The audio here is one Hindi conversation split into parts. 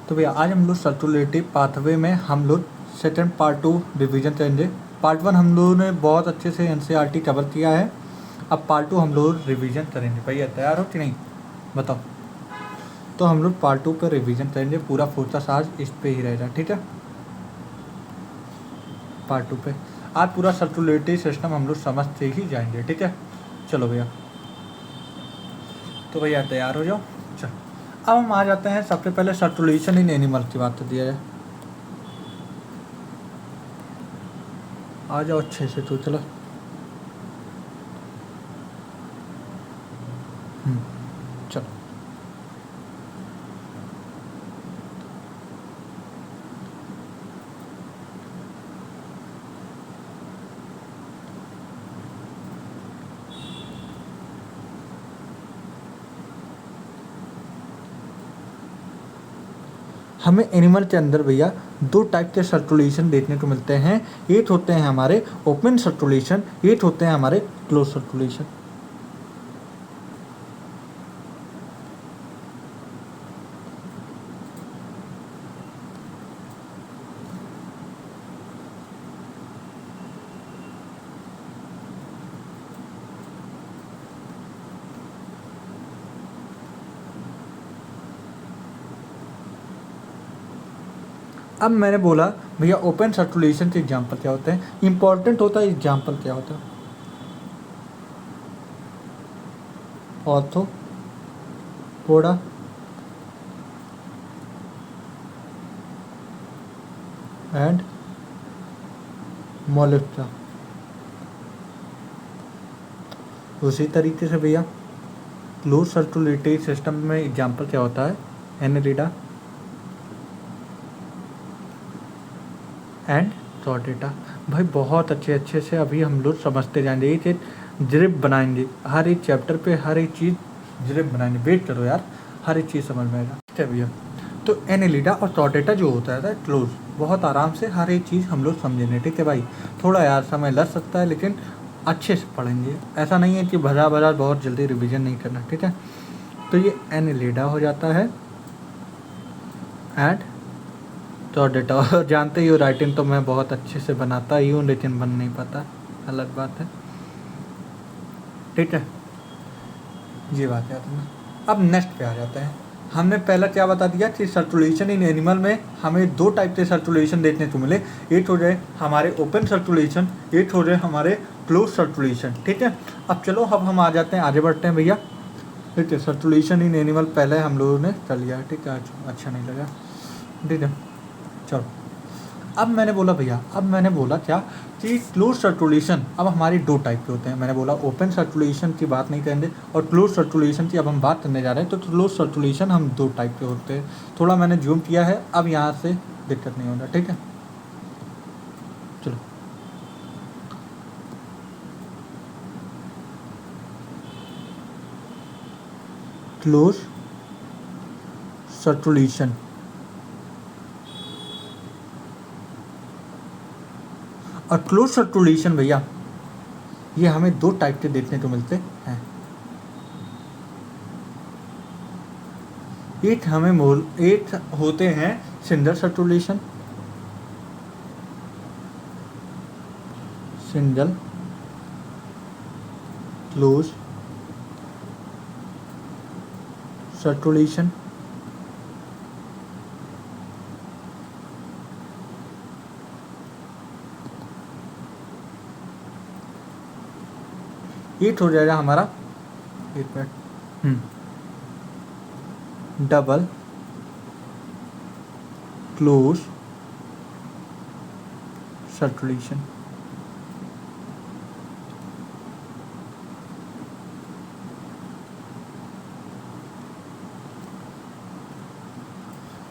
तो भैया आज हम लोग सर्कुलेटिव पाथवे में हम लोग सेकंड पार्ट 2 रिवीजन करेंगे। पार्ट 1 हम लोगों ने बहुत अच्छे से एनसीईआरटी कवर किया है। अब पार्ट 2 हम लोग रिवीजन करेंगे। भैया तैयार हो कि नहीं बताओ। तो हम लोग पार्ट 2 पर रिवीजन करेंगे, पूरा फोकस आज इस पे ही रहेगा, ठीक है। पार्ट 2 पे आज पूरा सर्कुलेटरी सिस्टम हम लोग समझते ही जाएंगे, ठीक है। चलो भैया, तो भैया तैयार हो जाओ। चलो अब हम आ जाते हैं सबसे पहले सर्कुलेशन इन एनिमल की बात कर दिया जाए। आ जाओ अच्छे से, तो चलो चलो। हमें एनिमल के अंदर भैया दो टाइप के सर्कुलेशन देखने को मिलते हैं। एक होते हैं हमारे ओपन सर्कुलेशन, एक होते हैं हमारे क्लोज सर्कुलेशन। अब मैंने बोला भैया ओपन सर्कुलेशन के एग्जाम्पल क्या होते हैं, इंपॉर्टेंट होता है एग्जाम्पल क्या होता है। Arthropoda, and Mollusca. उसी तरीके से भैया क्लोज सर्कुलेटरी सिस्टम में एग्जाम्पल क्या होता है, एनेलिडा एंड चॉर्डेटा। भाई बहुत अच्छे से अभी हम लोग समझते जाएंगे, एक एक ड्रिप बनाएंगे, हर एक चैप्टर पे हर एक चीज़ ड्रिप बनाएंगे। वेट करो यार, हर एक चीज़ समझ में आएगा, ठीक है भैया। तो एनेलिडा और चॉर्डेटा जो होता है क्लोज, बहुत आराम से हर एक चीज़ हम लोग समझेंगे, ठीक है भाई। थोड़ा यार समय लग सकता है लेकिन अच्छे से पढ़ेंगे, ऐसा नहीं है कि भरा बहुत जल्दी रिविजन नहीं करना, ठीक है। तो ये एनेलिडा हो जाता है एंड चॉर्डेटा। जानते ही हो राइटिंग तो मैं बहुत अच्छे से बनाता ही हूँ लेकिन बन नहीं पाता, अलग बात है, ठीक है। ये बात है ना। अब नेक्स्ट पे आ जाते हैं। हमने पहला क्या बता दिया कि सर्कुलेशन इन एनिमल में हमें दो टाइप के सर्कुलेशन देखने को मिले। एक हो जाए हमारे ओपन सर्कुलेशन, एक हो जाए हमारे क्लोज सर्कुलेशन, ठीक है। अब चलो अब हम आ जाते हैं, आगे बढ़ते हैं भैया, ठीक है। सर्कुलेशन इन एनिमल पहले हम लोगों ने कर लिया, ठीक है। अच्छा नहीं लगा, ठीक है। चलो अब मैंने बोला भैया, अब मैंने बोला क्या कि क्लोज सर्कुलेशन अब हमारी दो टाइप के होते हैं। मैंने बोला ओपन सर्कुलेशन की बात नहीं करेंगे और क्लोज सर्कुलेशन की अब हम बात करने जा रहे हैं। तो क्लोज सर्कुलेशन हम दो टाइप के होते हैं। थोड़ा मैंने जूम किया है, अब यहाँ से दिक्कत नहीं होगा, ठीक है। चलो क्लोज सर्कुलेशन और क्लोज सर्कुलेशन भैया ये हमें दो टाइप के देखने को मिलते हैं। एक होते हैं single circulation, single close circulation, एक हो जाएगा हमारा, एक मिनट, डबल क्लोज सर्कुलेशन।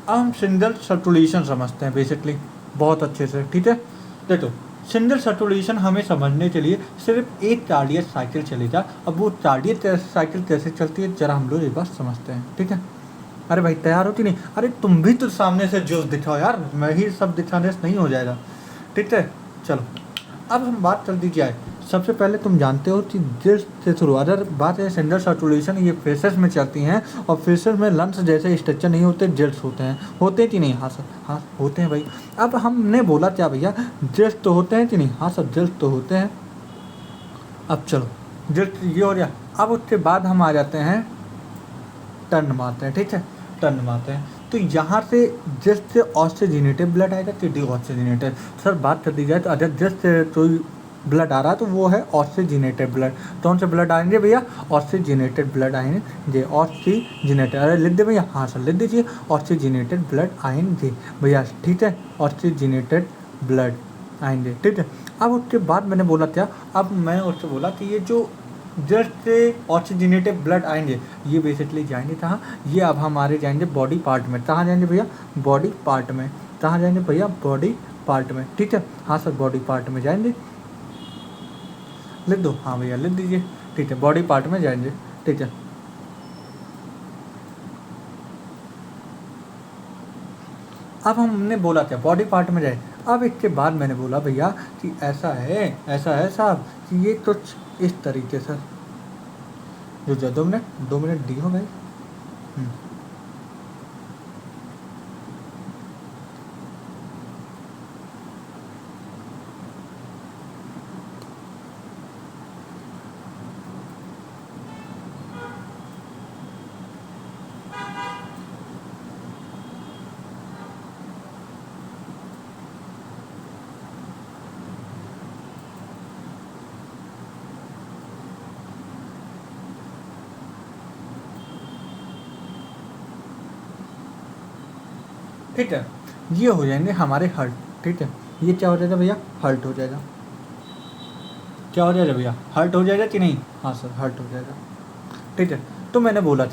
अब हम सिंगल सर्कुलेशन समझते हैं बेसिकली बहुत अच्छे से, ठीक है। देखो सिंगल सर्कुलेशन हमें समझने के लिए सिर्फ एक कार्डियक साइकिल चलेगा। अब वो कार्डियक साइकिल कैसे चलती है जरा हम लोग एक बार समझते हैं, ठीक है। अरे भाई तैयार हो कि नहीं, अरे तुम भी तो सामने से जोश दिखाओ यार, मैं ही सब दिखाने से नहीं हो जाएगा, ठीक है। चलो अब हम बात कर दी जाए सबसे पहले तुम जानते हो कि जिस से थ्रू अदर बात है सेंट्रल सर्कुलेशन, ये फेसेस में चलती हैं और फेसेस में लंग्स जैसे स्ट्रक्चर नहीं होते, जेल्स होते हैं। होते कि नहीं? हाँ सर, हाँ होते हैं भाई। अब हमने बोला क्या भैया, जेल्स तो होते हैं कि नहीं? हाँ सर, जेल्स तो होते हैं। अब चलो जेल्स ये हो गया। अब उसके बाद हम आ जाते हैं टर्न मारते हैं, ठीक है, टर्न मारते हैं। तो यहाँ से जस्ट ऑक्सीजनेटेड ब्लड आएगा कि डीऑक्सीजनेटेड? सर बात कर दी जाए तो अगर जस्ट कोई ब्लड आ रहा है तो वो है ऑक्सीजनेटेड ब्लड। कौन से ब्लड आएंगे भैया? ऑक्सीजनेटेड ब्लड आएंगे, ऑक्सीजनेटेड। अरे लिख दे भैया, हाँ सर लिख दीजिए, ऑक्सीजनेटेड ब्लड आएंगे भैया, ठीक है, ऑक्सीजनेटेड ब्लड आएंगे, ठीक है। अब उसके बाद मैंने बोला क्या, अब मैं उससे बोला कि ये जो जस्ट ऑक्सीजनेटेड ब्लड आएंगे ये बेसिकली जाएंगे कहाँ? ये अब हमारे जाएंगे बॉडी पार्ट में। कहाँ जाएंगे भैया? बॉडी पार्ट में। कहाँ जाएंगे भैया? बॉडी पार्ट में, ठीक है। हाँ सर, बॉडी पार्ट में जाएंगे, लिख दो, हाँ भैया लिख दीजिए, ठीक है, बॉडी पार्ट में जाएंगे, ठीक है। अब हमने बोला क्या, बॉडी पार्ट में जाए। अब इसके बाद मैंने बोला भैया कि ऐसा है साहब कि ये कुछ इस तरीके से, जो 2 मिनट दी हो भाई। ठीक है, ये हो जाएंगे हमारे हर्ट, ठीक है। ये क्या हो जाएगा भैया? हर्ट हो जाएगा। क्या हो जाएगा भैया? हर्ट हो जाएगा कि नहीं? हाँ सर, हर्ट हो जाएगा, ठीक है। तो मैंने बोला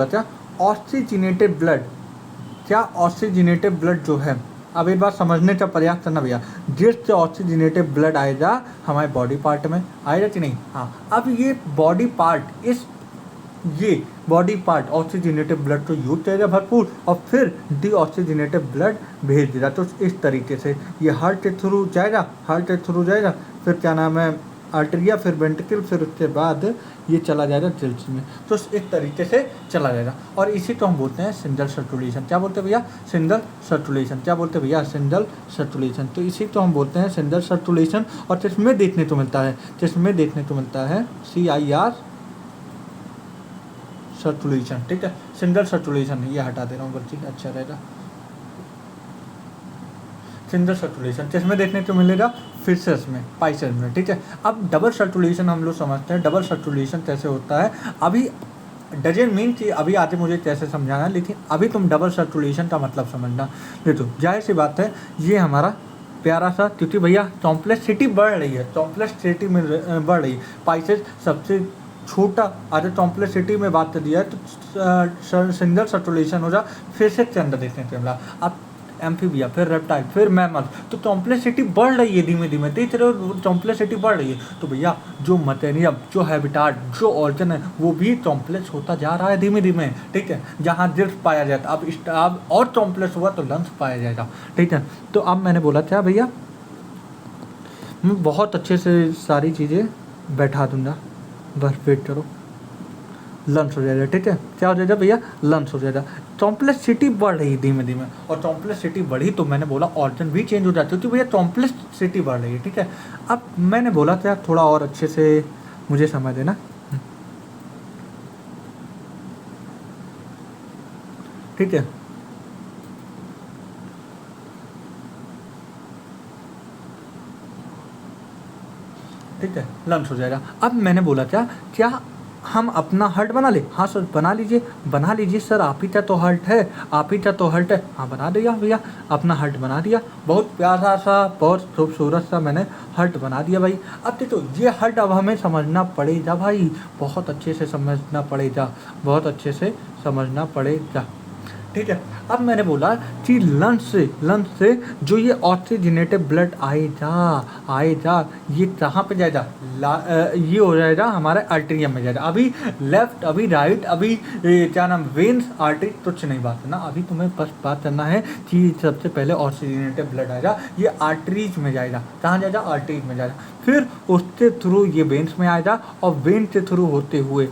क्या ऑक्सीजनेटेड ब्लड, क्या ऑक्सीजनेटेड ब्लड जो है, अब एक बार समझने का प्रयास करना भैया, जिससे ऑक्सीजनेटेड ब्लड आएगा हमारे बॉडी पार्ट में, आएगा कि नहीं? हाँ। अब ये बॉडी पार्ट ये बॉडी पार्ट ऑक्सीजनेटेड ब्लड तो यूज करेगा भरपूर और फिर डीऑक्सीजनेटेड ब्लड भेज देगा। तो इस तरीके से ये हार्ट के थ्रू जाएगा, फिर क्या नाम है, आर्टरिया, फिर वेंट्रिकल, फिर उसके बाद ये चला जाएगा जेल्स में। तो इस तरीके से चला जाएगा और इसी को हम बोलते हैं सिंगल सर्कुलेशन। क्या बोलते हैं भैया? Single circulation. क्या बोलते हैं भैया? Single circulation. तो इसी को हम बोलते हैं सिंगल सर्कुलेशन। और जिसमें देखने को मिलता है CIR सर्कुलेशन, ठीक है, सिंगल सर्कुलेशन। ये हटा दे रहा हूँ बल्कि, अच्छा रहेगा। सिंगल सर्कुलेशन जिसमें देखने को मिलेगा फिशेस में, पाइसेस में, ठीक है। अब डबल सर्कुलेशन हम लोग समझते हैं, डबल सर्कुलेशन कैसे होता है। अभी डजन मीन कि अभी आगे मुझे कैसे समझाना है, लेकिन अभी तुम डबल सर्कुलेशन का मतलब समझना। देखो जाहिर सी बात है, ये हमारा प्यारा सा, क्योंकि भैया कॉम्प्लेक्सिटी बढ़ रही है, कॉम्प्लेक्सिटी में बढ़ रही है। पाइसेस सबसे छोटा, अगर कॉम्प्लेक्सिटी में बात कर दिया है तो सिंगल सर्कुलेशन हो जा, फिर से के अंदर देखने को मिला। अब एम्फीबिया, फिर रेप्टाइल, फिर मैमल, तो कॉम्प्लेक्सिटी बढ़ रही है धीमे धीमे, देख रहे हो कॉम्प्लेक्सिटी बढ़ रही है। तो भैया जो मटेरियल, जो हैबिटाट, जो ऑर्गन है वो भी कॉम्प्लेक्स होता जा रहा है धीमे धीमे, ठीक है। जहाँ दिल पाया जाता अब और कॉम्प्लेक्स हुआ तो लंग्स पाया जाएगा, ठीक है। तो अब मैंने बोला था भैया मैं बहुत अच्छे से सारी चीज़ें बैठा दूंगा, बस वेट करो, लंच हो जाएगा, ठीक है। क्या हो जाएगा भैया? लंच हो जाएगा। कॉम्प्लेक्सिटी बढ़ रही धीमे धीमे, और कॉम्प्लेक्सिटी बढ़ी तो मैंने बोला ऑर्गन भी चेंज हो जाते हैं, क्योंकि भैया कॉम्प्लेक्सिटी बढ़ रही है, ठीक है। अब मैंने बोला था थोड़ा और अच्छे से मुझे समझ देना, ठीक है। ठीक है, लंच हो जाएगा। अब मैंने बोला क्या हम अपना हर्ट बना ले? हाँ सर बना लीजिए सर, आप ही का तो हर्ट है, हाँ बना दिया भैया, अपना हर्ट बना दिया। बहुत प्यारा सा, बहुत खूबसूरत सा मैंने हर्ट बना दिया भाई। अब देखो ये हर्ट अब हमें समझना पड़ेगा भाई, बहुत अच्छे से समझना पड़ेगा, ठीक है। अब मैंने बोला कि लंग्स से जो ये ऑक्सीजनेटेड ब्लड आएगा ये कहाँ पे जाएगा, ये हो जाएगा हमारे आर्टेरियम में जाएगा। अभी लेफ्ट, अभी राइट, अभी क्या नाम, वेन्स, आर्टरी, कुछ नहीं बात है ना। अभी तुम्हें बस बात करना है कि सबसे पहले ऑक्सीजनेटेड ब्लड आएगा, ये आर्टरीज में जाएगा। कहाँ जाएगा, आर्टरीज में जाएगा। फिर उसके थ्रू ये वेन्स में आएगा और वेन से थ्रू होते हुए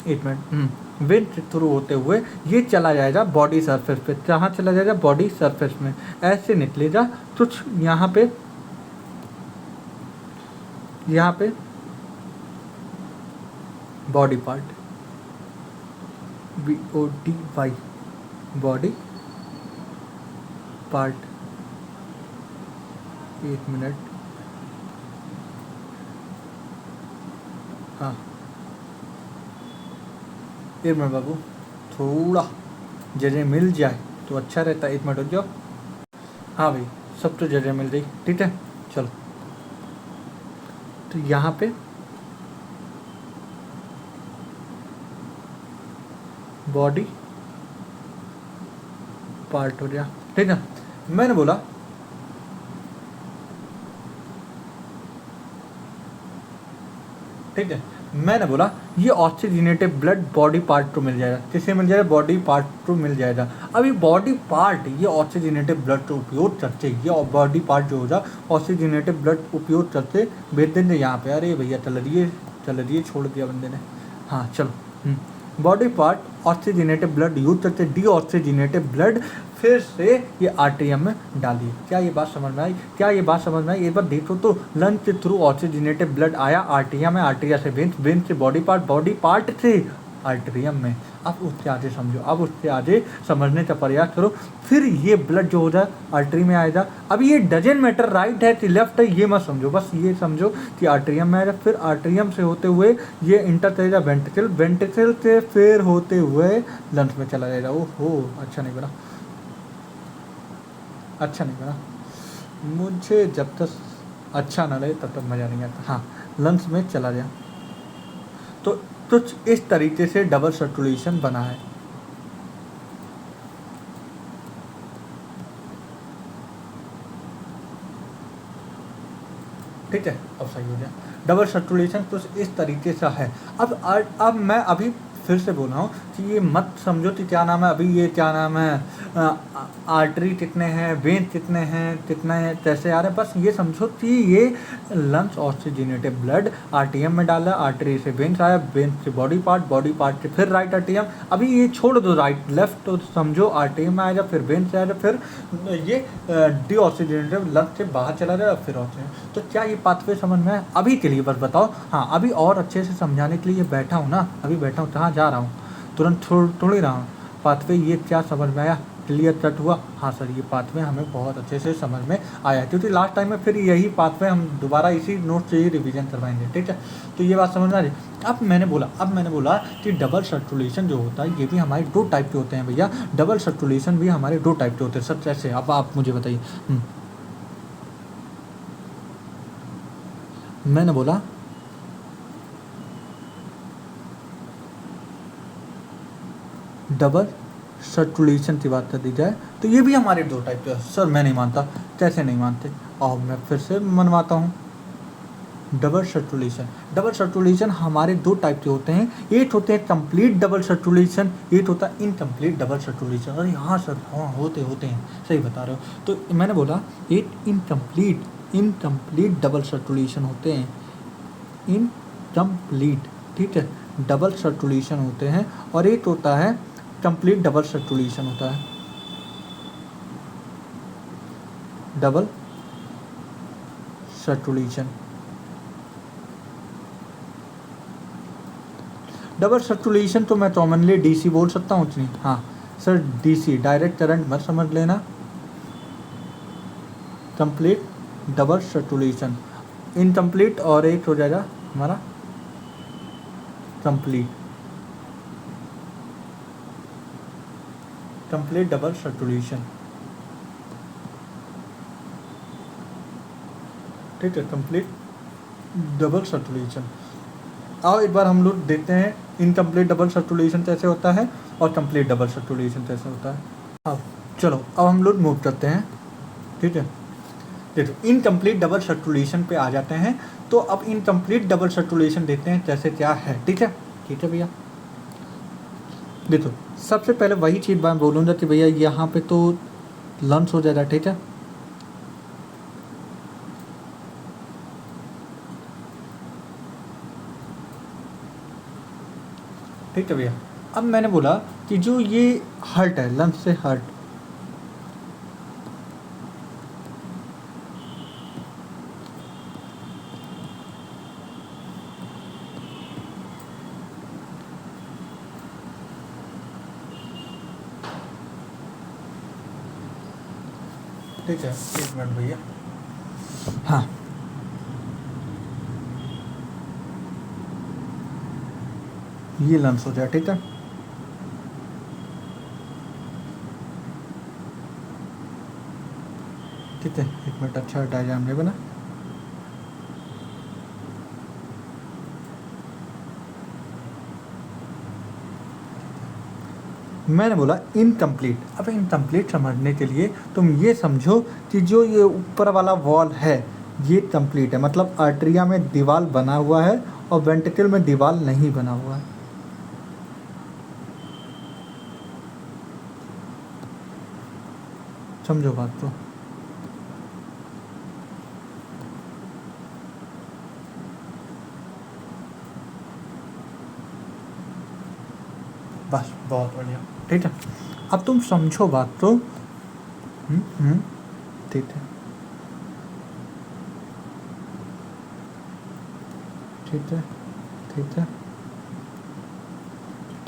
एक मिनट, वेन से थ्रू होते हुए ये चला जाएगा बॉडी सरफेस पे। कहाँ चला जाएगा, बॉडी सरफेस में। ऐसे निकलेगा कुछ यहाँ पे body part, BODY, body part. एक मिनट, हाँ एक मिनट बाबू, थोड़ा जगह मिल जाए तो अच्छा रहता है। एक मिनट रुक जाओ। हाँ भाई, सब तो जगह मिल गई, ठीक है चलो। तो यहाँ पे बॉडी पार्ट हो गया, ठीक है। मैंने बोला ये ऑक्सीजनेटेड ब्लड बॉडी पार्ट को मिल जाएगा। किसे मिल जाएगा, बॉडी पार्ट को मिल जाएगा। अभी बॉडी पार्ट ये ऑक्सीजनेटेड ब्लड को उपयोग करते, ये बॉडी पार्ट जो होगा ऑक्सीजनेटेड ब्लड उपयोग करते भेज देंगे यहाँ पे। अरे भैया चल रही है, छोड़ दिया बंदे ने। हाँ चलो, body part oxygenated blood use करते, डीऑक्सीजनेटेड ब्लड फिर से ये आर्टेरियम में डालिए। क्या ये बात समझ में आई? एक बार देखो तो, लंग्स के थ्रू ऑक्सीजनेटेड ब्लड आया आर्टेरिया में, आर्टेरिया से वेन से बॉडी पार्ट से आर्टेरियम में। अब उससे आगे समझो, अब उससे आगे समझने का प्रयास करो। फिर ये ब्लड जो हो जाए आर्टरी में आएगा। अब ये डजन मैटर राइट है कि लेफ्ट है, ये मत समझो, बस ये समझो कि आर्टेरियम में आएगा। फिर आर्टेरियम से होते हुए ये इंटर करेगा वेंट्रिकल से फिर होते हुए लंग्स में चला जाएगा। ओहो, अच्छा नहीं बना। मुझे जब तक अच्छा ना लगे तब तक मज़ा नहीं आता। हाँ, लंग्स में चला गया। तो कुछ इस तरीके से डबल सर्कुलेशन बना है। ठीक है, अब सही हो गया। डबल सर्कुलेशन कुछ इस तरीके से है। अब मैं अभी फिर से बोल रहा हूँ कि ये मत समझो कि क्या नाम है, अभी ये क्या नाम है, आर्टरी कितने हैं, वेन कितने हैं, कैसे आ रहे हैं। बस ये समझो कि ये लंग्स ऑक्सीजनेटेड ब्लड आर्टीएम में डाला, आर्टरी से वेन्स आया, वेन्स से बॉडी पार्ट से फिर राइट आर्टीएम। अभी ये छोड़ दो राइट लेफ्ट, तो समझो आर्टीएम में आएगा, फिर वेन्स से आएगा, फिर ये डीऑक्सीजनेटेड लंग्स से बाहर चला जाएगा, फिर ऑक्सीजन। तो क्या ये पाथवे समझ में आया? अभी के लिए बस बताओ। हाँ, अभी और अच्छे से समझाने के लिए बैठा हूँ ना, अभी बैठा हूँ, कहाँ जा रहा हूँ, तुरंत छोड़ ही रहा हूँ। पाथवे ये क्या समझ में आया, क्लियर कट हुआ? हाँ सर, ये पाथवे हमें बहुत अच्छे से समझ में आया, क्योंकि लास्ट टाइम में फिर यही पाथवे हम दोबारा इसी नोट से ही रिवीजन करवाएंगे। ठीक है, तो ये बात समझ में आ रही। अब मैंने बोला कि डबल सर्कुलेशन जो होता है ये भी हमारे दो टाइप के होते हैं भैया। डबल सर्कुलेशन भी हमारे दो टाइप के होते हैं सर। कैसे? अब आप मुझे बताइए। मैंने बोला डबल सर्कुलेशन की बात कर दी जाए तो ये भी हमारे दो टाइप के। सर मैं नहीं मानता। कैसे नहीं मानते? और मैं फिर से मनवाता हूँ। डबल सर्कुलेशन हमारे दो टाइप के होते हैं। एक होते हैं कंप्लीट डबल सर्कुलेशन, एक होता है इनकम्प्लीट डबल सर्कुलेशन। अरे हाँ सर, हाँ होते हैं, सही बता रहे हो। तो मैंने बोला एक इनकम्प्लीट डबल सर्कुलेशन होते हैं, इनकम्प्लीट, ठीक है, डबल सर्कुलेशन होते हैं। और एक होता है कंप्लीट डबल सर्कुलेशन होता है। डबल सर्कुलेशन तो मैं कॉमनली डीसी बोल सकता हूँ नहीं? हाँ सर, डीसी, डायरेक्ट करंट मत समझ लेना। कंप्लीट डबल सर्कुलेशन, इनकम्प्लीट और एक हो जाएगा हमारा कंप्लीट डबल सर्कुलेशन। ठीक है, कंप्लीट डबल सर्कुलेशन। आओ एक बार हम लोग देखते हैं इनकम्प्लीट डबल सर्कुलेशन कैसे होता है और कंप्लीट डबल सर्कुलेशन कैसे होता है। अब चलो अब हम लोग मूव करते हैं, ठीक है। देखो इनकम्प्लीट डबल सर्कुलेशन पे आ जाते हैं। तो अब इनकम्प्लीट डबल सर्कुलेशन देखते हैं कैसे क्या है, ठीक है। ठीक है भैया, देखो सबसे पहले वही चीज़ मैं बोलूँगा कि भैया यहाँ पे तो लंच हो जाएगा, ठीक है। ठीक है भैया, अब मैंने बोला कि जो ये हर्ट है, लंच से हर्ट, ठीक है। एक मिनट भैया, हाँ ये लंच हो जाए, ठीक है। ठीक है, एक मिनट, अच्छा डायग्राम नहीं बना। मैंने बोला इनकम्प्लीट। अब इनकम्प्लीट समझने के लिए तुम ये समझो कि जो ये ऊपर वाला वॉल है ये कंप्लीट है, मतलब आर्टरिया में दीवार बना हुआ है और वेंट्रिकल में दीवार नहीं बना हुआ है। समझो बात तो। बस बहुत बढ़िया, ठीक है। अब तुम समझो बात तो। ठीक है, ठीक है, ठीक है,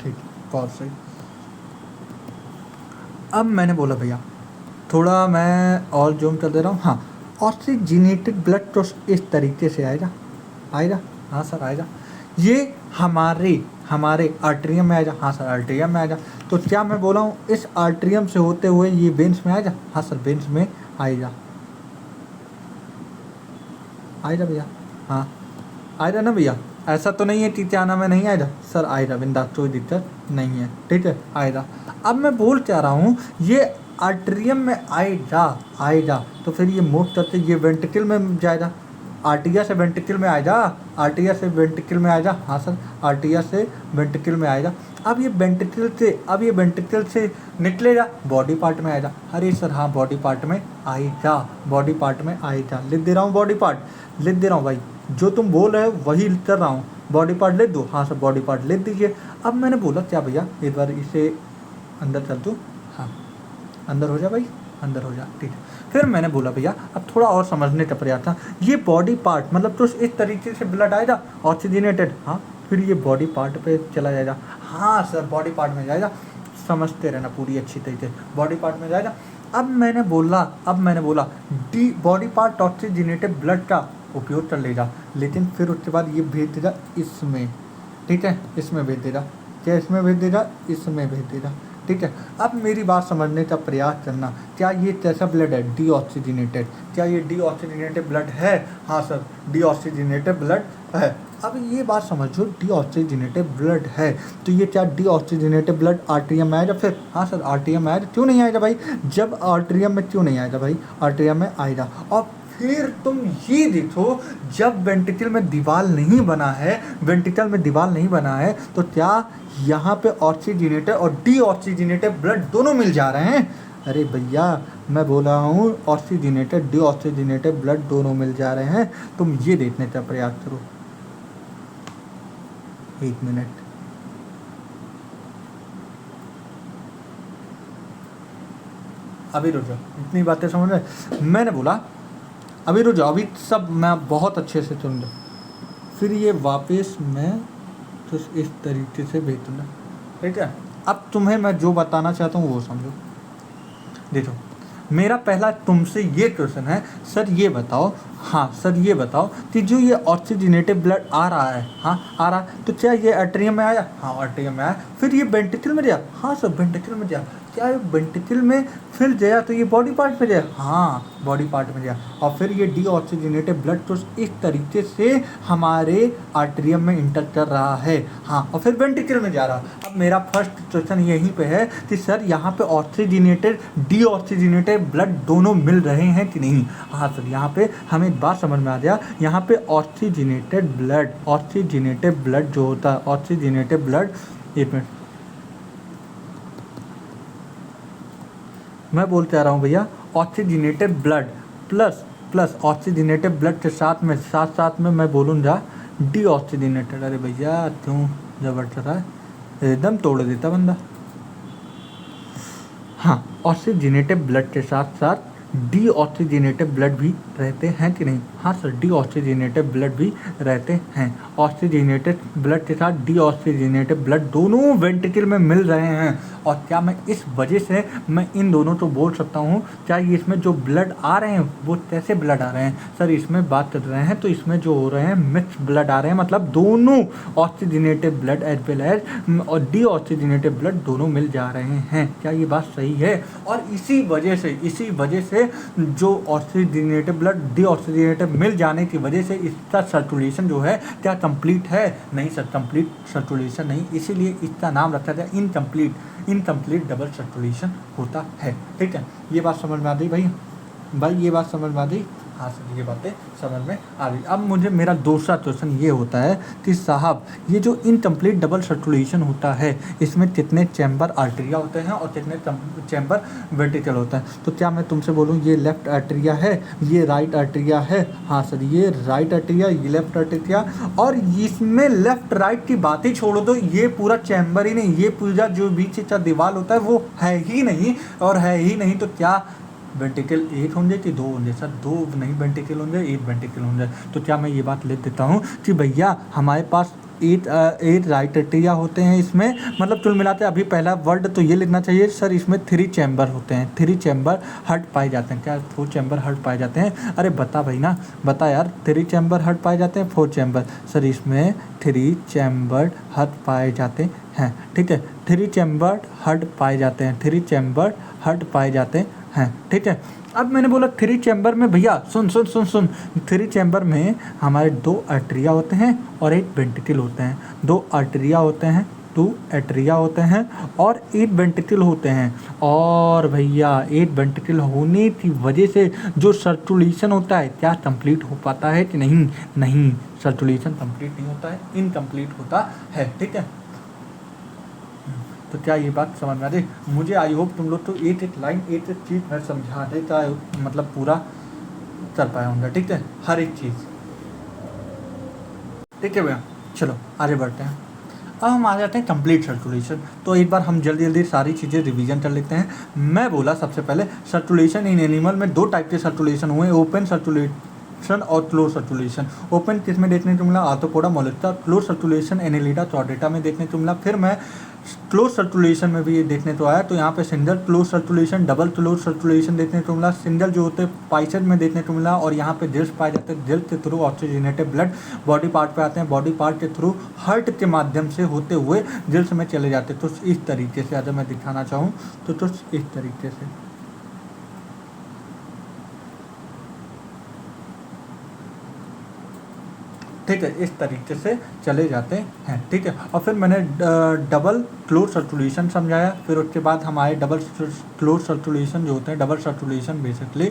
ठीक, बहुत सही। अब मैंने बोला भैया थोड़ा मैं और जूम कर दे रहा हूँ। हाँ, ऑक्सीजनेटेड ब्लड तो इस तरीके से आएगा, आएगा, हाँ सर आएगा। ये हमारे हमारे आर्ट्रियम में आएगा, हाँ सर आर्ट्रियम में आएगा। तो क्या मैं बोला हूँ इस आर्ट्रियम से होते हुए ये वेन्स में आएगा, हाँ सर वेन्स में आएगा, आएगा भैया, हाँ आएगा ना भैया। ऐसा तो नहीं है टीचाना में नहीं आएगा, सर आएगा, बिंदास कोई दिक्कत नहीं है, ठीक है आएगा। अब मैं बोल क्या रहा हूँ, ये आर्ट्रियम में आएगा, आएगा तो फिर ये मूव करते ये वेंट्रिकल में जाएगा, आर्टिया से वेंट्रिकल में आएगा, आर्टिया से वेंट्रिकल में आएगा, हाँ सर आर्टिया से वेंट्रिकल में आएगा। अब ये वेंट्रिकल से निकलेगा बॉडी पार्ट में आएगा। अरे सर हाँ बॉडी पार्ट में आएगा, बॉडी पार्ट में आएगा, लिख दे रहा हूँ बॉडी पार्ट, लिख दे रहा हूँ भाई, जो तुम बोल रहे हो वही कर रहा हूँ, बॉडी पार्ट लिख दो, हाँ सर बॉडी पार्ट लिख दीजिए। अब मैंने बोला क्या भैया एक बार इसे अंदर कर दूँ, हाँ अंदर हो जा भाई, अंदर हो जा, ठीक है। फिर मैंने बोला भैया अब थोड़ा और समझने का प्रयास था, ये बॉडी पार्ट मतलब तो इस तरीके से ब्लड आएगा ऑक्सीजनेटेड, हाँ फिर ये बॉडी पार्ट पे चला जाएगा, हाँ सर बॉडी पार्ट में जाएगा, समझते रहना पूरी अच्छी तरीके से, बॉडी पार्ट में जाएगा। अब मैंने बोला D body part oxygenated blood का उपयोग कर लेगा, लेकिन फिर उसके बाद ये भेज देगा इसमें, ठीक है, इसमें भेज देगा, क्या इसमें भेज देगा, इसमें भेज देगा, ठीक है। अब मेरी बात समझने का प्रयास करना, क्या ये कैसा ब्लड है, डीऑक्सीजनेटेड, क्या ये डीऑक्सीजनेटेड ब्लड है, हाँ सर डीऑक्सीजनेटेड ब्लड है। अब ये बात समझो डीऑक्सीजनेटेड ब्लड है तो ये क्या डीऑक्सीजनेटेड ब्लड आर्ट्रियम में आएगा, फिर हाँ सर आर्ट्रियम में आएगा, क्यों नहीं आएगा भाई, जब आर्ट्रियम में क्यों नहीं आएगा भाई, आर्ट्रियम में आएगा। और फिर तुम ये देखो जब वेंट्रिकल में दीवार नहीं बना है, वेंट्रिकल में दीवार नहीं बना है तो क्या यहाँ पे ऑक्सीजनेटेड और डीऑक्सीजनेटेड ब्लड दोनों मिल जा रहे हैं। अरे भैया मैं बोल रहा हूँ ऑक्सीजनेटेड डीऑक्सीजनेटेड ब्लड दोनों मिल जा रहे हैं, तुम ये देखने का प्रयास करो। एक मिनट, अभी रुक जाओ, इतनी बातें समझ रहे, मैंने बोला अभी रुक जाओ, अभी सब मैं बहुत अच्छे से सुन लो, फिर ये वापस मैं तो इस तरीके से भेज दूँगा, ठीक है। अब तुम्हें मैं जो बताना चाहता हूँ वो समझो। देखो मेरा पहला तुमसे ये क्वेश्चन है, सर ये बताओ, हाँ सर ये बताओ कि जो ये ऑक्सीजनेटेड ब्लड आ रहा है, हाँ आ रहा है, तो क्या ये आर्ट्रियम में आया, हाँ आर्ट्रियम में आया, फिर ये वेंट्रिकल में गया, हाँ सर वेंट्रिकल में गया, क्या वेंट्रिकल में फिर गया तो ये बॉडी पार्ट में गया, हाँ बॉडी पार्ट में गया, और फिर ये डीऑक्सीजनेटेड ब्लड तो इस तरीके से हमारे आर्टरियम में इंटर कर रहा है, हाँ, और फिर वेंट्रिकल में जा रहा। अब मेरा फर्स्ट क्वेश्चन यहीं पे है कि सर यहाँ पे ऑक्सीजनेटेड डीऑक्सीजनेटेड ब्लड दोनों मिल रहे हैं कि नहीं। हाँ सर, यहाँ पे हमें एक बात समझ में आ गया, यहाँ पे ऑक्सीजनेटेड ब्लड जो होता है, ऑक्सीजनेटेड ब्लड, एक मिनट मैं बोलते आ रहा हूँ भैया, oxygenated blood plus oxygenated blood के साथ में मैं बोलूँगा डीऑक्सीजनेटेड। अरे भैया क्यों जबर चल रहा है, एकदम तोड़ देता बंदा। हाँ, ऑक्सीजनेटेड ब्लड के साथ साथ डीऑक्सीजनेटेड ब्लड भी रहते हैं कि नहीं। हाँ सर, डीऑक्सीजनेटेड ब्लड भी रहते हैं। ऑक्सीजनेटेड ब्लड के साथ डीऑक्सीजनेटेड ब्लड दोनों वेंट्रिकल में मिल रहे हैं। और क्या मैं इस वजह से मैं इन दोनों को बोल सकता हूँ, क्या इसमें जो ब्लड आ रहे हैं वो कैसे ब्लड आ रहे हैं सर, इसमें बात कर रहे हैं तो इसमें जो हो रहे हैं मिक्स ब्लड आ रहे हैं, मतलब दोनों oxygenated blood as well as और डीऑक्सीजनेटेड ब्लड दोनों मिल जा रहे हैं। क्या ये बात सही है। और इसी वजह से जो ऑक्सीजनेटेड ब्लड डीऑक्सीजनेटेड मिल जाने की वजह से इसका सर्कुलेशन जो है क्या कंप्लीट है, नहीं सर कंप्लीट सर्कुलेशन नहीं, इसीलिए इसका नाम रखा गया इनकम्प्लीट डबल सर्कुलेशन होता है। ठीक है, ये बात समझ में आ गई भाई, ये बात समझ में आ गई। हाँ सर, ये बातें समझ में आ गई। अब मुझे मेरा दूसरा क्वेश्चन ये होता है कि साहब ये जो इनकम्प्लीट डबल सर्कुलेशन होता है इसमें कितने चैम्बर आर्टेरिया होते हैं और कितने चैम्बर वेंट्रिकल होता है। तो क्या मैं तुमसे बोलूँ ये लेफ्ट आर्टेरिया है, ये राइट आर्टेरिया है। हाँ सर, ये राइट आर्टेरिया, ये लेफ्ट आर्टेरिया, और इसमें लेफ्ट राइट की बात ही छोड़ो तो ये पूरा चैम्बर ही नहीं, ये पूरा जो बीच का दीवार होता है वो है ही नहीं। और है ही नहीं तो क्या वेंट्रिकल एक होंगे कि दो होंगे सर, दो नहीं वेंट्रिकल होंगे, एक वेंट्रिकल होंगे। तो क्या मैं ये बात लिख देता हूँ कि भैया हमारे पास 8 राइट आर्टेरिया होते हैं इसमें, मतलब कुल मिलाते अभी पहला वर्ड तो ये लिखना चाहिए सर, इसमें 3 चैम्बर होते हैं, 3 चैम्बर हर्ट पाए जाते हैं। क्या 4 चैम्बर हर्ट पाए जाते हैं। अरे बता भाई ना, बता यार, 3 चैम्बर हर्ट पाए जाते हैं 4 चैम्बर सर, इसमें 3 चैम्बर हर्ट पाए जाते हैं। ठीक है, 3 चैम्बर हर्ट पाए जाते हैं, 3 चैम्बर हर्ट पाए जाते हैं। ठीक है, अब मैंने बोला 3 चैम्बर में, भैया सुन 3 चैम्बर में हमारे 2 आर्टेरिया होते हैं और 1 वेंट्रिकल होते हैं। 2 आर्टेरिया होते हैं, 2 आर्टेरिया होते हैं और 1 वेंट्रिकल होते हैं। और भैया 1 वेंट्रिकल होने की वजह से जो सर्कुलेशन होता है क्या कंप्लीट हो पाता है कि नहीं। नहीं, सर्कुलेशन कंप्लीट नहीं होता है, इनकम्प्लीट होता है। ठीक है, तो क्या ये बात समझ में आ रही। मुझे आई होप तुम लोग तो एक लाइन एक चीज़ मैं समझा देता है, मतलब पूरा कर पाया होंगे। ठीक है, हर एक चीज़। ठीक है भैया, चलो आगे बढ़ते हैं। अब हम आ जाते हैं कंप्लीट सर्कुलेशन। तो एक बार हम जल्दी सारी चीज़ें रिवीजन कर लेते हैं। मैं बोला सबसे पहले सर्कुलेशन इन एनिमल में 2 टाइप के सर्कुलेशन हुए, ओपन सर्कुलेशन और क्लोज सर्कुलेशन। ओपन किस में देखने को मिला, arthropoda mollusca. Close circulation annelida chordata में देखने को मिला। फिर मैं क्लोज सर्कुलेशन में भी ये देखने को आया, तो यहाँ पे single close circulation, double close circulation देखने को मिला। सिंगल जो होते पाइसेट में देखने को मिला, और यहाँ पे दिल्स पाए जाते हैं। दिल के through oxygenated blood body part पे आते हैं, बॉडी पार्ट के थ्रू हार्ट के माध्यम से होते हुए दिल्स में चले जाते हैं। तो इस तरीके से अगर मैं दिखाना चाहूँ तो इस तरीके से, ठीक है, इस तरीके से चले जाते हैं। ठीक है, और फिर मैंने डबल क्लोज सर्कुलेशन समझाया। फिर उसके बाद हमारे डबल क्लोज सर्कुलेशन जो होते हैं, डबल सर्कुलेशन बेसिकली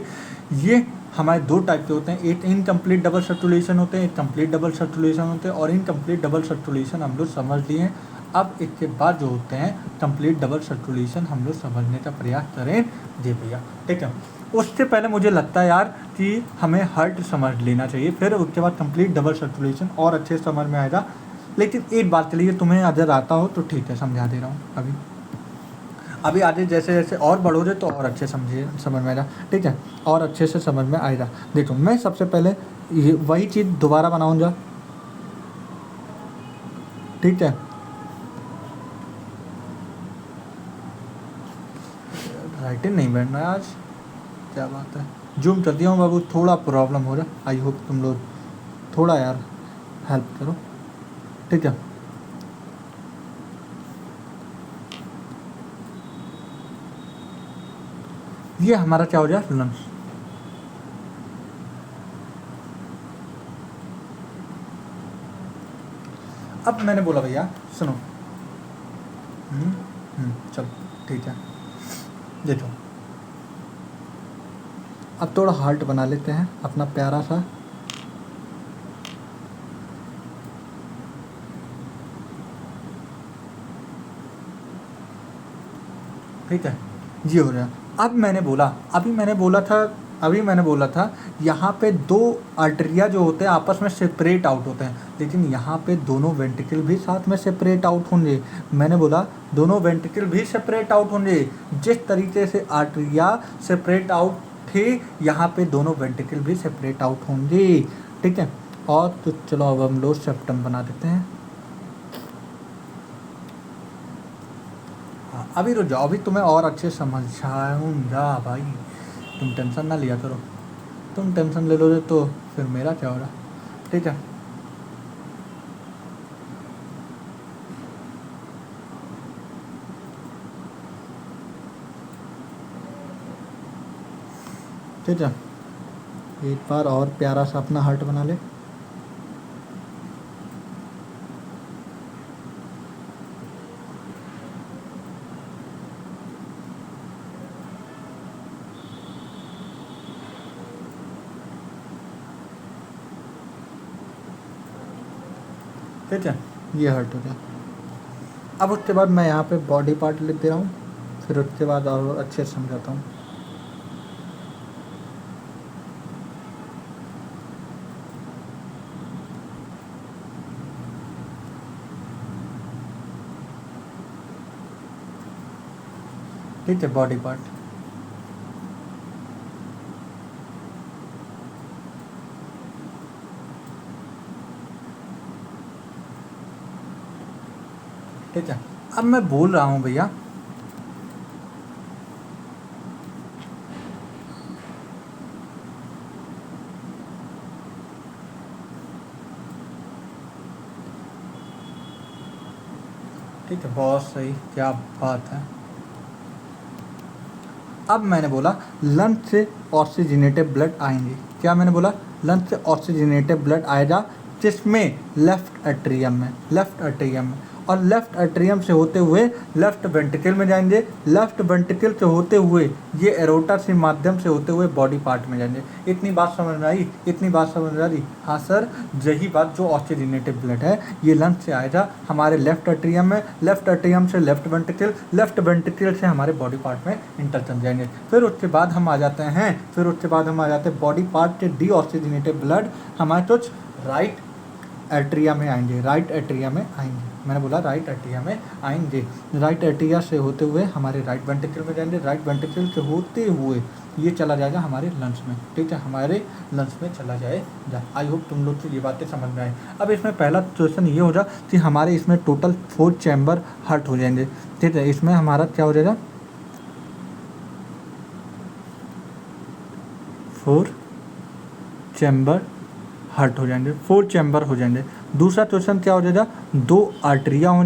ये हमारे 2 टाइप के होते हैं। एक इनकम्प्लीट डबल सर्कुलेशन होते हैं, एक कंप्लीट डबल सर्कुलेशन होते हैं। और इनकम्प्लीट डबल सर्कुलेशन हम लोग समझ लिए हैं। अब इसके बाद जो होते हैं कंप्लीट डबल सर्कुलेशन हम लोग समझने का प्रयास करें जी भैया। ठीक है, उससे पहले मुझे लगता है यार कि हमें हार्ट समझ लेना चाहिए, फिर उसके बाद कंप्लीट डबल सर्कुलेशन और अच्छे से समझ में आएगा। लेकिन एक बात के लिए तुम्हें अगर आता हो तो ठीक है, समझा दे रहा हूँ। अभी आगे जैसे जैसे और बढ़ोगे तो और अच्छे समझ में आएगा। ठीक है, और अच्छे से समझ में आएगा। देखो मैं सबसे पहले ये वही चीज़ दोबारा बनाऊँगा। ठीक है, राइटिंग नहीं बैठ रहा है आज, क्या बात है। जूम कर दिया हूँ बाबू, थोड़ा प्रॉब्लम हो रहा है। आई होप तुम लोग थोड़ा यार हेल्प करो। ठीक है, ये हमारा क्या हो जाए लंग्स। अब मैंने बोला भैया सुनो, चलो ठीक है, देखो अब थोड़ा हार्ट बना लेते हैं अपना प्यारा सा। ठीक है, ये हो रहा। अब मैंने बोला, अभी मैंने बोला था यहाँ पे दो आर्टरिया जो होते हैं आपस में सेपरेट आउट होते हैं, लेकिन यहाँ पे दोनों वेंट्रिकल भी साथ में सेपरेट आउट होंगे। मैंने बोला दोनों वेंट्रिकल भी सेपरेट आउट होंगे। जिस तरीके से आर्टरिया सेपरेट आउट थे, यहाँ पे दोनों वेंट्रिकल भी सेपरेट आउट होंगे। ठीक है, और तो चलो अब हम लोग सेप्टम बना देते हैं। अभी रुक जाओ, अभी तुम्हें और अच्छे समझाऊंगा भाई, तुम टेंशन ना लिया करो। तुम टेंशन ले लोगे तो फिर मेरा क्या होगा। ठीक है, ठीक है, एक बार और प्यारा सा अपना हार्ट बना ले। ठीक है, ये हर्ट हो गया। अब उसके बाद मैं यहाँ पे बॉडी पार्ट लिख दे रहा हूँ, फिर उसके बाद और अच्छे से समझाता हूँ। ठीक है, बॉडी पार्ट। ठीक है, अब मैं बोल रहा हूँ भैया, ठीक है, बहुत सही, क्या बात है। अब मैंने बोला लंग्स से ऑक्सीजनेटेड ब्लड आएंगे। क्या मैंने बोला? लंग्स से ऑक्सीजनेटेड ब्लड आएगा, जिसमें लेफ्ट एट्रियम में, और लेफ्ट एट्रियम से होते हुए लेफ्ट वेंट्रिकल में जाएंगे, लेफ्ट वेंट्रिकल से होते हुए ये एरोटा से माध्यम से होते हुए बॉडी पार्ट में जाएंगे। इतनी बात समझ में आई? इतनी बात समझ में आ रही? हाँ सर, यही बात, जो ऑक्सीजनेटेड ब्लड है ये लंग्स से आएगा हमारे लेफ्ट एट्रियम में, लेफ्ट एट्रियम से लेफ्ट वेंट्रिकल, लेफ्ट वेंट्रिकल से हमारे बॉडी पार्ट में इंटरचेंज जाएंगे। फिर उसके बाद हम आ जाते हैं बॉडी पार्ट के डी ऑक्सीजनेटेड ब्लड हमारे कुछ राइट एट्रिया में आएंगे, मैंने बोला राइट एट्रिया में आएंगे। राइट एट्रिया से होते हुए हमारे राइट वेंट्रिकल में जाएंगे, राइट वेंट्रिकल से होते हुए ये चला जाएगा हमारे लंग्स में। ठीक है, हमारे लंग्स में चला जाएगा। आई होप तुम लोग को ये बातें समझ में आए। अब इसमें पहला क्वेश्चन ये हो जाए कि हमारे इसमें टोटल 4 चैम्बर हार्ट हो जाएंगे। ठीक है, इसमें हमारा क्या हो जाएगा? 4 चैम्बर हार्ट हो जाएंगे, 4 चैम्बर हो जाएंगे। दूसरा क्वेश्चन क्या हो जाएगा? 2 आर्टरिया हो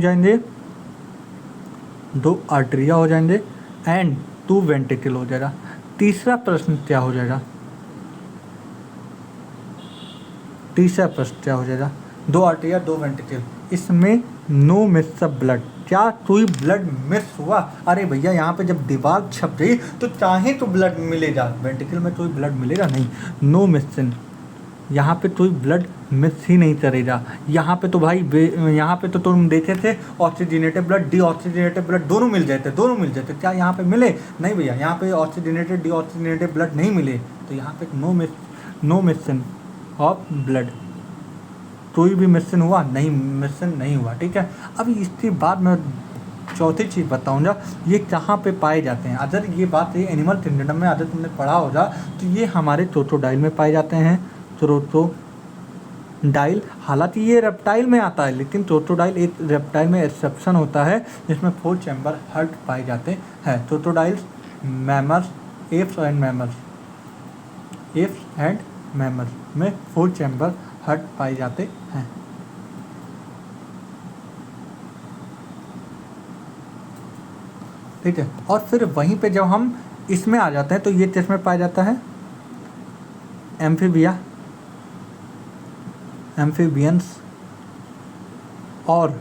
जाएंगे एंड 2 वेंट्रिकल हो जाएगा। तीसरा प्रश्न क्या हो जाएगा? 2 आर्टरिया 2 वेंट्रिकल, इसमें नो मिस ऑफ ब्लड। क्या कोई ब्लड मिस हुआ? अरे भैया, यहाँ पे जब दीवार छप गई तो चाहे तो ब्लड मिलेगा, वेंट्रिकल में कोई ब्लड मिलेगा नहीं। नो मिसिंग, यहाँ पे कोई ब्लड मिस ही नहीं करेगा। यहाँ पे तो भाई यहाँ पे तो तुम देखे थे oxygenated blood, D oxygenated blood दोनों मिल जाते। क्या यहाँ पे मिले? नहीं भैया, यहाँ पे ऑक्सीजनेटेड डी ऑक्सीजनेटेड ब्लड नहीं मिले, तो यहाँ पे नो मिसिंग ऑफ ब्लड। कोई भी मिशन हुआ नहीं हुआ। ठीक है, अब इसके बाद मैं चौथी चीज़ बताऊंगा, ये कहाँ पे पाए जाते हैं। अगर ये बात ये एनिमल किंगडम में अगर तुमने पढ़ा होगा तो ये हमारे क्रोकोडाइल में पाए जाते हैं। क्रोकोडाइल, हालांकि ये रेप्टाइल में आता है, लेकिन क्रोकोडाइल एक रेप्टाइल में एक्सेप्शन होता है जिसमें 4 चैम्बर हार्ट पाए जाते हैं। Crocodiles, mammals, apps and mammals में 4 चैम्बर हार्ट पाए जाते हैं। ठीक है, और फिर वहीं पे जब हम इसमें आ जाते हैं तो ये किस में पाया जाता है? एम्फीबिया, एम्फीबियंस और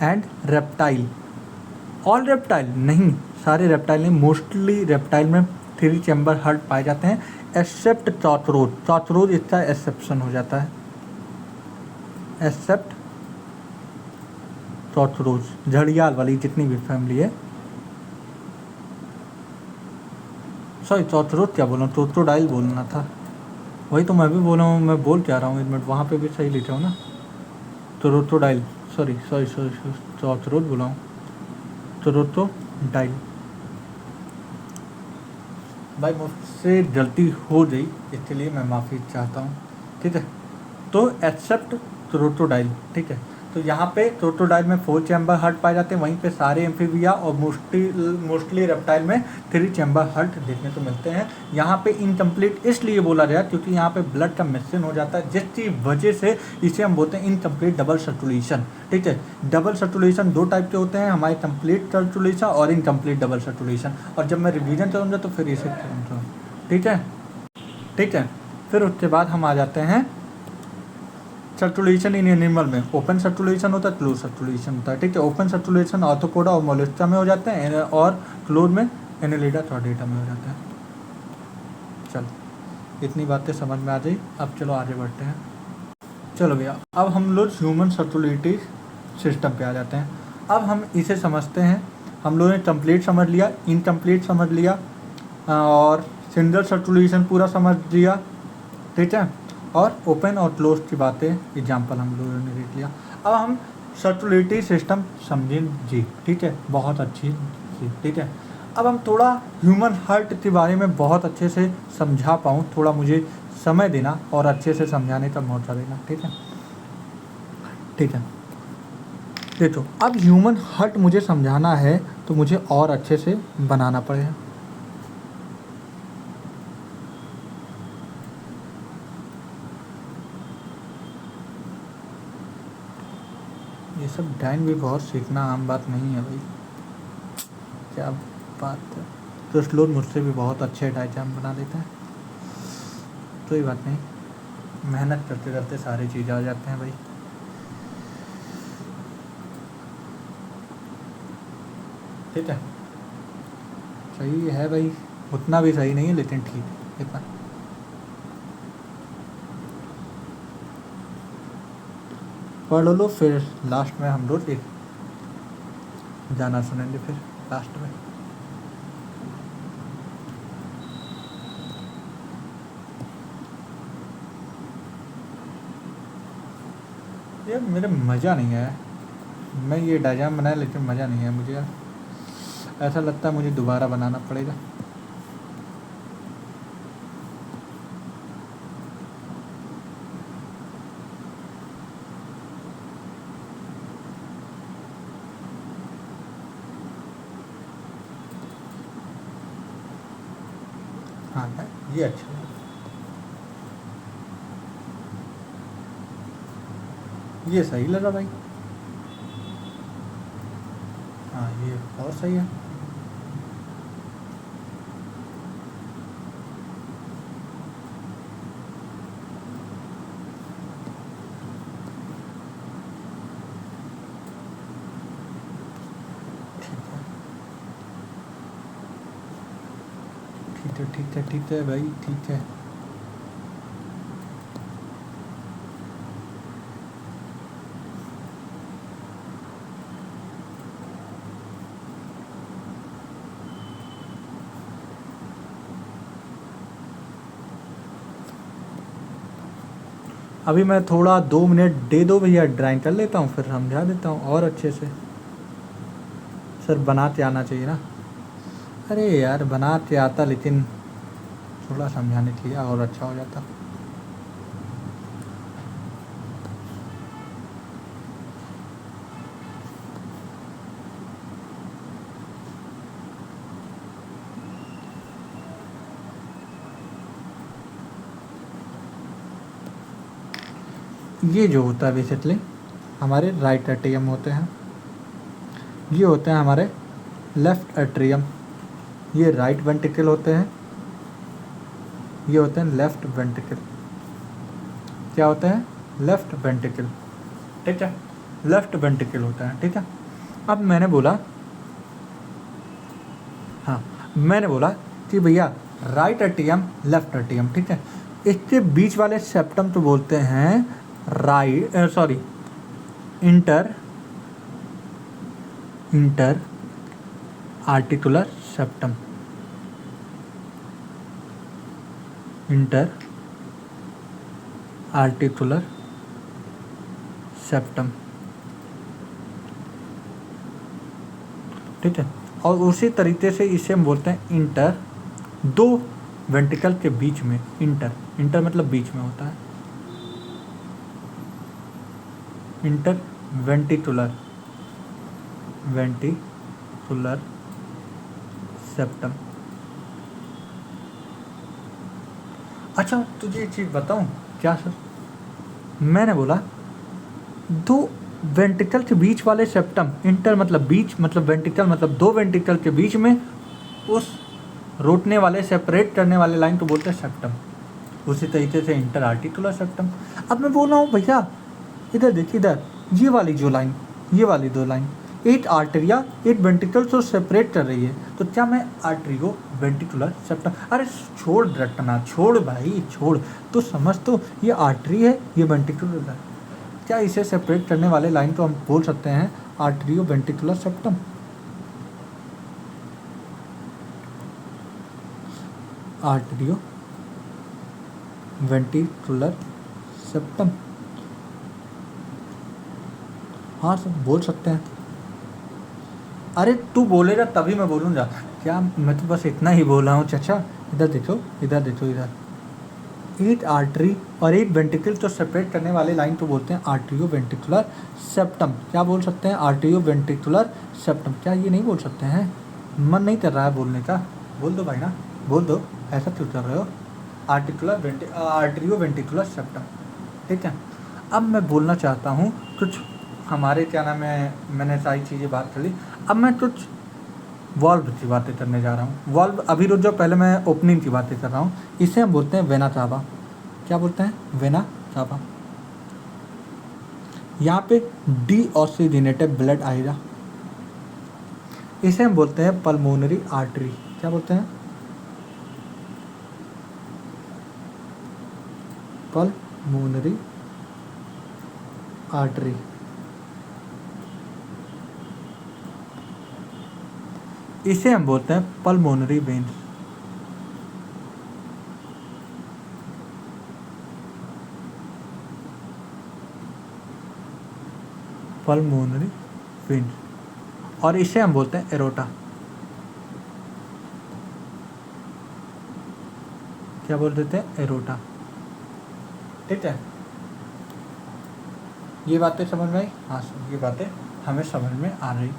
एंड रेप्टाइल। ऑल रेप्टाइल नहीं, सारे रेप्टाइल नहीं, मोस्टली रेप्टाइल में 3 चैम्बर हार्ट पाए जाते हैं एक्सेप्ट चौथरोज। चौथरोज इसका एक्सेप्शन हो जाता है, एक्सेप्ट चौथरोज, झड़ियाल वाली जितनी भी फैमिली है। सॉरी चौथरोज क्या बोल रहा हूँ, क्रोकोडाइल बोलना था, वही तो मैं भी बोल रहा हूँ, मैं बोल क्या रहा हूँ 1 मिनट, वहाँ पे भी सही लिखा हूँ ना, क्रोकोडाइल, सॉरी सॉरी सॉरी चौथरोज बोला हूँ, क्रोकोडाइल। भाई मुझसे गलती हो गई, इसके लिए मैं माफ़ी चाहता हूँ, ठीक है। तो एक्सेप्ट क्रोकोडाइल, ठीक है। तो यहाँ पे क्रोकोडाइल में 4 चैम्बर हार्ट पाए जाते हैं, वहीं पे सारे एम्फीबिया और मोस्टली रेप्टाइल में 3 चैम्बर हार्ट देखने को मिलते हैं। यहाँ पे इनकम्प्लीट इसलिए बोला गया क्योंकि यहाँ पे ब्लड का मिक्सिंग हो जाता है, जिसकी वजह से इसे हम बोलते हैं इनकम्प्लीट डबल सर्कुलेशन, ठीक है। डबल सर्कुलेशन 2 टाइप के होते हैं, हमारे कंप्लीट सर्कुलेशन और इनकम्प्लीट डबल सर्कुलेशन, और जब मैं रिवीजन करूँगा तो फिर इसे करूँगा, ठीक है, ठीक है। फिर उसके बाद हम आ जाते हैं सर्कुलेशन इन एनिमल में। ओपन सर्कुलेशन होता है, क्लोज सर्कुलेशन होता है, ठीक है। ओपन सर्कुलेशन आर्थ्रोपोडा और मोलस्का में हो जाते हैं, और क्लोज में एनेलिडा चौडेटा में हो जाता है। चलो इतनी बातें समझ में आ गई, अब चलो आगे बढ़ते हैं। चलो भैया अब हम लोग ह्यूमन सर्कुलेटरी सिस्टम पे आ जाते हैं। अब हम इसे समझते हैं, हम लोगों ने कंप्लीट समझ लिया, इनकम्प्लीट समझ लिया, और सिंगल सर्कुलेशन पूरा समझ लिया, ठीक है, और ओपन और क्लोज की बातें एग्जाम्पल हम लोगों ने देख लिया। अब हम सर्कुलेटरी सिस्टम समझें जी, ठीक है, बहुत अच्छी जी, ठीक है। अब हम थोड़ा ह्यूमन हार्ट के बारे में बहुत अच्छे से समझा पाऊँ, थोड़ा मुझे समय देना और अच्छे से समझाने का मौका देना, ठीक है, ठीक है। देखो अब ह्यूमन हार्ट मुझे समझाना है तो मुझे और अच्छे से बनाना पड़ेगा। ये सब डाइन भी बहुत सीखना आम बात नहीं है भाई, क्या बात है। तो लोग मुझसे भी बहुत अच्छे डायग्राम बना देते हैं, कोई बात नहीं, मेहनत करते करते सारी चीज़ आ जाते हैं भाई। ठीक है, सही है भाई, उतना भी सही नहीं है लेकिन ठीक है इतना। पढ़ लो फिर लास्ट में हम लोग एक गाना सुनेंगे फिर लास्ट में। ये मेरे मज़ा नहीं आया, मैं ये डायग्राम बनाया लेकिन मज़ा नहीं आया मुझे यार, ऐसा लगता है मुझे दोबारा बनाना पड़ेगा। हाँ ये अच्छा है, ये सही लगा भाई, हाँ ये बहुत सही है। ठीक है ठीक है ठीक है भाई, ठीक है। अभी मैं थोड़ा 2 मिनट दे दो भैया, ड्राइंग कर लेता हूँ फिर समझा देता हूँ और अच्छे से। सर बनाते आना चाहिए ना, अरे यार बनाते आता लेकिन थोड़ा समझाने के लिए और अच्छा हो जाता। ये जो होता है बेसिकली हमारे राइट एट्रियम होते हैं, ये होते हैं हमारे लेफ्ट एट्रियम, ये राइट वेंट्रिकल होते हैं, ये होते हैं लेफ्ट वेंट्रिकल। क्या होते हैं? लेफ्ट वेंट्रिकल, ठीक है, लेफ्ट वेंट्रिकल होता है, ठीक है। अब मैंने बोला, हाँ मैंने बोला कि भैया राइट एट्रियम लेफ्ट एट्रियम, ठीक है, इसके बीच वाले सेप्टम तो बोलते हैं inter articular septum, inter articular septum, ठीक है। और उसी तरीके से इसे हम बोलते हैं इंटर, दो वेंट्रिकल के बीच में, इंटर मतलब बीच में होता है, इंटर वेंट्रिकुलर सेप्टम। अच्छा तुझे एक चीज़ बताऊं क्या सर? मैंने बोला दो वेंट्रिकल के बीच वाले सेप्टम, इंटर मतलब बीच, मतलब वेंट्रिकल मतलब दो वेंट्रिकल के बीच में उस रोकने वाले, सेपरेट करने वाले लाइन को बोलते हैं सेप्टम। उसी तरीके से इंटर आर्टिकुलर सेप्टम। अब मैं बोल रहा हूँ भैया इधर देखिए, इधर ये वाली जो लाइन, ये वाली दो लाइन, एक आर्टेरिया एक वेंट्रिकल को सेपरेट कर रही है, तो क्या मैं आर्टरियो वेंट्रिकुलर सेप्टम, अरे छोड़ रटना, छोड़ भाई छोड़, तो समझ, तो ये आर्टरी है, ये वेंट्रिकुलर है, क्या इसे सेपरेट करने वाले लाइन को हम बोल सकते हैं आर्टरियो वेंट्रिकुलर सेप्टम? आर्टरियो वेंट्रिकुलर सेप्टम, हाँ सर बोल सकते हैं। अरे तू बोलेगा तभी मैं बोलूँगा, क्या मैं तो बस इतना ही बोल रहा हूँ चाचा। इधर देखो, इधर देखो, इधर एक आर्टरी और एक वेंट्रिकल तो सेपरेट करने वाले लाइन को बोलते हैं आर्टरियो वेंट्रिकुलर सेप्टम। क्या बोल सकते हैं? आर्टरियो वेंट्रिकुलर सेप्टम। क्या ये नहीं बोल सकते हैं? मन नहीं कर रहा है बोलने का? बोल दो भाई ना, बोल दो, ऐसा क्यों कर रहे हो? आर्टरियो वेंट्रिकुलर सेप्टम, ठीक है। अब मैं बोलना चाहता हूँ कुछ हमारे, क्या नाम है, मैंने सारी चीज़ें बात कर ली, अब मैं कुछ वॉल्व की बातें करने जा रहा हूँ। वॉल्व अभी रुक जाओ, पहले मैं ओपनिंग की बातें कर रहा हूँ। इसे हम बोलते हैं वेना कावा। क्या बोलते हैं? Vena cava. यहाँ पे डीऑक्सीजनेटेड ब्लड आएगा। इसे हम बोलते हैं पल्मोनरी आर्टरी। क्या बोलते हैं? Pulmonary artery. इसे हम बोलते हैं पल्मोनरी वेन्स। Pulmonary veins. और इसे हम बोलते हैं एरोटा। क्या बोल देते हैं? एरोटा, ठीक है। ये बातें समझ में आई? हाँ सर, ये बातें हमें समझ में आ रही।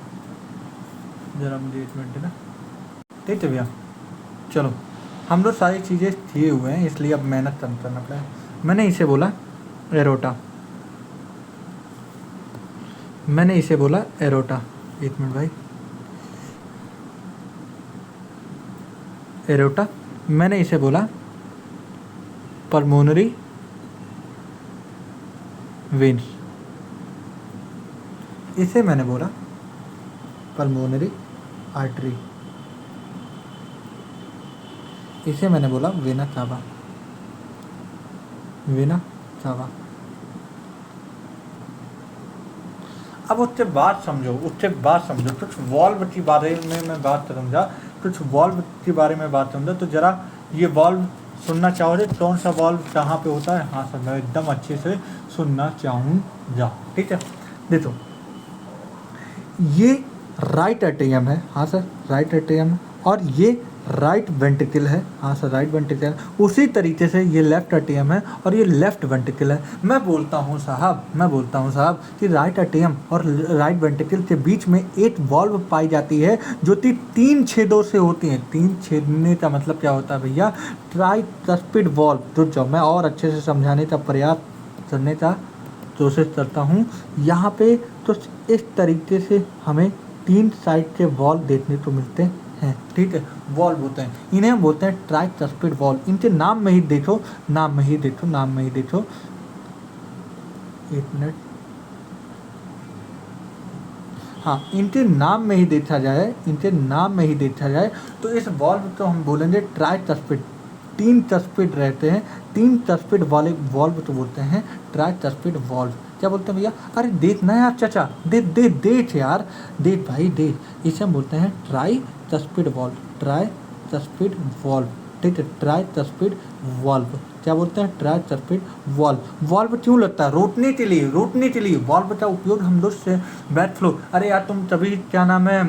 जरा मुझे 1 मिनट देना, ठीक है भैया। चलो, हम लोग सारी चीज़ें किए हुए हैं, इसलिए अब मेहनत कम करना पड़ा है। मैंने इसे बोला एरोटा, मैंने इसे बोला एरोटा। 1 मिनट भाई, एरोटा। मैंने इसे बोला पल्मोनरी वेन्स। इसे मैंने बोला पल्मोनरी आर्टरी। इसे मैंने बोला वेना कावा। Vena cava. अब उसके बाद समझो, कुछ वॉल्व के बारे में मैं बात करूँगा, कुछ वॉल्व के बारे में बात करूँगा। तो जरा ये वॉल्व सुनना चाहोगे, कौन सा वॉल्व कहाँ पे होता है? हाँ सर, मैं एकदम अच्छे से सुनना चाहूँगा, ठीक है। देखो, ये राइट एट्रियम है, हाँ सर राइट एट्रियम है, और ये राइट वेंट्रिकल है, हाँ सर राइट वेंट्रिकल। उसी तरीके से ये लेफ्ट एट्रियम है और ये लेफ्ट वेंट्रिकल है। मैं बोलता हूँ साहब कि राइट एट्रियम और राइट वेंट्रिकल के बीच में एक वॉल्व पाई जाती है जो कि 3 छेदों से होती है। 3 छेदने का मतलब क्या होता है भैया? Tricuspid valve. रुक जाओ, मैं और अच्छे से समझाने का प्रयास करने का कोशिश करता हूँ। यहाँ पे तो इस तरीके से हमें तीन साइड से वॉल्व देखने को मिलते हैं, ठीक है, वॉल्व होते हैं, इन्हें हम बोलते हैं ट्राइस्फिड वॉल्व। इनके नाम में ही देखो, नाम में ही देखो, एक मिनट, हाँ, इनके नाम में ही देखा जाए तो इस वॉल्व को हम बोलेंगे ट्राइस्फिड। तीन चस्पिड रहते हैं, तीन चस्पिड वाले वॉल्व तो बोलते हैं ट्राइस्फिड वॉल्व। क्या बोलते हैं भैया? अरे देख ना यार चाचा, देख यार, देख भाई देख, इसे हम बोलते हैं ट्राइस्फिड वॉल्व, ट्राइस्फिड वॉल्व, ठीक है, ट्राइस्फिड वॉल्व। क्या बोलते हैं? ट्राइस्फिड वॉल्व। वॉल्व क्यों लगता है? रोकने के लिए। वॉल्व का उपयोग हम लोग से बैक फ्लो, अरे यार तुम तभी क्या नाम है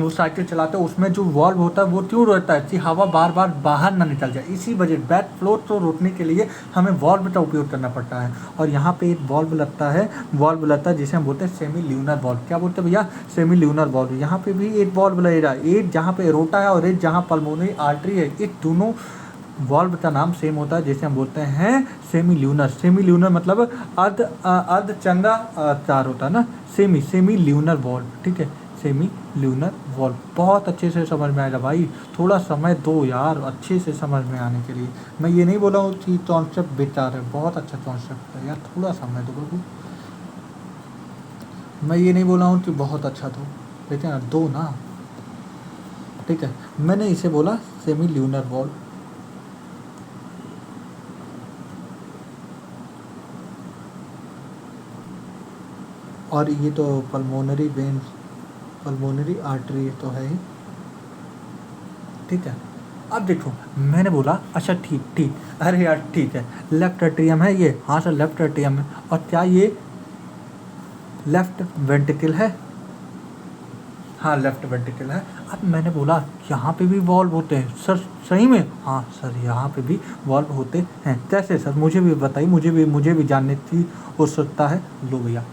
वो साइकिल चलाते हो, उसमें जो वॉल्व होता है वो क्यों रहता है कि हवा बार बार बाहर ना निकल जाए, इसी वजह बैक फ्लो को रोकने के लिए हमें वॉल्व का उपयोग करना पड़ता है। और यहाँ पे एक वॉल्व लगता है जिसे हम बोलते हैं सेमी ल्यूनर वॉल्व। क्या बोलते हैं भैया? Semi lunar valve. यहाँ पे भी एक वॉल्व लगेगा, एक जहाँ पे एरोटा है और एक जहाँ पल्मोनरी आर्टरी है, ये दोनों वॉल्व का नाम सेम होता है, जिसे हम बोलते हैं सेमी ल्यूनर मतलब अर्ध चंदा तार होता है ना, सेमी ल्यूनर वॉल्व, ठीक है, सेमी ल्यूनर वॉल्व। बहुत अच्छे से समझ में आएगा भाई, थोड़ा समय दो यार अच्छे से समझ में आने के लिए। मैं ये नहीं बोला हूँ कि कॉन्सेप्ट बेकार है, बहुत अच्छा कॉन्सेप्ट है यार, थोड़ा समय दो बाबू। मैं ये नहीं बोला हूँ कि बहुत अच्छा दो, लेकिन ना दो ना, ठीक है। मैंने इसे बोला सेमी ल्यूनर वॉल्व। और ये तो पल्मोनरी वेन, पल्मोनरी आर्टरी तो है ही, ठीक है। अब देखो मैंने बोला अच्छा ठीक, अरे यार ठीक है, लेफ्ट एट्रियम है ये, हाँ सर लेफ्ट एट्रियम है। और क्या ये लेफ्ट वेंट्रिकल है? हाँ लेफ्ट वेंट्रिकल है। अब मैंने बोला यहाँ पे भी वॉल्व होते हैं सर, सही में? हाँ सर यहाँ पे भी वॉल्व होते हैं। कैसे सर? मुझे भी बताइए, मुझे भी जानने की उत्सुकता है। लो भैया,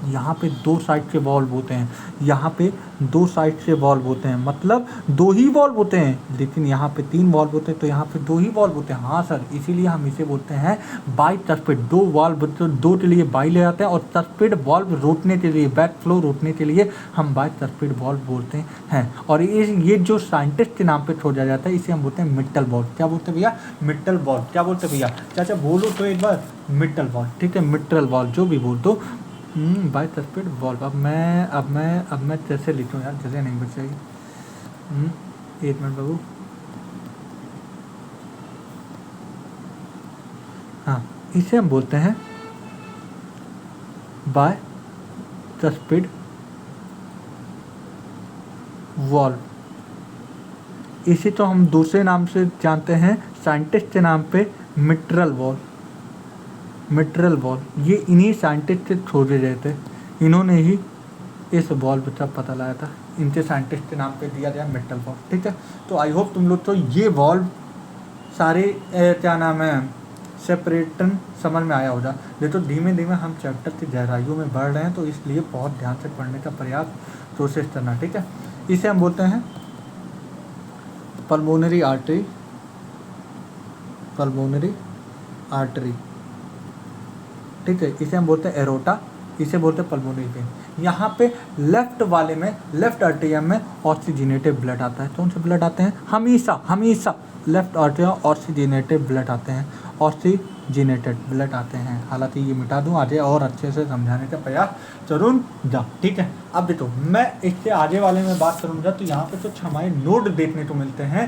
यहाँ पे दो साइड से वॉल्व होते हैं, यहाँ पे दो साइड से वॉल्व होते हैं, मतलब दो ही वॉल्व होते हैं, लेकिन यहाँ पे तीन वॉल्व होते हैं तो यहाँ पे दो ही वॉल्व होते हैं। हाँ सर, इसीलिए हम इसे बोलते हैं बाइस्फिड। दो वॉल्व तो दो के लिए बाई ले जाते हैं, और स्फिड वॉल्व रोकने के लिए, बैक फ्लो रोकने के लिए हम बाइस्फिड वॉल्व बोलते हैं। और ये जो साइंटिस्ट के नाम पे छोड़ा जाता है इसे हम बोलते हैं मिट्टल वॉल्व। क्या बोलते हैं भैया? मिट्टल वॉल्व। क्या बोलते हैं भैया? चाचा बोलो तो एक बार, मिट्टल वॉल्व, ठीक है, मिट्टल वॉल्व जो भी बोल दो, बाइस्फिड वॉल्व। अब मैं कैसे लिखूँ यार, जैसे नहीं बच जाएगी। एक मिनट बाबू, हाँ, इसे हम बोलते हैं बाइस्फिड वॉल्व। इसे तो हम दूसरे नाम से जानते हैं, साइंटिस्ट के नाम पे मिट्रल वॉल्व। मिट्रल वॉल्व ये इन्हीं साइंटिस्ट से खोजे गए थे, इन्होंने ही इस वॉल्व का पता लगाया था, इनके साइंटिस्ट के नाम पे दिया गया मिट्रल वॉल्व, ठीक है। तो आई होप तुम लोग तो ये वॉल्व सारे क्या नाम है सेपरेटन समझ में आया होगा। देखो धीमे धीमे हम चैप्टर की गहराइयों में बढ़ रहे हैं, तो इसलिए बहुत ध्यान से पढ़ने का प्रयास कोशिश करना, ठीक है। इसे हम बोलते हैं पल्मोनरी आर्टरी, पल्मोनरी आर्टरी, ठीक है। इसे हम बोलते हैं एरोटा, इसे बोलते हैं पल्मोनरी वेन। यहाँ पे लेफ्ट वाले में, लेफ्ट आर्टेरियम में ऑक्सीजनेटेड ब्लड आता है। कौन से ब्लड आते हैं? हमेशा लेफ्ट आर्टेरियम ऑक्सीजनेटेड ब्लड आते हैं, ऑक्सीजनेटेड ब्लड आते हैं। हालांकि ये मिटा दूँ आगे और अच्छे से समझाने का प्रयास करूँगा, ठीक है। अब देखो मैं इससे आगे वाले में बात करूँगा तो यहाँ पे कुछ हमारे नोट देखने को मिलते हैं,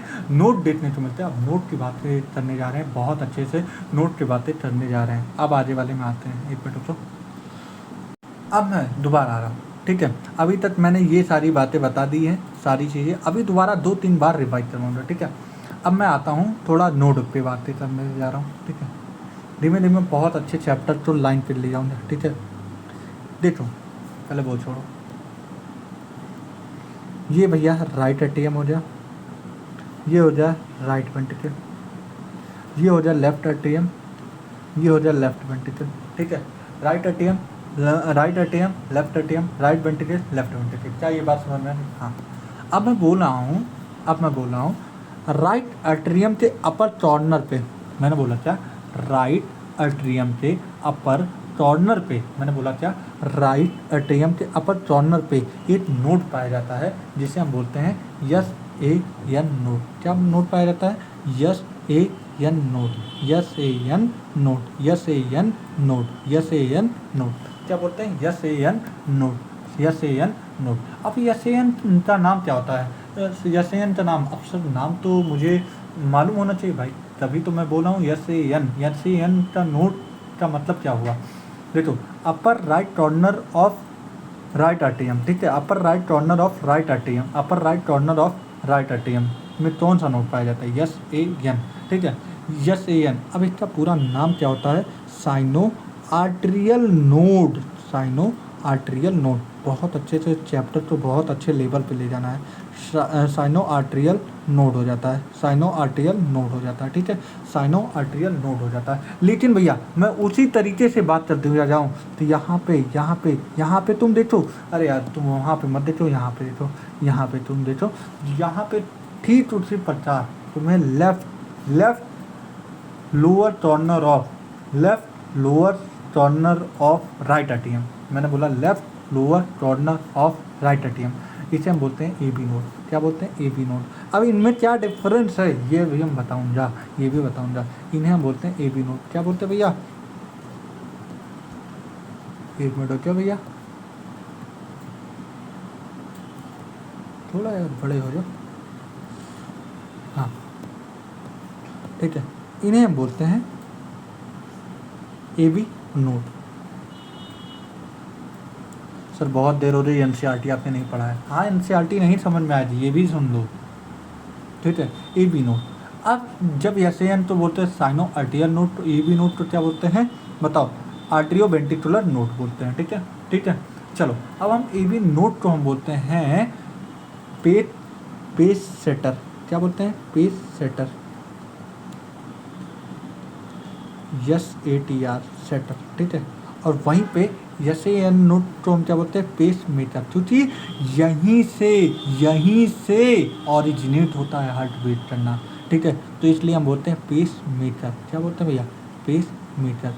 अब नोट की बातें करने जा रहे हैं, बहुत अच्छे से नोट की बातें करने जा रहे हैं। अब आगे वाले में आते हैं, एक मिनट रुको, अब मैं दोबारा आ रहा हूँ, ठीक है। अभी तक मैंने ये सारी बातें बता दी हैं, सारी चीज़ें अभी दोबारा 2-3 बार रिवाइज करवाऊँगा, ठीक है। अब मैं आता हूँ थोड़ा नोट पे बातें करने जा रहा हूँ, ठीक है। धीमे धीमे बहुत अच्छे चैप्टर तो लाइन पे ले जाऊँगा, ठीक है। देखो पहले वो छोड़ो, ये भैया राइट एट्रियम हो जाए, ये हो जाए राइट वेंट्रिकल, ये हो जाए लेफ्ट एट्रियम, ये हो जाए लेफ्ट वेंट्रिकल, ठीक है। Right atrium, left atrium, right ventricle, left ventricle. क्या ये बात समझ में आ रही? हाँ। अब मैं बोल रहा हूँ राइट एट्रियम के अपर कॉर्नर पे, मैंने बोला क्या? राइट एट्रियम के अपर कॉर्नर पे, मैंने बोला क्या, राइट एट्रियम के अपर कॉर्नर पे एक नोड पाया जाता है जिसे हम बोलते हैं यस ए एन नोड। क्या नोड पाया जाता है? Yes A N node, yes A N node, yes A N node, yes A N node. क्या बोलते हैं? Yes A N node, yes A N node. अब यस ए एन का नाम क्या होता है? यस ए एन का नाम, अक्सर नाम तो मुझे मालूम होना चाहिए भाई, तभी तो मैं बोल रहा हूँ yes A N. Yes A N का नोड का मतलब क्या हुआ? देखो, अपर right corner of right atrium, ठीक है, upper right corner of right atrium, upper right corner of right atrium में कौन सा नोड पाया जाता है? यस ए एन, ठीक है, यस ए एन। अब इसका पूरा नाम क्या होता है? Sino arterial node, sino arterial node. बहुत अच्छे से चैप्टर तो बहुत अच्छे लेवल पे ले जाना है। साइनो आर्टेरियल नोड हो जाता है, साइनो आर्टेरियल नोड हो जाता है, ठीक है, साइनो आर्टेरियल नोड हो जाता है। लेकिन भैया मैं उसी तरीके से बात करते हुए जाऊँ तो यहाँ पे तुम देखो, अरे यार तुम वहाँ पे मत देखो, यहाँ पे देखो, यहाँ पे तुम देखो, यहाँ पे ठीक उसी प्रकार तुम्हें left lower corner of, left lower corner of right atrium, मैंने बोला left lower corner of right atrium, इसे हम बोलते हैं ए बी नोड। क्या बोलते हैं? A B node. अब इनमें क्या डिफरेंस है ये भी हम बताऊंगा, ये भी बताऊंगा। इन्हें हम बोलते हैं ए बी नोड। क्या बोलते हैं भैया? एक मिनट हो, क्या भैया, थोड़ा यार बड़े हो जाओ, हाँ ठीक है, इन्हें हम बोलते हैं ए बी नोड। सर बहुत देर हो रही है, एनसीईआरटी आपने नहीं पढ़ा है। हाँ, एनसीईआरटी नहीं समझ में आएगी, ये भी सुन लो, ठीक है, ए बी नोड। अब जब एस ए एन तो बोलते हैं साइनो आर्टेरियल नोड, तो ए बी नोड तो क्या बोलते हैं बताओ? आर्टेरियो वेंट्रिकुलर नोड बोलते हैं, ठीक है, ठीक है। चलो अब हम ए बी नोड को हम बोलते हैं पेस सेटर। क्या बोलते हैं? Pace setter, yes A T R setter, ठीक है। और वहीं पे यस ए एन नोड को हम क्या बोलते हैं? पेस मीटर, क्योंकि यहीं से ऑरिजिनेट होता है हार्ट बीट करना, ठीक है, तो इसलिए हम बोलते हैं पेस मीटर। क्या बोलते हैं भैया? पेस मीटर,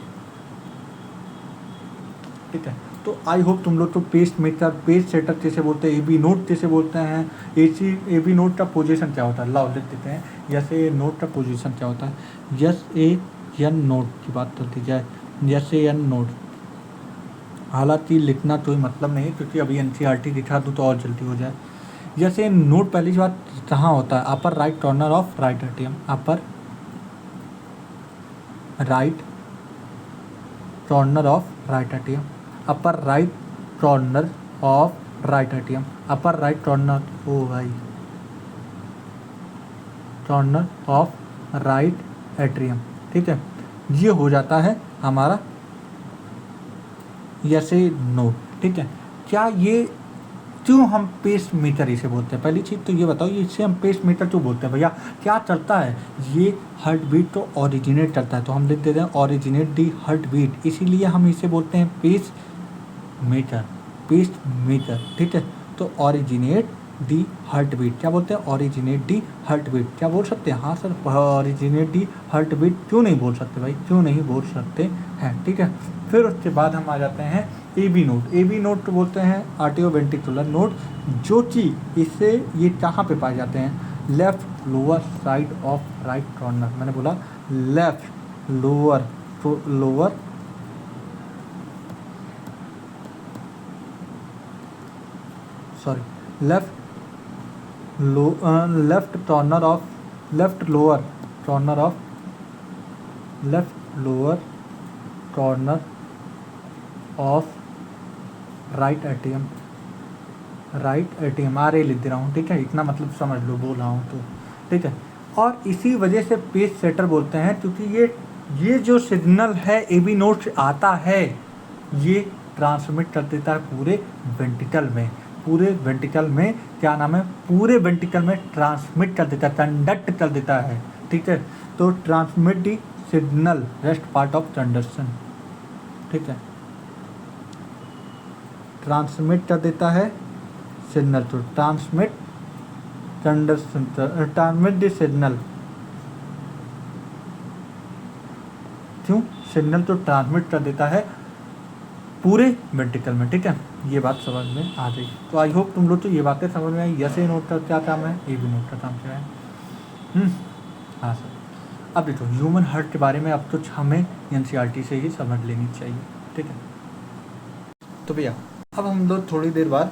ठीक है। तो आई होप तुम लोग तो पेस मीटर, पेस सेटर कैसे बोलते हैं, ए बी नोड कैसे बोलते हैं, ए बी नोड का पोजीशन क्या होता है, लाओ लिख देते हैं। यस ए नोड का पोजीशन क्या होता है? यस ए एन नोड की बात कर दी जाए, यस ए एन नोड, हालांकि लिखना कोई मतलब नहीं क्योंकि अभी एनसीईआरटी दिखा दूँ तो और जल्दी हो जाए। जैसे नोड पहली बात कहाँ होता है? Upper right corner of right atrium, upper right corner of right atrium, upper right corner of right atrium, upper right corner, ओ भाई, कॉर्नर ऑफ राइट एट्रियम, ठीक है। ये हो जाता है हमारा यस ए नोड, ठीक है। क्या ये क्यों हम पेस मीटर इसे बोलते हैं? पहली चीज़ तो ये बताओ, इसे हम पेस मीटर क्यों बोलते हैं भैया? क्या चलता है? ये हार्ट बीट तो ओरिजिनेट करता है, तो हम लिख देते हैं ओरिजिनेट दी हार्ट बीट, इसीलिए हम इसे बोलते हैं पेस मीटर, पेस मीटर, ठीक है। तो ओरिजिनेट दी हार्ट बीट, क्या बोलते हैं? Originate the heart beat. क्या बोल सकते हैं? हाँ sir, originate the heart beat क्यों नहीं बोल सकते भाई? क्यों नहीं बोल सकते हैं, ठीक है। फिर उसके बाद हम आ जाते हैं A B node. A B node तो बोलते हैं आर्टेरियो वेंट्रिकुलर नोड, जो कि इससे ये कहाँ पे पाए जाते हैं? Left lower side of right corner, मैंने बोला लेफ्ट लोअर, तो lower sorry left left corner of, left lower corner of, left lower corner of right atrium, right atrium, R A लिख दे रहा हूँ, ठीक है, इतना मतलब समझ लो, बोल रहा हूँ तो, ठीक है। और इसी वजह से पेस सेटर बोलते हैं क्योंकि ये जो सिग्नल है ए बी नोड से आता है, ये ट्रांसमिट कर देता है पूरे वेंट्रिकल में, पूरे वेंट्रिकल में, क्या नाम है, पूरे वेंट्रिकल में ट्रांसमिट कर देता है, कंडक्ट कर देता है, ठीक है। तो transmit the signal rest part of conduction, ठीक है, ट्रांसमिट कर देता है सिग्नल, तो transmit conduction, transmit the signal, क्यों? सिग्नल तो ट्रांसमिट कर देता है पूरे वेंट्रिकल में, ठीक है। ये बात समझ में आ गई। तो आई होप तुम लोग तो ये बातें समझ में आई। यस, ये नोट कर क्या काम है, ए भी नोट का काम क्या है। हाँ सर। अब देखो ह्यूमन हार्ट के बारे में अब कुछ हमें एनसीईआरटी से ही समझ लेनी चाहिए, ठीक है। तो भैया अब हम लोग थोड़ी देर बाद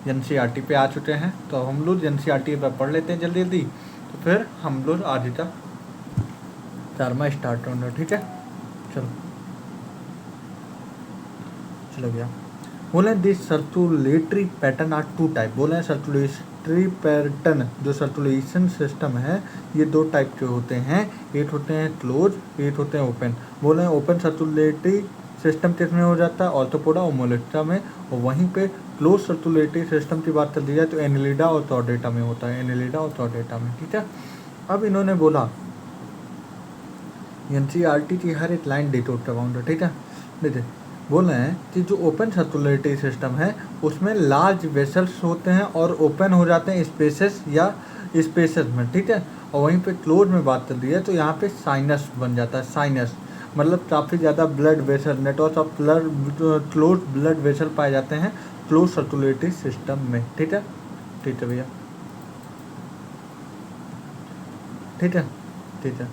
एनसीईआरटी पे आ चुके हैं, तो अब हम लोग एनसीईआरटी पर पढ़ लेते हैं जल्दी जल्दी, तो फिर हम लोग आगे का चारमा स्टार्ट होना, ठीक है। चलो चलो भैया, बोले this circulatory pattern are two type. बोले सर्कुलेटरी पैटर्न, जो सर्कुलेशन सिस्टम है ये दो टाइप के होते हैं। एक होते हैं क्लोज, एक होते हैं ओपन। बोले ओपन सर्कुलेटरी सिस्टम किसमें हो जाता है, ऑर्थोपोडा और मोलेस्टा में। और वहीं पे क्लोज सर्कुलेटरी सिस्टम की बात कर दी जाए तो एनिलिडा और चौडेटा में होता है, एनिलिडा और चौडेटा में, ठीक है। अब इन्होंने बोला एनसीईआरटी की हर एक लाइन डिटोट करवाऊंगा, ठीक है। देखिए बोल रहे हैं कि जो ओपन सर्कुलेटरी सिस्टम है उसमें लार्ज वेसल्स होते हैं और ओपन हो जाते हैं स्पेसेस या स्पेसेस में, ठीक है। और वहीं पे क्लोज में बात कर दी है तो यहाँ पे साइनस बन जाता है। साइनस मतलब काफ़ी ज़्यादा blood vessel, network of blood, close blood vessel पाए जाते हैं क्लोज सर्कुलेटरी सिस्टम में, ठीक है। ठीक है भैया, ठीक है, ठीक है।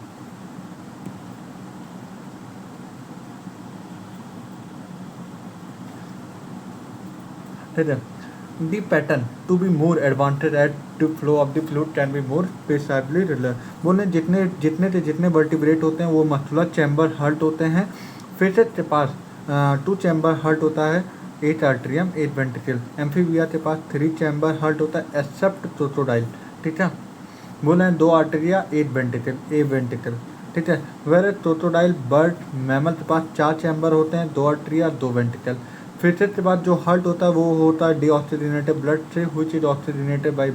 ठीक है। The pattern to be more advantage at the flow of the fluid can be more precisely relevant। बोले जितने जितने से जितने वर्टिब्रेट होते हैं वो मस्कुलर चैम्बर हर्ट होते हैं। फिशर के पास 2 चैम्बर हर्ट होता है, 8 आर्ट्रियम 8 वेंट्रिकल। एम्फीबिया के पास 3 चैम्बर हर्ट होता है एक्सेप्ट क्रोकोडाइल, ठीक है। बोले 2 आर्टेरिया 8 वेंट्रिकल, ए वेंट्रिकल, ठीक है। वेर क्रोकोडाइल बर्ड मैमल के पास 4 चैम्बर होते हैं, 2 आर्टेरिया 2 वेंट्रिकल। फिर के बाद जो हर्ट होता है वो होता है डीऑक्सीजनेटेड ब्लड से, which is oxygenated by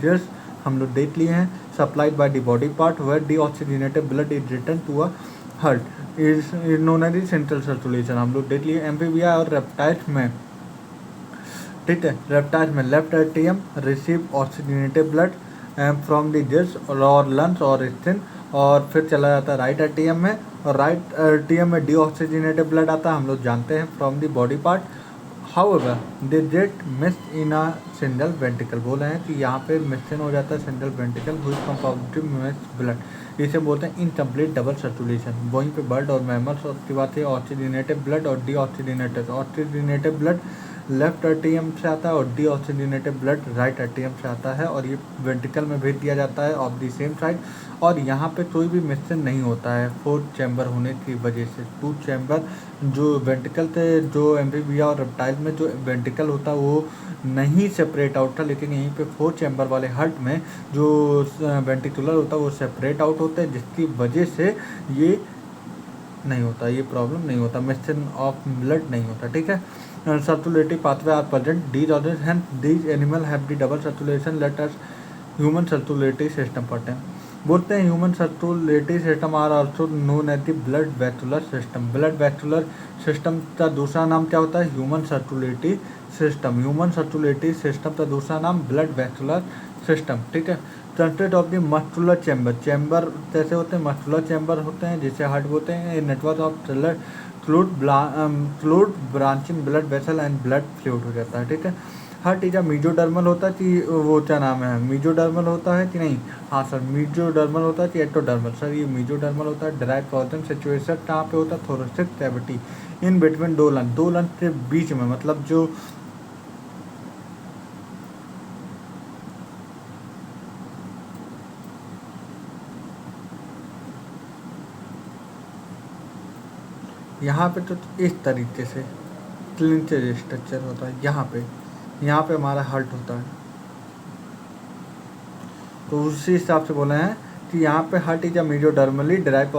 just, हम लोग देख लिए हैं, supplied by the body part, where deoxygenated blood is return to a heart is known as central circulation, हम लोग देख लिए। एम्फीबिया और रेप्टाइल्स में, ठीक है, रेप्टाइल्स में left atrium receive oxygenated blood from the just और लंग्स और स्किन, और फिर चला जाता है राइट एट्रियम में, और राइट एट्रियम में डीऑक्सीजनेटेड ब्लड आता है, हम लोग जानते हैं, from the body part. However they get missed in a single ventricle. बोल रहे हैं कि यहाँ पे मिक्सन हो जाता है सिंगल वेंट्रिकल हुई कंपाउंडेड मिक्स्ड ब्लड, इसे बोलते हैं इनकम्प्लीट डबल सर्कुलेशन। वहीं पे बर्ड और मैमल्स की बात है ऑक्सीजनेटेड ब्लड और deoxygenated. Oxygenated blood left atrium से आता है और डीऑक्सीजनेटेड ब्लड राइट एट्रियम से आता है, और ये वेंट्रिकल में भेज दिया जाता है ऑफ द सेम साइड। और यहाँ पे कोई भी मिक्सन नहीं होता है 4 चैम्बर होने की वजह से। 2 चैम्बर जो वेंट्रिकल थे, जो एम्फीबिया और रेप्टाइल में जो वेंट्रिकल होता है वो नहीं सेपरेट आउट था, लेकिन यहीं पे 4 चैम्बर वाले हर्ट में जो वेंट्रिकुलर होता है वो सेपरेट आउट होता है, जिसकी वजह से ये नहीं होता, ये प्रॉब्लम नहीं होता, मिक्सन ऑफ ब्लड नहीं होता, ठीक है। Circulatory pathway are present these organs and these animal have the double circulation let us human circulatory system पढ़ते हैं। बोलते हैं human circulatory system are also known as the blood vascular system. Blood vascular system का दूसरा नाम क्या होता है, human circulatory system. Human circulatory system का दूसरा नाम ब्लड वैक्यूलर सिस्टम, ठीक है। Constant of the muscular chamber, chamber कैसे होते हैं, मस्कुलर चैम्बर होते हैं जिसे हार्ट बोलते हैं। Network of fluid branching blood vessel and blood fluid हो जाता है, ठीक है। हार्ट इज मीजोडर्मल होता है कि वो क्या नाम है, मीजोडर्मल होता है कि नहीं, हाँ सर मीजोडर्मल होता है कि एक्टोडर्मल, सर ये मीजोडर्मल होता है। ड्राइव ऑर्गन सिचुएशन कहाँ पे होता है, थोरेसिक कैविटी इन बिटवीन दो लंग के बीच में, मतलब जो यहाँ पे तो इस तरीके से क्लिंचर स्ट्रक्चर होता है, यहाँ पे हमारा हार्ट होता है। तो उसी हिसाब से बोले हैं कि यहाँ पे heart is a mesodermally derived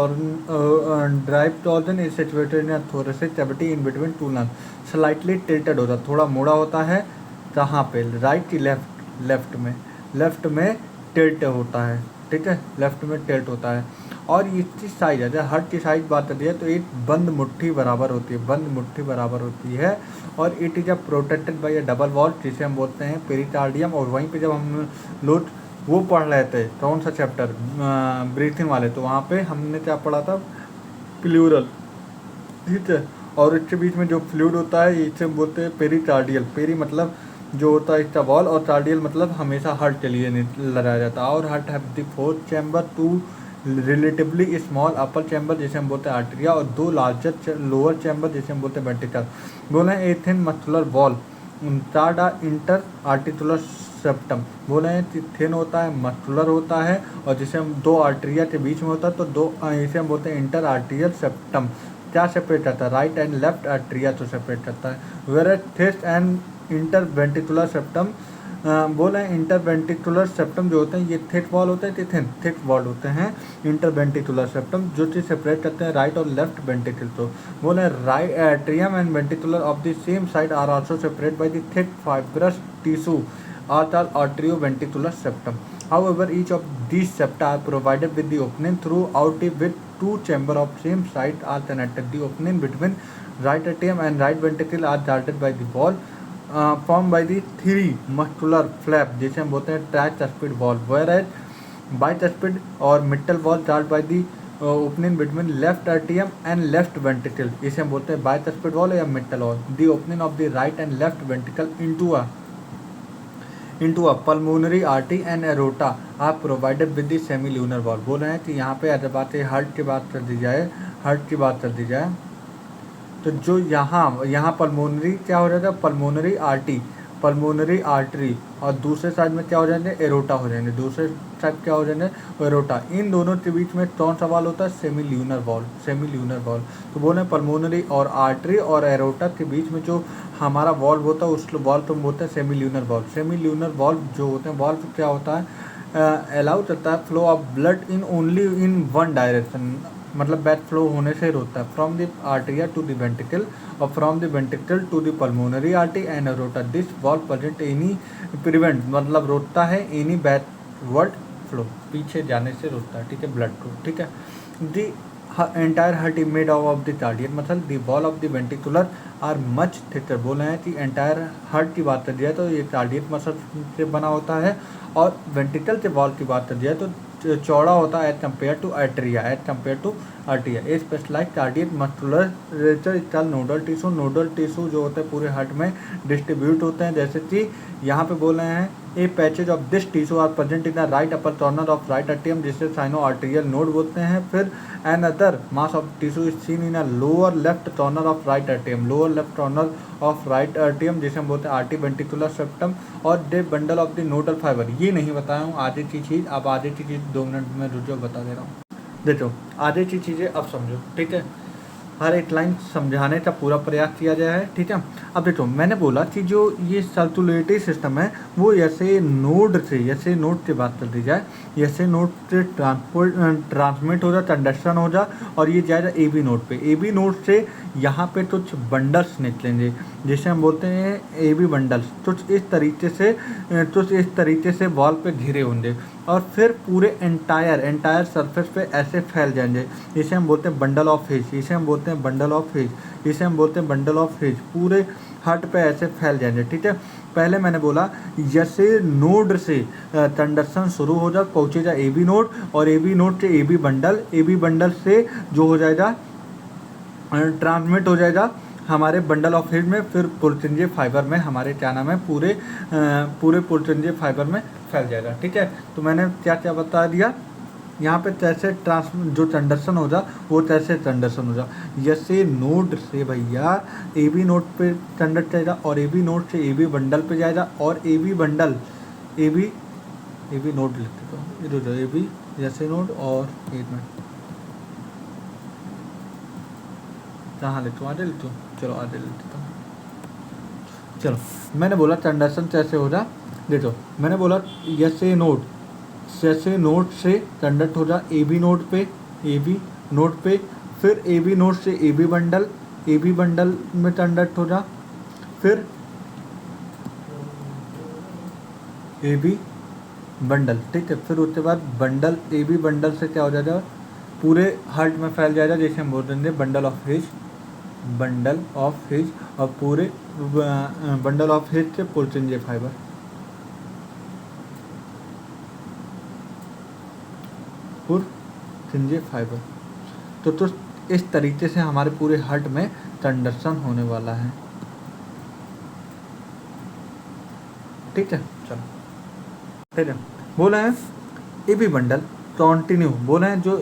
organ is situated in thoracic cavity in between two lung, slightly tilted होता है, थोड़ा मुड़ा होता है। कहाँ पे, राइट की लेफ्ट में टिल्ट होता है, ठीक है, लेफ्ट में टिल्ट होता है। और इसकी साइज है, हार्ट की साइज बात करती है तो एक बंद मुट्ठी बराबर होती है, और it is a protected by a double wall जिसे हम बोलते हैं पेरिकार्डियम। और वहीं पे जब हम लोग वो पढ़ रहे थे, कौन सा चैप्टर, ब्रीथिंग वाले, तो वहाँ पे हमने क्या पढ़ा था, प्लूरल, ठीक है। और इसके बीच में जो फ्लूइड होता है इसे बोलते हैं पेरिकार्डियल। पेरी मतलब जो होता है इसका वॉल, और कार्डियल मतलब हमेशा हार्ट के लिए लगाया जाता है। और heart have the 4 chamber, 2 relatively small upper chamber जिसे हम बोलते हैं आर्टेरिया, और 2 लार्जर लोअर चैम्बर जिसे हम बोलते हैं वेंट्रिकल। बोले a thin muscular wall, third inter articular septum. बोले थिन होता है, मस्कुलर होता है, और जिसे हम 2 आर्टेरिया के बीच में होता है, तो 2 इसे हम बोलते हैं इंटर आर्टिरियल सेप्टम। क्या सेपरेट करता है? राइट एंड लेफ्ट आर्टेरिया तो सेपरेट करता है। Where this and interventricular septum, बोले इंटरवेंट्रिकुलर सेप्टम जो होते हैं ये थिक वॉल होते हैं, थिक वॉल होते हैं इंटरवेंट्रिकुलर सेप्टम, जो चीज़ सेपरेट करते हैं राइट और लेफ्ट वेंट्रिकल। तो बोले right atrium and ventricular of the same side are also separate by the thick fibrous tissue arterioventricular septum. However, each of these septa are provided with the opening throughout it with 2 chambers of same side are connected. The opening between right atrium and right ventricle are guarded by the wall formed by the 3 muscular flap जिसे हम बोलते हैं tricuspid wall, whereas bicuspid और mitral wall guarded by the opening between left atrium and left ventricle इसे हम बोलते हैं bicuspid wall या mitral wall. The opening of the right and left ventricle into a pulmonary artery and aorta are provided with the semilunar wall. बोल रहे हैं कि यहाँ पे अगर बात हार्ट की बात कर दी जाए, तो जो यहाँ पल्मोनरी क्या हो जाएगा? पल्मोनरी आर्टरी, और दूसरे साइड में क्या हो जाएंगे? एरोटा हो जाएंगे। दूसरे साइड क्या हो जाएंगे? एरोटा। इन दोनों के बीच में कौन सा वॉल होता है? सेमील्यूनर वॉल। तो बोले पल्मोनरी और आर्टरी और एरोटा के बीच में जो हमारा वॉल्व होता है उस वॉल्व को हम बोलते हैं सेमील्यूनर वॉल्व। सेमील्यूनर वॉल्व जो होते हैं, वॉल्व क्या होता है? अलाउ करता है flow of blood in only in one direction, मतलब बैक फ्लो होने से रोकता है, from the atria to the ventricle और from the ventricle to the pulmonary artery and aorta. This valve present any prevent मतलब रोकता है एनी बैकवर्ड फ्लो, पीछे जाने से रोकता है, ठीक है, ब्लड को, ठीक है। The entire heart is made of the cardiac muscle, the wall of the ventricular are much thicker. बोले हैं कि एंटायर हार्ट की बात कर दिया तो ये कार्डियक मसल से बना होता है, और वेंट्रिकल के वॉल की बात कर दिया तो चौड़ा होता है as compare to atria. A specialise cardiac muscular nodal tissue जो होते हैं पूरे हार्ट में डिस्ट्रीब्यूट होते हैं, जैसे कि यहाँ पे बोल रहे हैं a patches of this tissue are present in the right upper corner of right atrium जिसे साइनो आर्टेरियल नोड बोलते हैं। फिर another mass of tissue is seen in a lower left corner of right atrium जिसे हम बोलते हैं आर्टी वेंट्रिकुलर सेप्टम, और the bundle of the nodal fibre. ये नहीं बताया हूँ आधे की चीज़, अब आधे की चीज़ 2 मिनट में रुझो बता दे रहा हूँ। देखो आधे की चीज़ें अब समझो, ठीक है, हर एक लाइन समझाने का पूरा प्रयास किया गया है, ठीक है। अब देखो मैंने बोला कि जो ये सर्कुलेटरी सिस्टम है वो ऐसे नोड से बात कर दी जाए, ऐसे नोड से ट्रांसमिट हो जा, कंडक्शन हो जा, और ये जाएगा ए बी नोड से यहाँ पे कुछ बंडल्स निकलेंगे जिसे हम बोलते हैं ए बी बंडल्स। कुछ इस तरीके से वॉल पे घिरे होंगे और फिर पूरे एंटायर सरफेस पे ऐसे फैल जाएंगे, इसे हम बोलते हैं बंडल ऑफ हेज। पूरे हार्ट पे ऐसे फैल जाएंगे, ठीक है। पहले मैंने बोला जैसे नोड से कंडक्शन शुरू हो जा, पहुँचेगा ए बी नोड, और ए बी नोड से ए बी बंडल से जो हो जाएगा ट्रांसमिट हो जाएगा हमारे बंडल ऑफ हेज में, फिर पुर्तंजे फाइबर में हमारे क्या नाम है पूरे पुर्तंजे फाइबर में फैल जाएगा, ठीक है। तो मैंने क्या क्या बता दिया यहाँ पे, कैसे जो कंडक्शन हो जा वो कैसे कंडक्शन हो जा, जैसे नोड से भैया ए बी नोड पे कंडक्ट जाएगा, और ए बी नोड से ए बी बंडल पे जाएगा, और ए बी नोड लिखते तो इधर ए बी जैसे नोड, और एक मिनट कहाँ लिखूँ, आधे लिखूँ, चलो आधे लिख देता हूँ। चलो मैंने बोला कंडक्शन कैसे हो जा, देखो मैंने बोला जैसे नोड से कंडक्ट हो जा ए बी नोड पे, फिर ए बी नोड से ए बी बंडल में कंडक्ट हो जा, फिर ए बी बंडल, ठीक है। फिर उसके बाद ए बी बंडल से क्या हो जाएगा, पूरे हार्ट में फैल जाएगा, जैसे हम बोल देंगे बंडल ऑफ हेज, और पूरे बंडल ऑफ हेज से पुर्तंजे फाइबर, तो इस तरीके से हमारे पूरे हार्ट में कंडक्शन होने वाला है। ठीक है, चलो ठीक है। बोले हैं ए बी बंडल कंटिन्यू, बोले हैं जो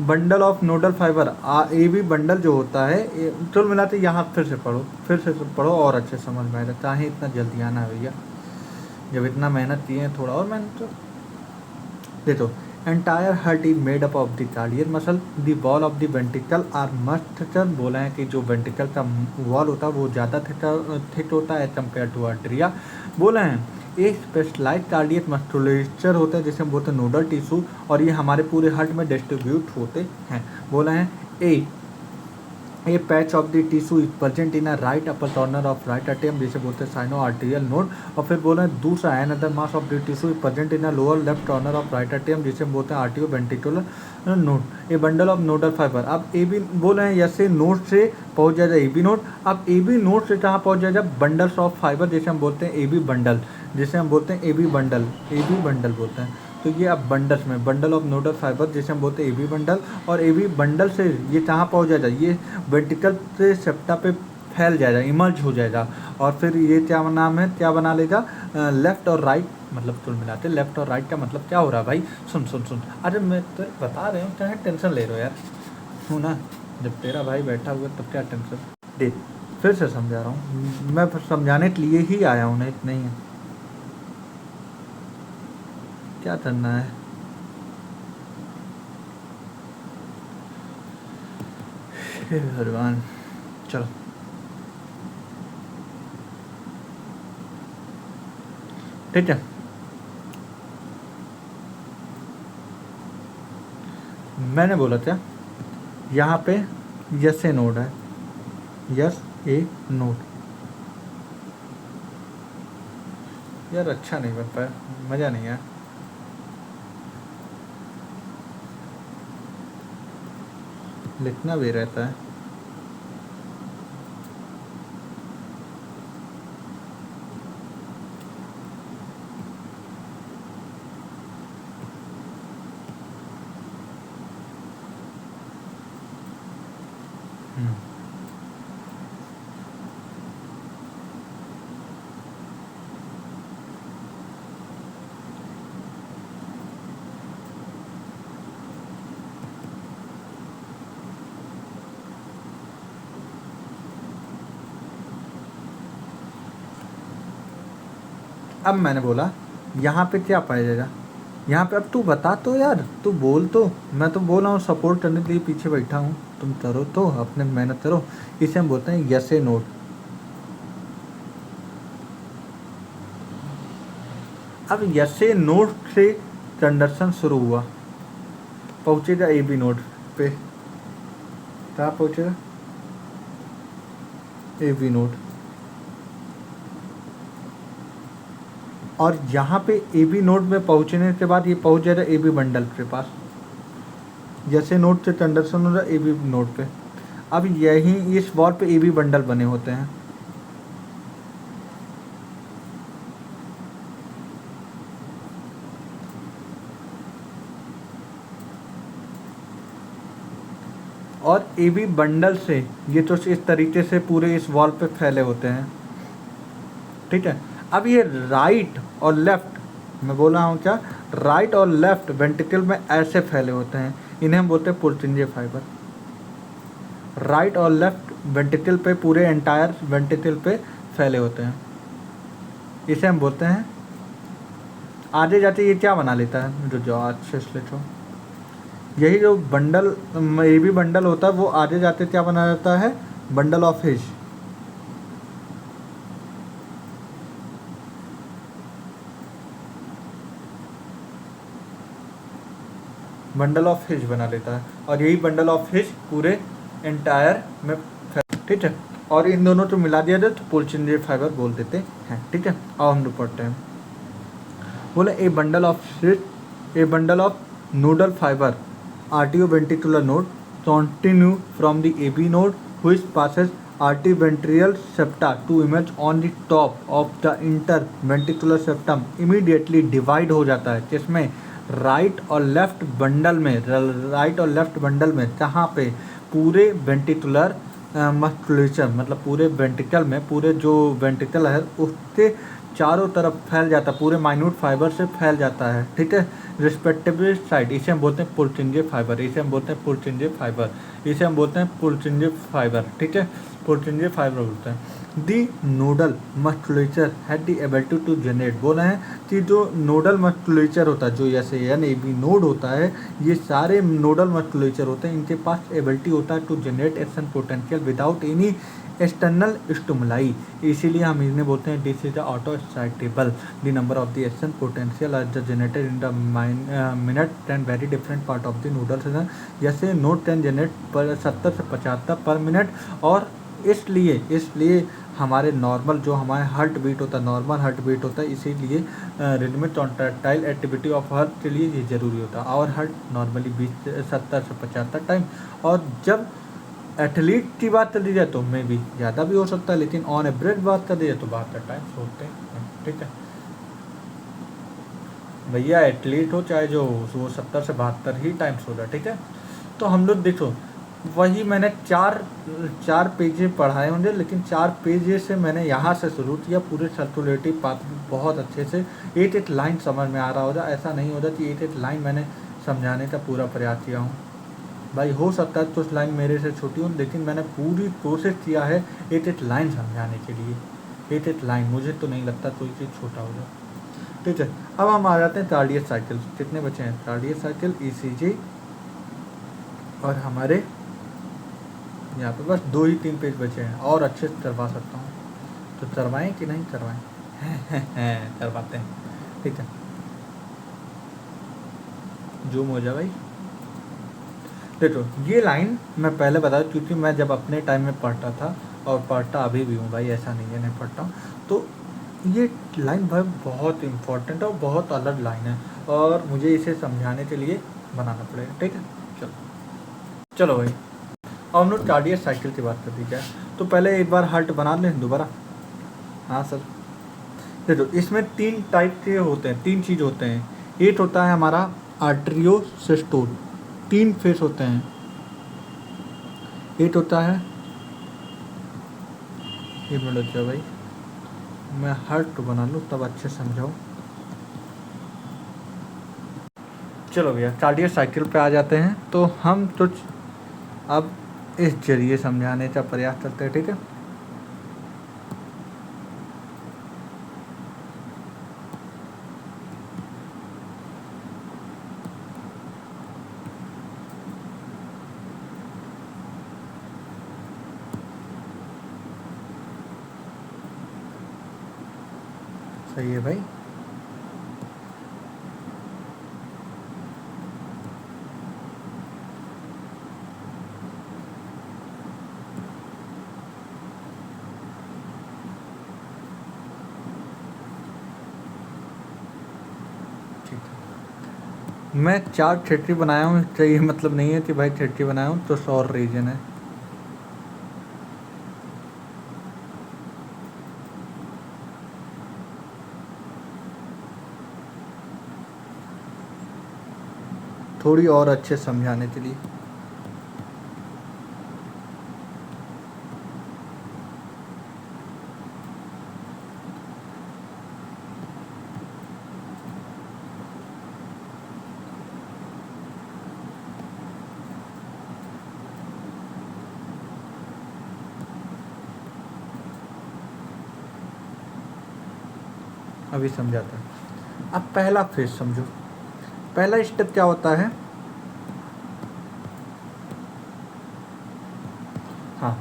bundle of nodal fibre A B bundle जो होता है, चलो मिलाते यहाँ फिर से पढ़ो और अच्छे समझ में आएगा। चाहे इतना जल्दी आना है भैया, जब इतना मेहनत किए हैं थोड़ा और मेहनत तो देखो। Entire heart is made up of the cardiac muscle, the wall of the ventricle are much thicker. बोला है कि जो वेंट्रिकल का वॉल होता है वो ज़्यादा थिक होता है कंपेयर टू आर्टरिया। बोले हैं एक स्पेशलाइज कार्डियक मस्कुलेचर होता है जिसे हम बोलते हैं नोडल टिश्यू, और ये हमारे पूरे हार्ट में डिस्ट्रीब्यूट होते हैं। बोला है a patch of the tissue is present in a right upper corner of right atrium जिसे बोलते हैं साइनो आर्टेरियल नोड। और फिर बोला है दूसरा another mass of the tissue is present in a lower left corner of right atrium जिसे हम बोलते हैं RTO ventricular node. A bundle of nodal fibre, अब ए बी बोले हैं जैसे नोड से पहुंच जाएगा ए बी नोड। अब ए बी नोड से कहाँ पहुंच जाएगा, बंडल्स ऑफ फाइबर जिसे हम बोलते हैं ए बी बंडल, जिसे हम बोलते हैं ए बी बंडल बोलते हैं। तो ये अब बंडल्स में बंडल ऑफ नोडल फाइबर जिसे हम बोलते हैं ए बी बंडल, और ए बी बंडल से ये कहाँ पहुँच जाएगा, ये वेंट्रिकल से सेप्टा पे फैल जाएगा, इमर्ज हो जाएगा, और फिर ये क्या नाम है, क्या बना लेगा, लेफ्ट और राइट, मतलब तुल मिलाते लेफ्ट और राइट का मतलब क्या हो रहा है भाई, सुन। अरे मैं तो बता रहे हूँ, क्या टेंशन ले रहे हो यार, हूँ ना, जब तेरा भाई बैठा हुआ तब क्या टेंशन। देख फिर से समझा रहा हूँ, मैं समझाने के लिए ही आया हूँ, नहीं है क्या करना है। हे भगवान, चलो ठीक है। मैंने बोला था यहाँ पे यस ए नोड है, यस ए नोड। यार अच्छा नहीं बन पाया, मज़ा नहीं आया। लिखना भी रहता है। अब मैंने बोला यहाँ पे क्या पाया जाएगा, यहाँ पे अब तू बता तो यार, तू बोल तो, मैं तो बोल रहा हूँ सपोर्ट करने के लिए पीछे बैठा हूँ, तुम करो तो अपने मेहनत करो। इसे हम बोलते हैं यस ए नोड। अब यस ए नोड से कंडक्शन शुरू हुआ, पहुँचेगा ए बी नोड पे, कहाँ पहुँचेगा, ए बी नोड, और यहाँ पे ए बी नोड में पहुँचने के बाद ये पहुँच जाएगा ए बी बंडल के पास। जैसे नोड से कंडक्शन हो रहा है ए बी नोड पे, अब यही इस वॉल पे ए बी बंडल बने होते हैं। और ए बी बंडल से ये तो इस तरीके से पूरे इस वॉल पे फैले होते हैं। ठीक है, अब ये राइट और लेफ्ट, मैं बोल रहा हूँ क्या, राइट और लेफ्ट वेंट्रिकल में ऐसे फैले होते हैं, इन्हें हम बोलते हैं पुर्चिंजे फाइबर। राइट और लेफ्ट वेंट्रिकल पे, पूरे एंटायर वेंट्रिकल पे फैले होते हैं, इसे हम बोलते हैं। आगे जाते ये क्या बना लेता है, जो अच्छे से लेटो, यही जो बंडल ए बी बंडल होता है वो आगे जाते क्या बना जाता है, bundle of his. Bundle of his बना लेता है, और यही बंडल ऑफ हिज पूरे एंटायर में, ठीक है। और इन दोनों को मिला दिया जाए तो पुर्चिंजे फाइबर बोल देते हैं। ठीक है, अब हम लोग पढ़ते हैं। बोले ए bundle of nodal fibre arterioventricular node continue from the AB node which passes arterioventricular septa to emerge on the top of the interventricular septum, immediately divide हो जाता है किसमें, राइट और लेफ्ट बंडल में, जहाँ पे पूरे वेंट्रिकुलर मस्कुलेचर मतलब पूरे वेंट्रिकल में, पूरे जो वेंट्रिकल है उसके चारों तरफ फैल जाता है, पूरे माइन्यूट फाइबर से फैल जाता है, ठीक है। रिस्पेक्टिव साइड, इसे हम बोलते हैं पुर्किंजे फाइबर, इसे हम बोलते हैं पुर्किंजे फाइबर, इसे हम बोलते हैं पुर्किंजे फाइबर, ठीक है, पुर्किंजे फाइबर बोलते हैं। The nodal musculature had the ability to generate, बोला है कि जो नोडल मस्कुलेचर होता है, जो ऐसे एन ए बी नोड होता है, ये सारे नोडल मस्कुलेचर होते हैं, इनके पास एबिलिटी होता है to generate action potential without any external stimuli, इसीलिए हम इन्हें बोलते हैं this is auto excitable. The number of the action potential are generated in the minute can very different part of the nodal, जैसे नोड कैन जनरेट पर 70 से 75 पर मिनट, और इसलिए हमारे नॉर्मल जो हमारे हार्ट बीट होता है, नॉर्मल हार्ट बीट होता है, इसीलिए rhythmic contractile activity of heart के लिए ये ज़रूरी होता है। और हार्ट नॉर्मली 70 से 75 टाइम, और जब एथलीट की बात कर दी जाए तो में भी ज़्यादा भी हो सकता है, लेकिन ऑन एवरेज बात कर दी जाए तो 72 टाइम्स होते हैं, ठीक है भैया। एथलीट हो चाहे जो हो, वो 70 से 72 ही टाइम्स होगा, ठीक है। तो हम लोग देखो, वही मैंने चार पेजेस पढ़ाए होंगे, लेकिन 4 पेजेस से मैंने यहाँ से शुरू किया, पूरे सर्कुलेटिव पाथ बहुत अच्छे से 8 लाइन समझ में आ रहा होगा। ऐसा नहीं होता कि 8 लाइन मैंने समझाने का पूरा प्रयास किया हूँ भाई, हो सकता है कुछ लाइन मेरे से छोटी हो, लेकिन मैंने पूरी कोशिश किया है 8 लाइन समझाने के लिए। 8 लाइन, मुझे तो नहीं लगता कोई चीज़ छोटा हो जाए, ठीक है। अब हम आ जाते हैं कार्डियक साइकिल, कितने बचे हैं, कार्डियक साइकिल, ईसीजी, और हमारे यहाँ पे बस 2 ही 3 पेज बचे हैं, और अच्छे से करवा सकता हूँ, तो करवाएं कि नहीं करवाएं? करवाते हैं, ठीक है, जूम हो जाए भाई। देखो ये लाइन मैं पहले बता दूं, क्योंकि मैं जब अपने टाइम में पढ़ता था, और पढ़ता अभी भी हूँ भाई, ऐसा नहीं है नहीं पढ़ता हूँ, तो ये लाइन भाई बहुत इम्पोर्टेंट है और बहुत अलग लाइन है, और मुझे इसे समझाने के लिए बनाना पड़ेगा, ठीक है। चलो भाई, अब हम लोग कार्डियक साइकिल की बात कर दी जाए, तो पहले एक बार हार्ट बना लें दोबारा। हाँ सर, देखो इसमें 3 टाइप के होते हैं, 3 चीज़ होते हैं। एक होता है हमारा आर्टरियोसिस्टोल, 3 फेस होते हैं। एक होता है, एक मिनट जाओ भाई, मैं हार्ट बना लूँ तब अच्छे समझाऊँ। चलो भैया कार्डियक साइकिल पे आ जाते हैं, तो हम कुछ अब इस जरिए समझाने का प्रयास करते हैं, ठीक है। सही है भाई, मैं 4 थिएटरी बनाया हूँ, इसका ये मतलब नहीं है कि भाई थिएटरी बनाया हूँ तो 100 रीजन है। थोड़ी और अच्छे समझाने के लिए, अभी समझाता है। अब पहला फेज समझो, पहला स्टेप क्या होता है, हाँ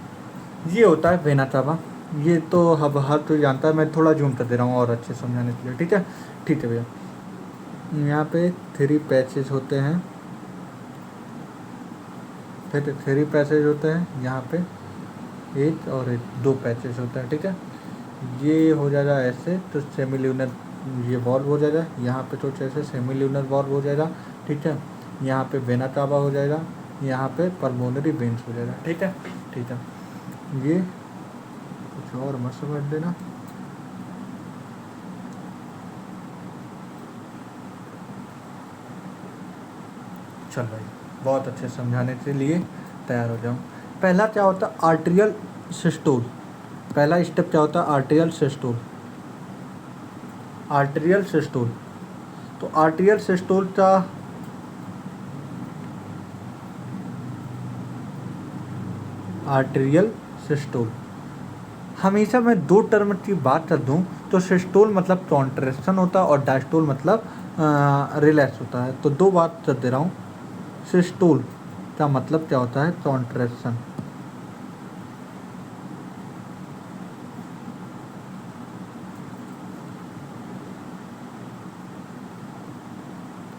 ये होता है वेना कावा, ये तो अब हर कोई जानता है, मैं थोड़ा जूम कर दे रहा हूँ और अच्छे समझाने के लिए, ठीक है। ठीक है भैया, यहाँ पे 3 पैचेज होते हैं, ठीक है, 3 पैचेज होते हैं, यहाँ पे 1 और 1 2 पैचेज होते हैं, ठीक है। ये हो जाएगा ऐसे तो सेमील्यूनर ये वॉल्व हो जाएगा, यहाँ पे तो ऐसे सेमील्यूनर वॉल्व हो जाएगा, ठीक है। यहाँ पे वेना कावा हो जाएगा, यहाँ पे पल्मोनरी वेन्स हो जाएगा, ठीक है, ठीक है। ये कुछ और मत समझ देना, चल भाई बहुत अच्छे समझाने के लिए तैयार हो जाऊँ। पहला क्या होता है आर्टेरियल सिस्टोल, पहला स्टेप क्या होता है आर्टेरियल सिस्टोल, आर्टेरियल सिस्टोल। तो आर्टेरियल सिस्टोल का आर्टेरियल सिस्टोल, हमेशा मैं दो टर्म की बात कर दूं तो सिस्टोल मतलब कॉन्ट्रैक्शन होता है और डायस्टोल मतलब रिलैक्स होता है। तो दो बात कर दे रहा हूँ, सिस्टोल का मतलब क्या होता है कॉन्ट्रैक्शन,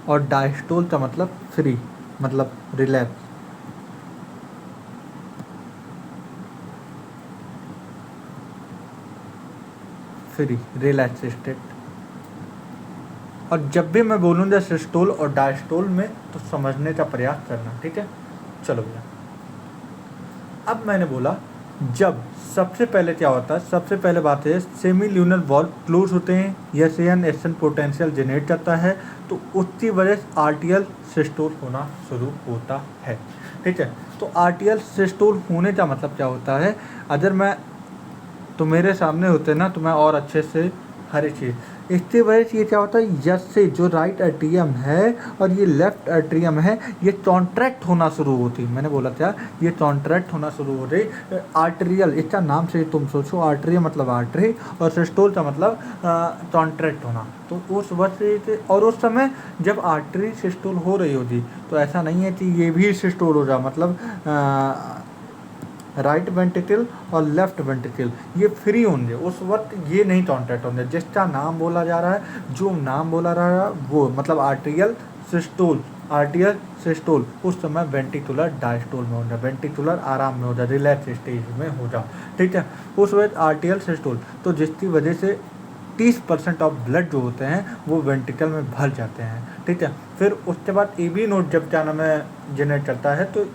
और डायस्टोल का मतलब फ्री मतलब रिलैक्स, फ्री रिलैक्स स्टेट। और जब भी मैं बोलूँगा सिस्टोल और डायस्टोल में तो समझने का प्रयास करना, ठीक है। चलो भैया, अब मैंने बोला जब सबसे पहले क्या होता है, सबसे पहले बात है सेमी ल्यूनर वॉल्व क्लोज होते हैं, yes an action potential generate करता है, तो उसकी वजह से आर्टियल सिस्टोल होना शुरू होता है, ठीक है। तो आर्टियल सिस्टोल होने का मतलब क्या होता है, अगर मैं तो मेरे सामने होते ना तो मैं और अच्छे से हर एक चीज़, इसकी वजह से ये क्या होता है यस से जो राइट एट्रियम है और ये लेफ्ट एट्रियम है ये कॉन्ट्रैक्ट होना शुरू होती, मैंने बोला था ये कॉन्ट्रैक्ट होना शुरू हो रही। आर्टेरियल इसका नाम से तुम सोचो, आर्टरी मतलब आर्टरी और सिस्टोल का मतलब कॉन्ट्रैक्ट होना। तो उस वक्त और उस समय जब आर्टरी सिस्टोल हो रही होती तो ऐसा नहीं है कि ये भी सिस्टोल हो जाए, मतलब राइट वेंट्रिकल और लेफ्ट वेंट्रिकल ये फ्री होंगे उस वक्त, ये नहीं कॉन्ट्रैक्ट होंगे। जिसका नाम बोला जा रहा है, जो नाम बोला रहा है वो मतलब आर्टेरियल सिस्टोल, आर्टेरियल सिस्टोल उस समय वेंट्रिकुलर डायस्टोल में हो जाए, वेंट्रिकुलर आराम में हो जाए, रिलैक्स स्टेज में हो जाए, ठीक है। उस वक्त आर्टेरियल सिस्टोल, तो जिसकी वजह से 30% ऑफ ब्लड जो होते हैं वो वेंट्रिकल में भर जाते हैं, ठीक है। फिर उसके बाद ए बी नोड जब क्या नाम है जनरेट करता है तो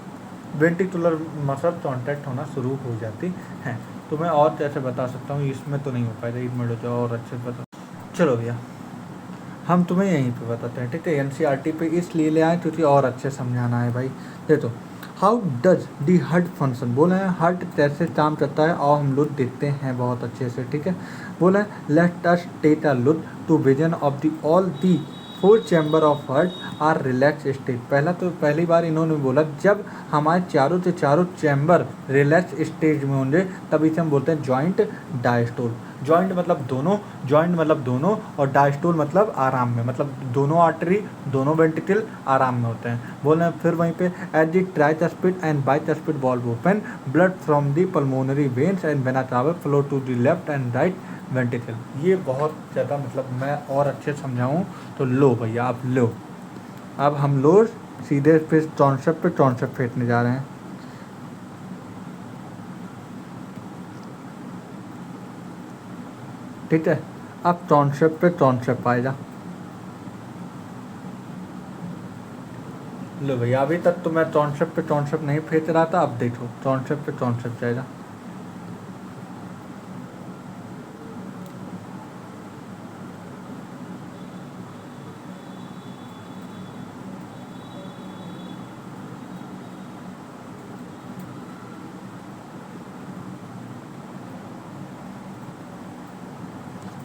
वेंट्रिकुलर मसल कॉन्ट्रैक्ट होना शुरू हो जाती हैं। तो मैं और कैसे बता सकता हूँ, इसमें तो नहीं हो पाएगा, एक मिनट हो और अच्छे बता। चलो भैया हम तुम्हें यहीं पे बताते हैं, ठीक है। एनसीईआरटी पे इसलिए ले आए क्योंकि और अच्छे समझाना है भाई। देखो how does the heart function, बोले हैं हार्ट कैसे काम करता है और हम लोग देखते हैं बहुत अच्छे से, ठीक है। बोले let us take a look to vision of the all the 4 chamber of heart are relax state. पहली बार इन्होंने बोला जब हमारे चारों से चारों चैम्बर रिलैक्स स्टेज में होंगे तब इसे हम बोलते हैं जॉइंट डायस्टोल। जॉइंट मतलब दोनों, जॉइंट मतलब दोनों और डायस्टोल मतलब आराम में, मतलब दोनों आर्टरी दोनों वेंट्रिकल आराम में होते हैं। बोल रहे हैं फिर वहीं पे at the tricuspid and bicuspid valve open blood from the pulmonary veins and vena travel flow to the left and right ventricle. ये बहुत ज़्यादा मतलब मैं और अच्छे समझाऊँ तो लो भैया आप लो। अब हम लोग सीधे फिर कॉन्सेप्ट पे कॉन्सेप्ट फेंकने जा रहे हैं, ठीक है। अब कॉन्सेप्ट पे कॉन्सेप्ट आएगा। लो भैया अभी तक तो मैं कॉन्सेप्ट पे कॉन्सेप्ट नहीं फेंक रहा था, अब देखो कॉन्सेप्ट पे कॉन्सेप्ट जाएगा।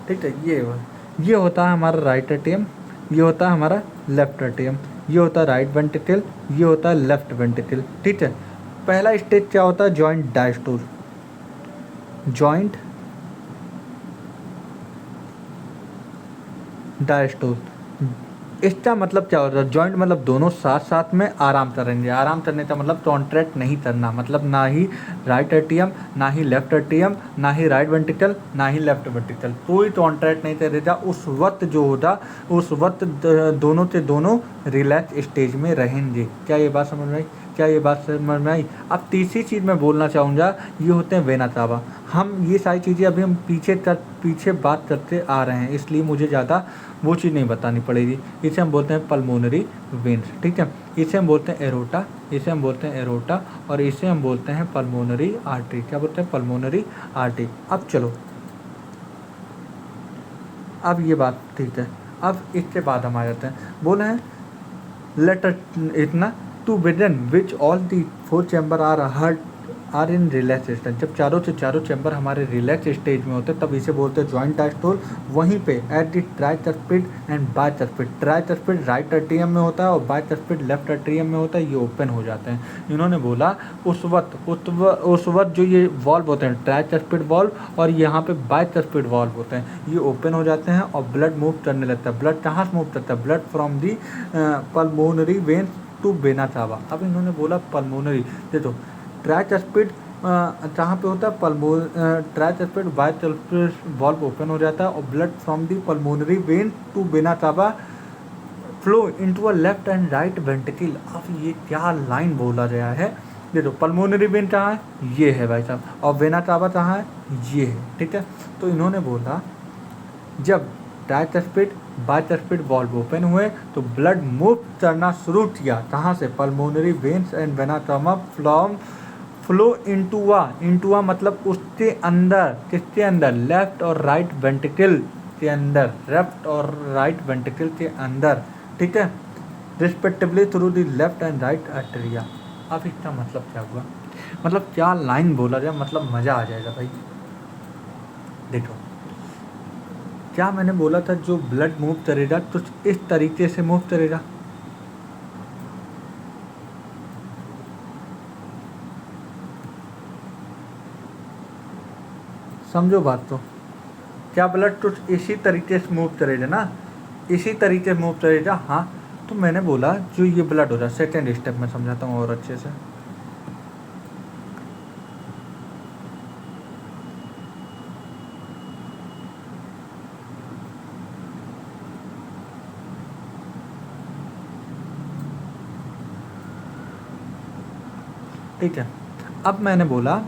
ठीक है, ये होता है हमारा राइट एट्रियम, ये होता है हमारा लेफ्ट एट्रियम, ये होता है राइट वेंट्रिकल, ये होता है लेफ्ट वेंट्रिकल, ठीक है। पहला स्टेज क्या होता है जॉइंट डायस्टोल, जॉइंट डायस्टोल। इसका मतलब क्या होता है, जॉइंट मतलब दोनों साथ साथ में आराम करेंगे। आराम करने का मतलब कॉन्ट्रैक्ट नहीं करना, मतलब ना ही राइट एट्रियम ना ही लेफ्ट एट्रियम ना ही राइट वेंट्रिकल ना ही लेफ्ट वेंट्रिकल, कोई कॉन्ट्रैक्ट नहीं करेगा उस वक्त जो होता, उस वक्त दोनों से दोनों रिलैक्स स्टेज में रहेंगे। क्या ये बात समझ में आई, क्या ये बात समझ में आई। अब तीसरी चीज़ मैं बोलना चाहूँगा, ये होते हैं वेना कावा। हम ये सारी चीज़ें अभी हम पीछे बात करते आ रहे हैं, इसलिए मुझे ज़्यादा वो चीज़ नहीं बतानी पड़ेगी। इसे हम बोलते हैं पल्मोनरी वेन्स, ठीक है। इसे हम बोलते हैं एरोटा, इसे हम बोलते हैं एरोटा और इसे हम बोलते हैं पल्मोनरी आर्टरी। क्या बोलते हैं, पल्मोनरी आर्टरी। अब चलो, अब ये बात ठीक है। अब इसके बाद हम आ जाते हैं, बोले हैं लेटर इतना to within which all the 4 chamber are heart are in relax stage, जब चारों से चारों चैम्बर हमारे रिलैक्स स्टेज में होते हैं तब इसे बोलते हैं जॉइंट डायस्टोल। वहीं पे at the tricuspid and bicuspid, tricuspid right atrium में होता है और बाइस्फिड लेफ्ट एट्रियम में होता है, ये ओपन हो जाते हैं। इन्होंने बोला उस वक्त जो ये वॉल्व होते हैं ट्राइस्फिड वॉल्व और यहाँ पे बाइस्फिड वॉल्व होते हैं, ये ओपन हो जाते हैं और ब्लड मूव करने लगता है। ब्लड कहाँ से मूव करता है? Blood from the pulmonary veins to vena cava. अब इन्होंने बोला पल्मोनरी, देखो ट्राइस्फिड जहाँ पे होता है ट्राइस्फिड बाइस्फिड वॉल्व ओपन हो जाता है और blood from the pulmonary vein to vena cava flow into a left and right ventricle. अब ये क्या लाइन बोला गया है, देखो पल्मोनरी वेन कहाँ है? ये है भाई साहब, और वेना कावा कहाँ है? ये है, ठीक है। तो इन्होंने बोला जब ट्राइस्फिड बाइस्फिड वॉल्व ओपन हुए तो ब्लड मूव करना शुरू किया, कहाँ से? Pulmonary veins and vena cava flow into मतलब उसके अंदर, किसके अंदर? लेफ्ट और राइट वेंट्रिकल के अंदर, लेफ्ट और राइट वेंट्रिकल के अंदर, ठीक है, respectively through the left and right arteria. अब इसका मतलब क्या हुआ, मतलब क्या लाइन बोला जाए, मतलब मज़ा आ जाएगा भाई। देखो क्या मैंने बोला था, जो ब्लड मूव करेगा तो इस तरीके से मूव करेगा, समझो बात। तो क्या ब्लड तो इसी तरीके से मूव करेगा ना, इसी तरीके से मूव करेगा। हाँ, तो मैंने बोला जो ये ब्लड हो रहा है, सेकेंड स्टेप में समझाता हूँ और अच्छे से। ठीक है, अब मैंने बोला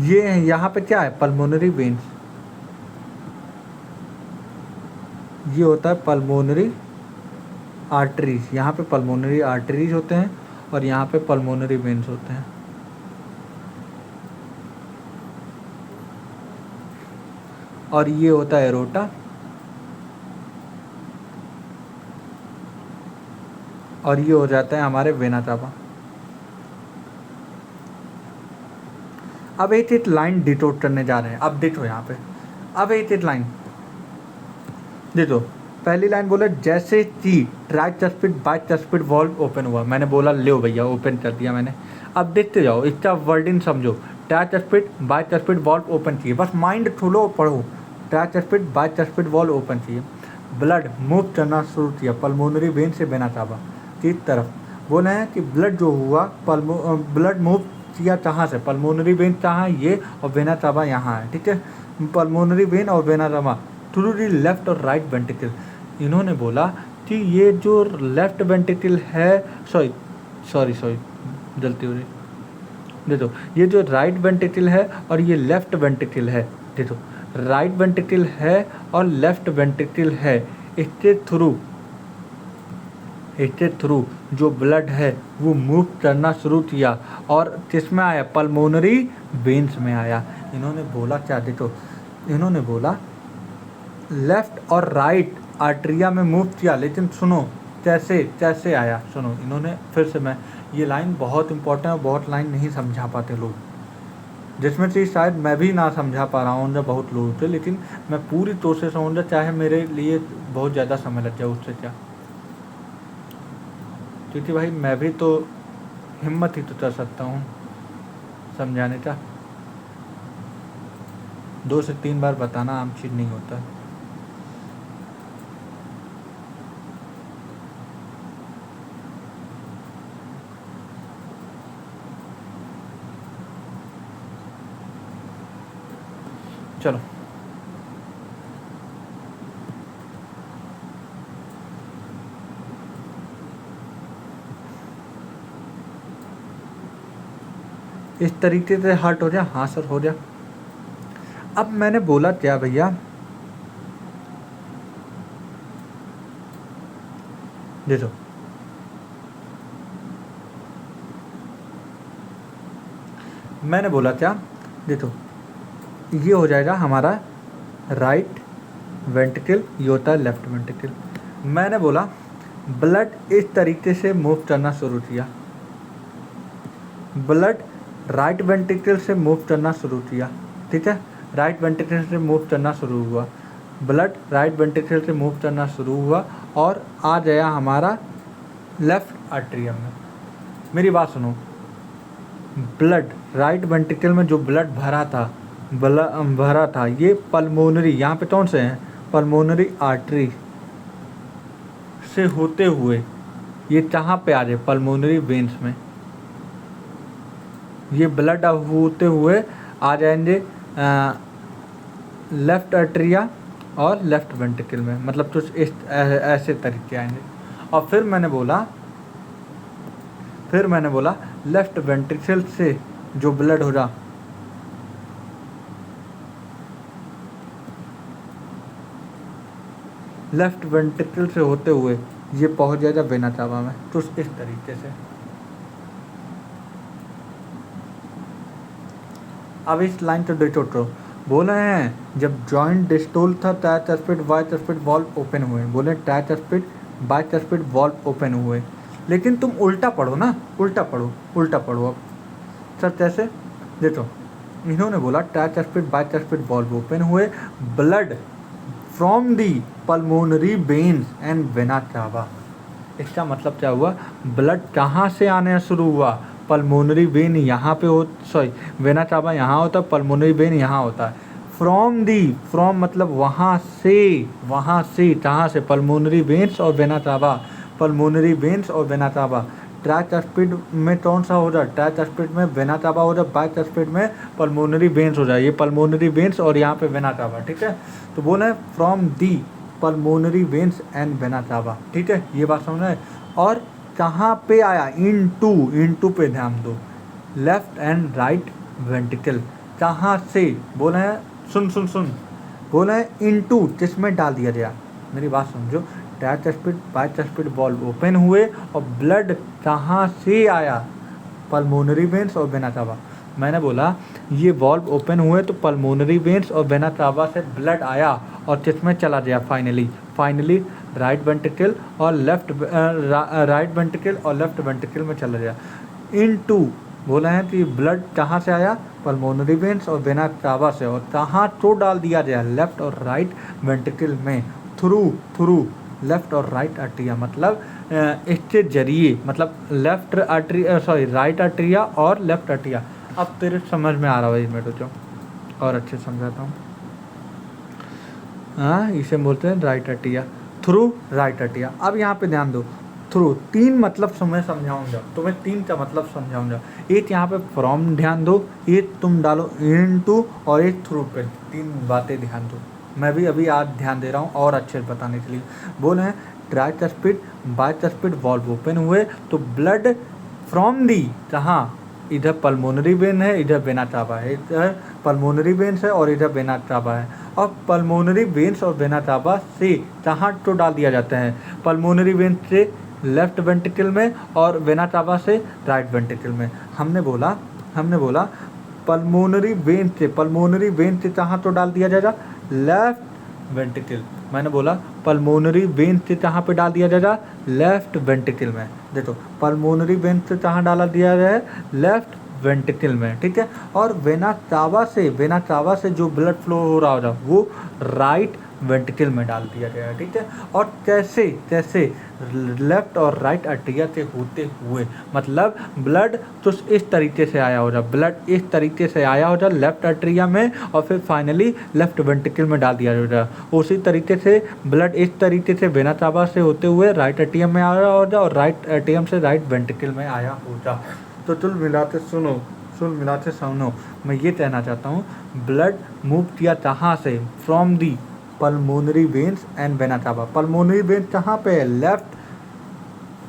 ये यहाँ पे क्या है? पल्मोनरी वेन्स, ये होता है पल्मोनरी आर्टरीज, यहाँ पे पल्मोनरी आर्टरीज होते हैं और यहाँ पे पल्मोनरी वेन्स होते हैं। और ये होता है एरोटा और ये हो जाता है हमारे वेना कावा। अब एक लाइन डिटोट करने जा रहे हैं। अब देखो यहाँ पे, अब एक लाइन देखो, पहली लाइन बोला जैसे कि ट्राइस्फिड बाइस्फिड वॉल्व ओपन हुआ, मैंने बोला लो भैया ओपन कर दिया मैंने। अब देखते जाओ, इसका वर्डिंग समझो, ट्राइस्फिड बाइस्फिड वॉल्व ओपन किए, बस माइंड खोलो पढ़ो, ट्राइस्फिड बाइस्फिड वॉल्व ओपन किए, ब्लड मूव करना शुरू किया पल्मोनरी वेन से वेना कावा की तरफ। बोले हैं कि ब्लड जो हुआ ब्लड मूव किया कहाँ से? पल्मोनरी वेन कहाँ है? ये, और वेना कावा यहाँ है, ठीक है। पल्मोनरी वेन और vena cava through the left और राइट वेंट्रिकल। इन्होंने बोला कि ये जो लेफ्ट वेंट्रिकल है, सॉरी गलती हो रही, देखो ये जो राइट वेंट्रिकल है और ये लेफ्ट वेंट्रिकल है, देखो राइट वेंट्रिकल है और लेफ्ट वेंट्रिकल है, इसके थ्रू जो ब्लड है वो मूव करना शुरू किया और किस में आया? पल्मोनरी वेन्स में आया। इन्होंने बोला क्या, देखो इन्होंने बोला लेफ्ट और राइट आर्टरिया में मूव किया, लेकिन सुनो कैसे आया, सुनो। इन्होंने फिर से, मैं ये लाइन बहुत इंपॉर्टेंट है, बहुत लाइन नहीं समझा पाते लोग, जिसमें से शायद मैं भी ना समझा पा रहा हूँ बहुत लोगों से, लेकिन मैं पूरी तौर से समझा, चाहे मेरे लिए बहुत ज़्यादा समय लग जाए उससे क्या, क्योंकि भाई मैं भी तो हिम्मत ही तो कर सकता हूँ समझाने का। 2 से 3 बार बताना आम चीज़ नहीं होता। चलो इस तरीके से हर्ट हो जाए, हाँ सर हो जाए। अब मैंने बोला क्या भैया, देखो मैंने बोला क्या, देखो ये हो जाएगा हमारा राइट वेंट्रिकल, ये होता है लेफ्ट वेंट्रिकल। मैंने बोला ब्लड इस तरीके से मूव करना शुरू किया, ब्लड राइट वेंट्रिकल से मूव करना शुरू किया, ठीक है, राइट वेंट्रिकल से मूव करना शुरू हुआ, ब्लड राइट वेंट्रिकल से मूव करना शुरू हुआ और आ गया हमारा लेफ्ट आर्टरियम में। मेरी बात सुनो, ब्लड राइट वेंट्रिकल में जो ब्लड भरा था ये पल्मोनरी, यहाँ पे कौन से हैं, पल्मोनरी आर्टरी से होते हुए ये कहाँ पे आ जाए, पल्मोनरी वेन्स में। ये ब्लड होते हुए आ जाएंगे लेफ्ट आर्टरिया और लेफ्ट वेंट्रिकल में, मतलब कुछ इस ऐसे तरीके आएंगे। और फिर मैंने बोला लेफ्ट वेंट्रिकल से जो ब्लड हो रहा, लेफ्ट वेंट्रिकल से होते हुए ये पहुंच जाएगा वेना कावा में, तो इस तरीके से। अब इस लाइन को देखो, बोले हैं जब जॉइंट डिस्टोल था ट्राइस्फिड बाइस्फिड वॉल्व ओपन हुए, बोले ट्राइस्फिड बाइस्फिड वॉल्व ओपन हुए, लेकिन तुम उल्टा पढ़ो ना, उल्टा पढ़ो। अब सर कैसे, देखो इन्होंने बोला ट्राइस्फिड बाइस्फिड वॉल्व ओपन हुए, blood from the pulmonary veins and vena cava. इसका मतलब क्या हुआ, ब्लड कहाँ से आने शुरू हुआ, पल्मोनरी वेन यहाँ पे हो, सॉरी वेना कावा यहाँ होता है, पल्मोनरी वेन यहाँ होता है। फ्रॉम मतलब वहाँ से कहाँ से, पल्मोनरी वेन्स और वेना कावा, पल्मोनरी वेन्स और वेना कावा। ट्राइस्फिड में कौन सा हो जाए, ट्राइस्फिड में वेना कावा हो जाए, बाइस्फिड में पल्मोनरी वेन्स हो जाए, ये पल्मोनरी वेन्स और यहाँ पे वेना कावा, ठीक है। तो बोले from the pulmonary veins and vena cava, ठीक है, ये बात समझ में। और कहाँ पे आया, इनटू पे ध्यान दो, लेफ्ट एंड राइट वेंट्रिकल, कहाँ से, बोले हैं सुन, बोले हैं इनटू, किसमें डाल दिया गया, मेरी बात समझो, ट्राइस्फिड बाइस्फिड वॉल्व ओपन हुए और ब्लड कहाँ से आया, पल्मोनरी वेन्स और वेना कावा। मैंने बोला ये वॉल्व ओपन हुए तो पल्मोनरी वेन्स और वेना कावा से ब्लड आया और किसमें चला गया, फाइनली राइट वेंट्रिकल और लेफ्ट वेंट्रिकल में चला गया। इनटू बोला है कि ब्लड कहाँ से आया, पल्मोनरी वेन्स और वेना कावा से, और कहाँ तो डाल दिया गया, लेफ्ट और राइट वेंट्रिकल में, थ्रू लेफ्ट और राइट आर्टरिया, मतलब इसके जरिए, मतलब राइट आर्टरिया और लेफ्ट आर्टरिया। अब तेरे समझ में आ रहा है मेरे को, और अच्छे समझाता हूँ। हाँ, इसे बोलते हैं राइट आर्टरिया, थ्रू राइट आर्टरिया। अब यहाँ पे ध्यान दो, थ्रू तीन मतलब समझाऊंगा तुम्हें, तीन का मतलब समझाऊंगा। एक यहाँ पे फ्रॉम ध्यान दो, एक तुम डालो इनटू, और एक थ्रू पे, तीन बातें ध्यान दो। मैं भी अभी आज ध्यान दे रहा हूँ और अच्छे से बताने के लिए। बोले हैं ट्राइस्फिड बाइस्फिड वॉल्व ओपन हुए तो ब्लड फ्रॉम दी, कहाँ, इधर पल्मोनरी वेन है, इधर वेना कावा है, इधर पल्मोनरी वेन्स है और इधर वेना कावा है। और पल्मोनरी वेन्स और वेना कावा से कहाँ तो डाल दिया जाता है, पल्मोनरी वेन्स से लेफ्ट वेंट्रिकल में और वेना कावा से राइट वेंट्रिकल में। हमने बोला पल्मोनरी वेन से कहाँ तो डाल दिया जाएगा, लेफ्ट वेंट्रिकल। मैंने बोला पल्मोनरी वेन से कहाँ पे डाल दिया जाएगा, लेफ्ट वेंट्रिकल में। देखो पल्मोनरी वेन से कहाँ डाला दिया गया है, लेफ्ट वेंट्रिकल में, ठीक है। और वेना कावा से जो ब्लड फ्लो हो रहा होगा वो राइट वेंट्रिकल में डाल दिया गया है, ठीक है। और कैसे लेफ्ट और राइट आर्टरिया से होते हुए, मतलब ब्लड तो इस तरीके से आया होगा, लेफ्ट आर्टरिया में, और फिर फाइनली लेफ्ट वेंट्रिकल में डाल दिया होगा। उसी तरीके से ब्लड इस तरीके से वेना कावा से होते हुए राइट आर्टरियम में आया होगा और राइट आर्टरियम से राइट वेंट्रिकल में आया होगा। तो चल मिलाते सुनो, मैं ये कहना चाहता हूँ, ब्लड मूव किया कहाँ से, from the pulmonary veins and vena cava. Pulmonary vein कहाँ पे है, लेफ्ट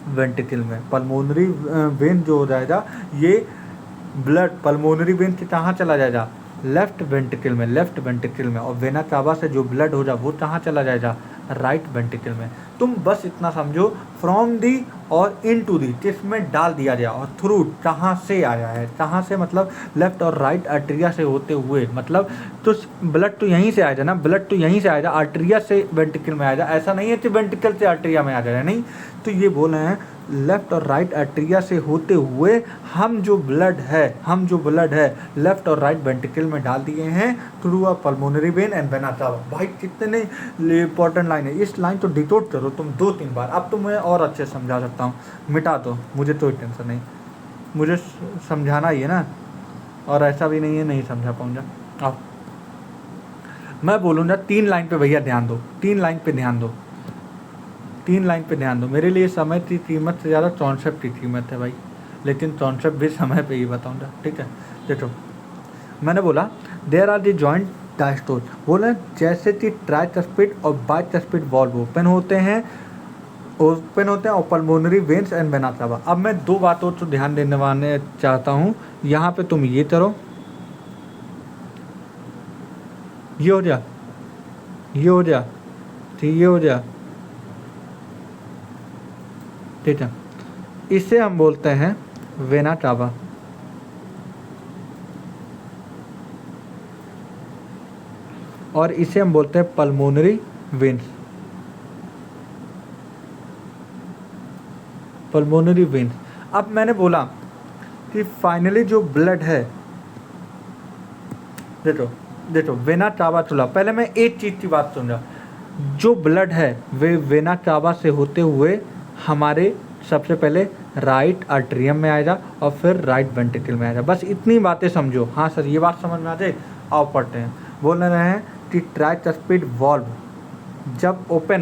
वेंट्रिकल में। पल्मोनरी वेन जो हो जाएगा, ये ब्लड पल्मोनरी वेन से कहाँ चला जाएगा, लेफ्ट वेंट्रिकल में। और वेना कावा से जो ब्लड हो जाए वो कहाँ चला जाएगा, राइट वेंट्रिकल में। तुम बस इतना समझो, फ्रॉम दी और इनटू दी, जिसमें डाल दिया गया, और थ्रू कहाँ से आया है, कहाँ से मतलब लेफ्ट और राइट आर्टेरिया से होते हुए, मतलब तो ब्लड तो यहीं से आएगा ना, ब्लड तो यहीं से आएगा, आर्टेरिया से वेंट्रिकल में आएगा, ऐसा नहीं है कि वेंट्रिकल से आर्टेरिया में आ जाएगा, नहीं। तो ये बोल रहे हैं लेफ्ट और राइट आर्टेरिया से होते हुए हम जो ब्लड है लेफ्ट और राइट वेंट्रिकल में डाल दिए हैं through a pulmonary vein and vena cava. भाई कितने इंपॉर्टेंट लाइन है, इस लाइन तो डिकोड करो तुम 2-3 बार। अब तो मैं और अच्छे समझा सकता हूँ, मिटा दो, मुझे कोई टेंशन नहीं, मुझे समझाना ही है ना, और ऐसा भी नहीं है नहीं समझा पाऊँगा। अब मैं बोलूँगा 3 लाइन पे भैया ध्यान दो, 3 लाइन पे ध्यान दो, 3 लाइन पे ध्यान दो। मेरे लिए समय की कीमत से ज़्यादा कॉन्सेप्ट की कीमत है भाई, लेकिन कॉन्सेप्ट भी समय पे ही बताऊँगा, ठीक है। देखो मैंने बोला there are the joint diastole, बोला जैसे कि ट्राइस्पिड और बाइस्पिड वॉल्व ओपन होते हैं और pulmonary veins and vena cava. अब मैं 2 बातों को ध्यान देने वाले चाहता हूँ, यहाँ पे तुम ये करो, ये हो जा, ये हो जा, ठीक, ये हो जा, ठीक है। इसे हम बोलते हैं वेना कावा, और इसे हम बोलते हैं पल्मोनरी वेन्स, पल्मोनरी वेन्स। अब मैंने बोला कि फाइनली जो ब्लड है, देखो वेना कावा चला, पहले मैं एक चीज़ की बात सुन रहा, जो ब्लड है वे वेना कावा से होते हुए हमारे सबसे पहले राइट आर्टेरियम में आएगा और फिर राइट वेंट्रिकल में आएगा। बस इतनी बातें समझो। हाँ सर ये बात समझ में आ जाए, आओ पढ़ते हैं। बोल रहे हैं कि ट्राइस्पिड वॉल्व जब ओपन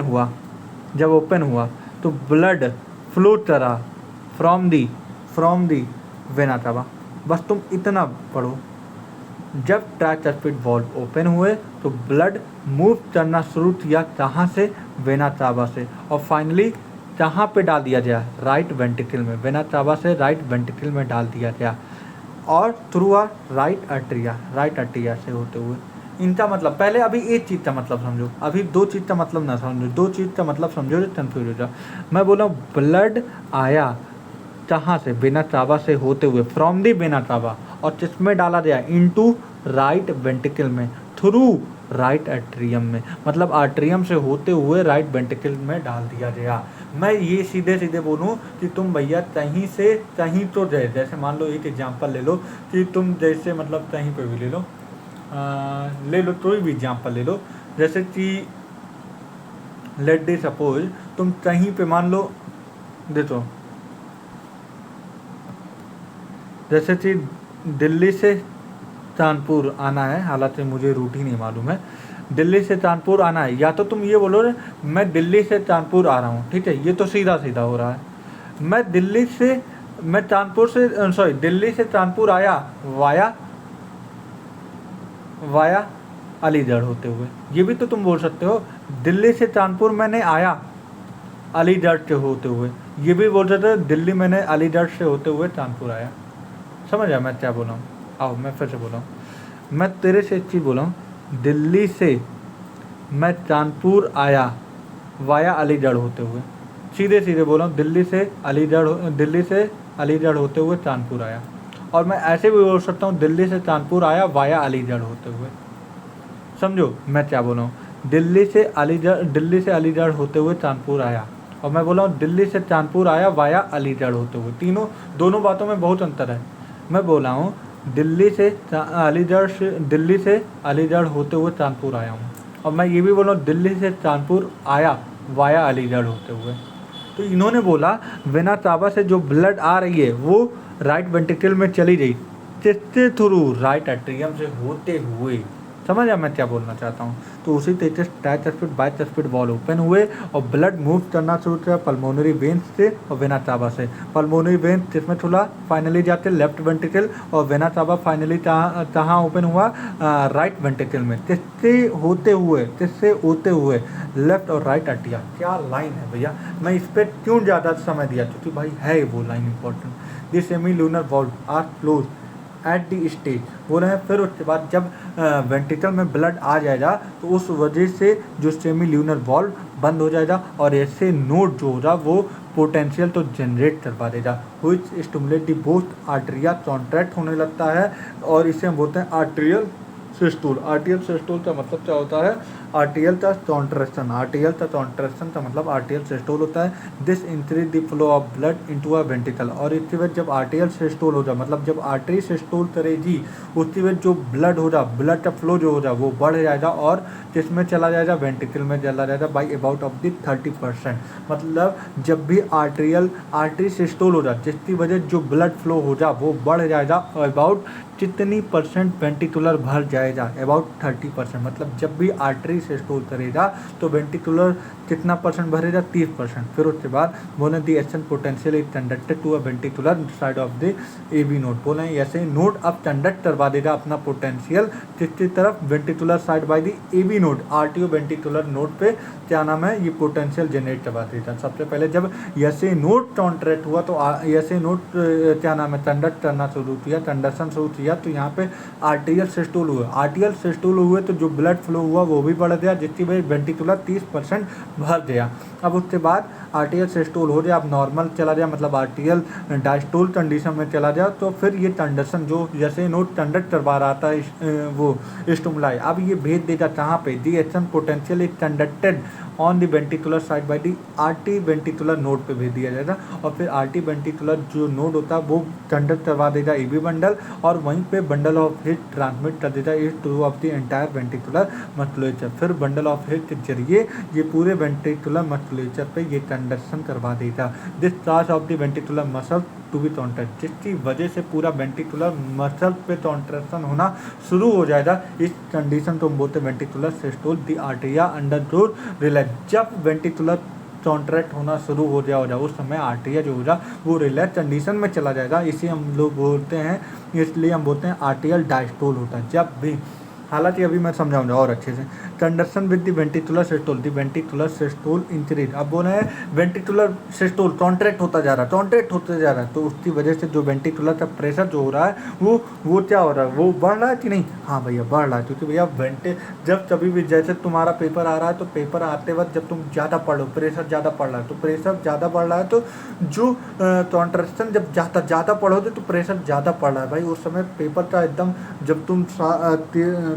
हुआ तो ब्लड फ्लो करा फ्रॉम दी वेना कावा। बस तुम इतना पढ़ो, जब ट्राइस्पिड वॉल्व ओपन हुए तो ब्लड मूव करना शुरू किया, कहाँ से, वेना कावा से, और फाइनली कहाँ पे डाल दिया गया, राइट वेंट्रिकल में, वेना कावा से राइट वेंट्रिकल में डाल दिया गया, और थ्रू आ राइट आर्टेरिया से होते हुए। इनका मतलब पहले अभी एक चीज़ का मतलब समझो, अभी 2 चीज़ का मतलब ना समझो, 2 चीज़ का मतलब समझो तो कन्फ्यूज हो जाओ। मैं बोला ब्लड आया कहाँ से, वेना कावा से होते हुए, फ्रॉम दी वेना कावा, और किसमें डाला गया, इनटू राइट वेंट्रिकल में, थ्रू राइट आर्टेरियम में, मतलब आर्टेरियम से होते हुए राइट वेंट्रिकल में डाल दिया गया। मैं ये सीधे बोलूँ कि तुम भैया कहीं से कहीं तो जैसे मान लो एक एग्जांपल ले लो कि तुम जैसे मतलब कहीं पे भी ले लो कोई भी एग्जांपल ले लो, जैसे कि लेट डे सपोज तुम कहीं पे मान लो, देखो जैसे कि दिल्ली से कानपुर आना है, हालांकि मुझे रूट ही नहीं मालूम है, दिल्ली से कानपुर आना है, या तो तुम ये बोलो मैं दिल्ली से कानपुर आ रहा हूँ, ठीक है, ये तो सीधा हो रहा है। मैं दिल्ली से कानपुर आया वाया अलीगढ़ होते हुए, ये भी तो तुम बोल सकते हो। दिल्ली से कानपुर मैंने आया अलीगढ़ से होते हुए, ये भी बोल सकते हो दिल्ली मैंने अलीगढ़ से होते हुए कानपुर आया। समझ आया मैं क्या बोला हूँ? आओ मैं फिर से बोला हूँ, मैं तेरे से एक चीज़ बोला हूँ, दिल्ली से मैं कानपुर आया वाया अलीगढ़ होते हुए, सीधे बोला हूँ, दिल्ली से अलीगढ़ होते हुए कानपुर आया। और मैं ऐसे भी बोल सकता हूँ दिल्ली से कानपुर आया वाया अलीगढ़ होते हुए। समझो मैं क्या बोला हूँ, दिल्ली से अलीगढ़ होते हुए कानपुर आया, और मैं बोला हूँ दिल्ली से कानपुर आया वाया अलीगढ़ होते हुए। दोनों बातों में बहुत अंतर है। मैं बोला हूँ दिल्ली से अलीगढ़ होते हुए कानपुर आया हूँ, और मैं ये भी बोला हूँ दिल्ली से कानपुर आया वाया अलीगढ़ होते हुए। तो इन्होंने बोला वेना कावा से जो ब्लड आ रही है वो राइट वेंट्रिकल में चली गई, किसके थ्रू, राइट आर्टेरियम से होते हुए। समझ आ मैं क्या बोलना चाहता हूँ? तो उसी तरीके से ट्राइस्पिड बाइस्पिड वॉल्व ओपन हुए और ब्लड मूव करना शुरू किया पल्मोनरी वेन्स से और वेना कावा से। पल्मोनरी वेन्स जिसमें खुला फाइनली जाके लेफ्ट वेंट्रिकल, और वेना कावा फाइनली कहाँ ओपन हुआ, राइट वेंट्रिकल में, किससे होते हुए लेफ्ट और राइट आर्टेरिया। क्या लाइन है भैया, मैं इस पर क्यों ज़्यादा समय दिया, क्योंकि भाई है वो line important. This semi lunar valve are close at the stage बोला है। फिर उसके बाद जब वेंट्रिकल में ब्लड आ जाएगा तो उस वजह से जो सेमी ल्यूनर वॉल्व बंद हो जाएगा और ऐसे नोड जो होगा वो पोटेंशियल तो जनरेट करवा देगा, which stimulate the both atria contract होने लगता है और इसे हम बोलते हैं आर्टेरियल सिस्टोल। आर्टेरियल सिस्टोल का मतलब क्या होता है? आर्टेरियल का कॉन्ट्रैक्शन, आर्टेरियल का कॉन्ट्रैक्शन का मतलब आर्टेरियल सिस्टोल होता है। This increase the flow of blood into a ventricle. और इसके बाद जब आर्टेरियल सिस्टोल हो जाए मतलब जब आर्टरी सिस्टोल करेगी उसके बाद जो ब्लड हो जाए, ब्लड का फ्लो जो हो जाए वो बढ़ जाएगा और किसमें चला जाएगा? वेंट्रिकल में चला जाएगा बाई अबाउट ऑफ द 30%। मतलब जब भी आर्टरी सिस्टोल हो जाए जिसकी वजह जो ब्लड फ्लो हो जाए वो बढ़ जाएगा अबाउट कितनी परसेंट वेंट्रिकुलर भर जाएगा? अबाउट 30%। मतलब जब भी आर्टरी सिस्टोल करेगा तो वेंट्रिकुलर कितना परसेंट भरेगा? 30%। फिर उसके बाद बोले the action potential is conducted to a ventricular side of the AB node. बोले ऐसे नोड अब कंडक्ट करवा देगा अपना पोटेंशियल किसकी तरफ? Ventricular side by the AB node, atrioventricular node पे क्या नाम है? ये पोटेंशियल जनरेट करवा देगा। सबसे पहले जब ऐसे नोड कॉन्ट्रैक्ट हुआ तो ऐसे नोड क्या नाम है? कंडक्ट करना शुरू किया, कंडक्शन शुरू किया तो यहाँ पे आर्टेरियल सिस्टोल हुआ। आर्टेरियल सिस्टोल हुए तो जो ब्लड फ्लो हुआ वो भी बढ़ गया जिसकी वजह वेंट्रिकुलर 30% भर गया। अब उसके बाद आर्टेरियल सिस्टोल हो जाए, अब नॉर्मल चला जाए मतलब आर्टेरियल डायस्टोल कंडीशन में चला जाए तो फिर ये कंडक्शन जो जैसे नोड कंडक्ट करवा रहा था वो स्टिमुलाई, अब ये भेज देगा कहाँ पे? The action potential is conducted on the ventricular side by the atrioventricular node पे भेज दिया जाएगा और फिर आर्टी वेंट्रिकुलर जो नोड होता है वो कंडक्ट करवा देगा एबी बंडल और वहीं पे बंडल ऑफ हीट ट्रांसमिट कर देता है two of the entire ventricular musculature. फिर बंडल ऑफ हीट के जरिए ये पूरे वेंट्रिकुलर मस्कुलेचर पे ये कंडक्शन करवा देगा। This charge of the ventricular muscle to be contract, जिसकी वजह से पूरा वेंट्रिकुलर मसल पे कॉन्ट्रैक्शन होना शुरू हो जाएगा। इस कंडीशन को हम बोलते हैं ventricular systole. The arteria undergoes relax. जब वेंट्रिकुलर कॉन्ट्रैक्ट होना शुरू हो जाएगा उस समय आर्टेरिया जो होगा वो रिलैक्स कंडीशन में चला जाएगा। इसे हम लोग बोलते हैं, इसलिए हम बोलते हैं आर्टेरियल डायस्टोल होता है। जब भी, हालांकि अभी मैं समझाऊंगा और अच्छे से। Conduction with the ventricular systole, the ventricular systole increase. अब बोला है वेंट्रिकुलर सिस्टोल कॉन्ट्रैक्ट होता जा रहा है, कॉन्ट्रैक्ट होता जा रहा है तो उसकी वजह से जो वेंट्रिकुलर का प्रेशर जो हो रहा है वो क्या हो रहा है? वो बढ़ रहा है कि नहीं? हाँ भैया बढ़ रहा है, क्योंकि भैया जब कभी भी जैसे तुम्हारा पेपर आ रहा है तो पेपर आते वक्त जब तुम ज़्यादा पढ़ो, प्रेशर ज़्यादा पड़ रहा है तो प्रेशर ज़्यादा बढ़ रहा है तो जो कॉन्ट्रैक्शन जब ज़्यादा पढ़ोगे तो प्रेशर ज़्यादा पड़ रहा है भाई। उस समय पेपर का एकदम जब तुम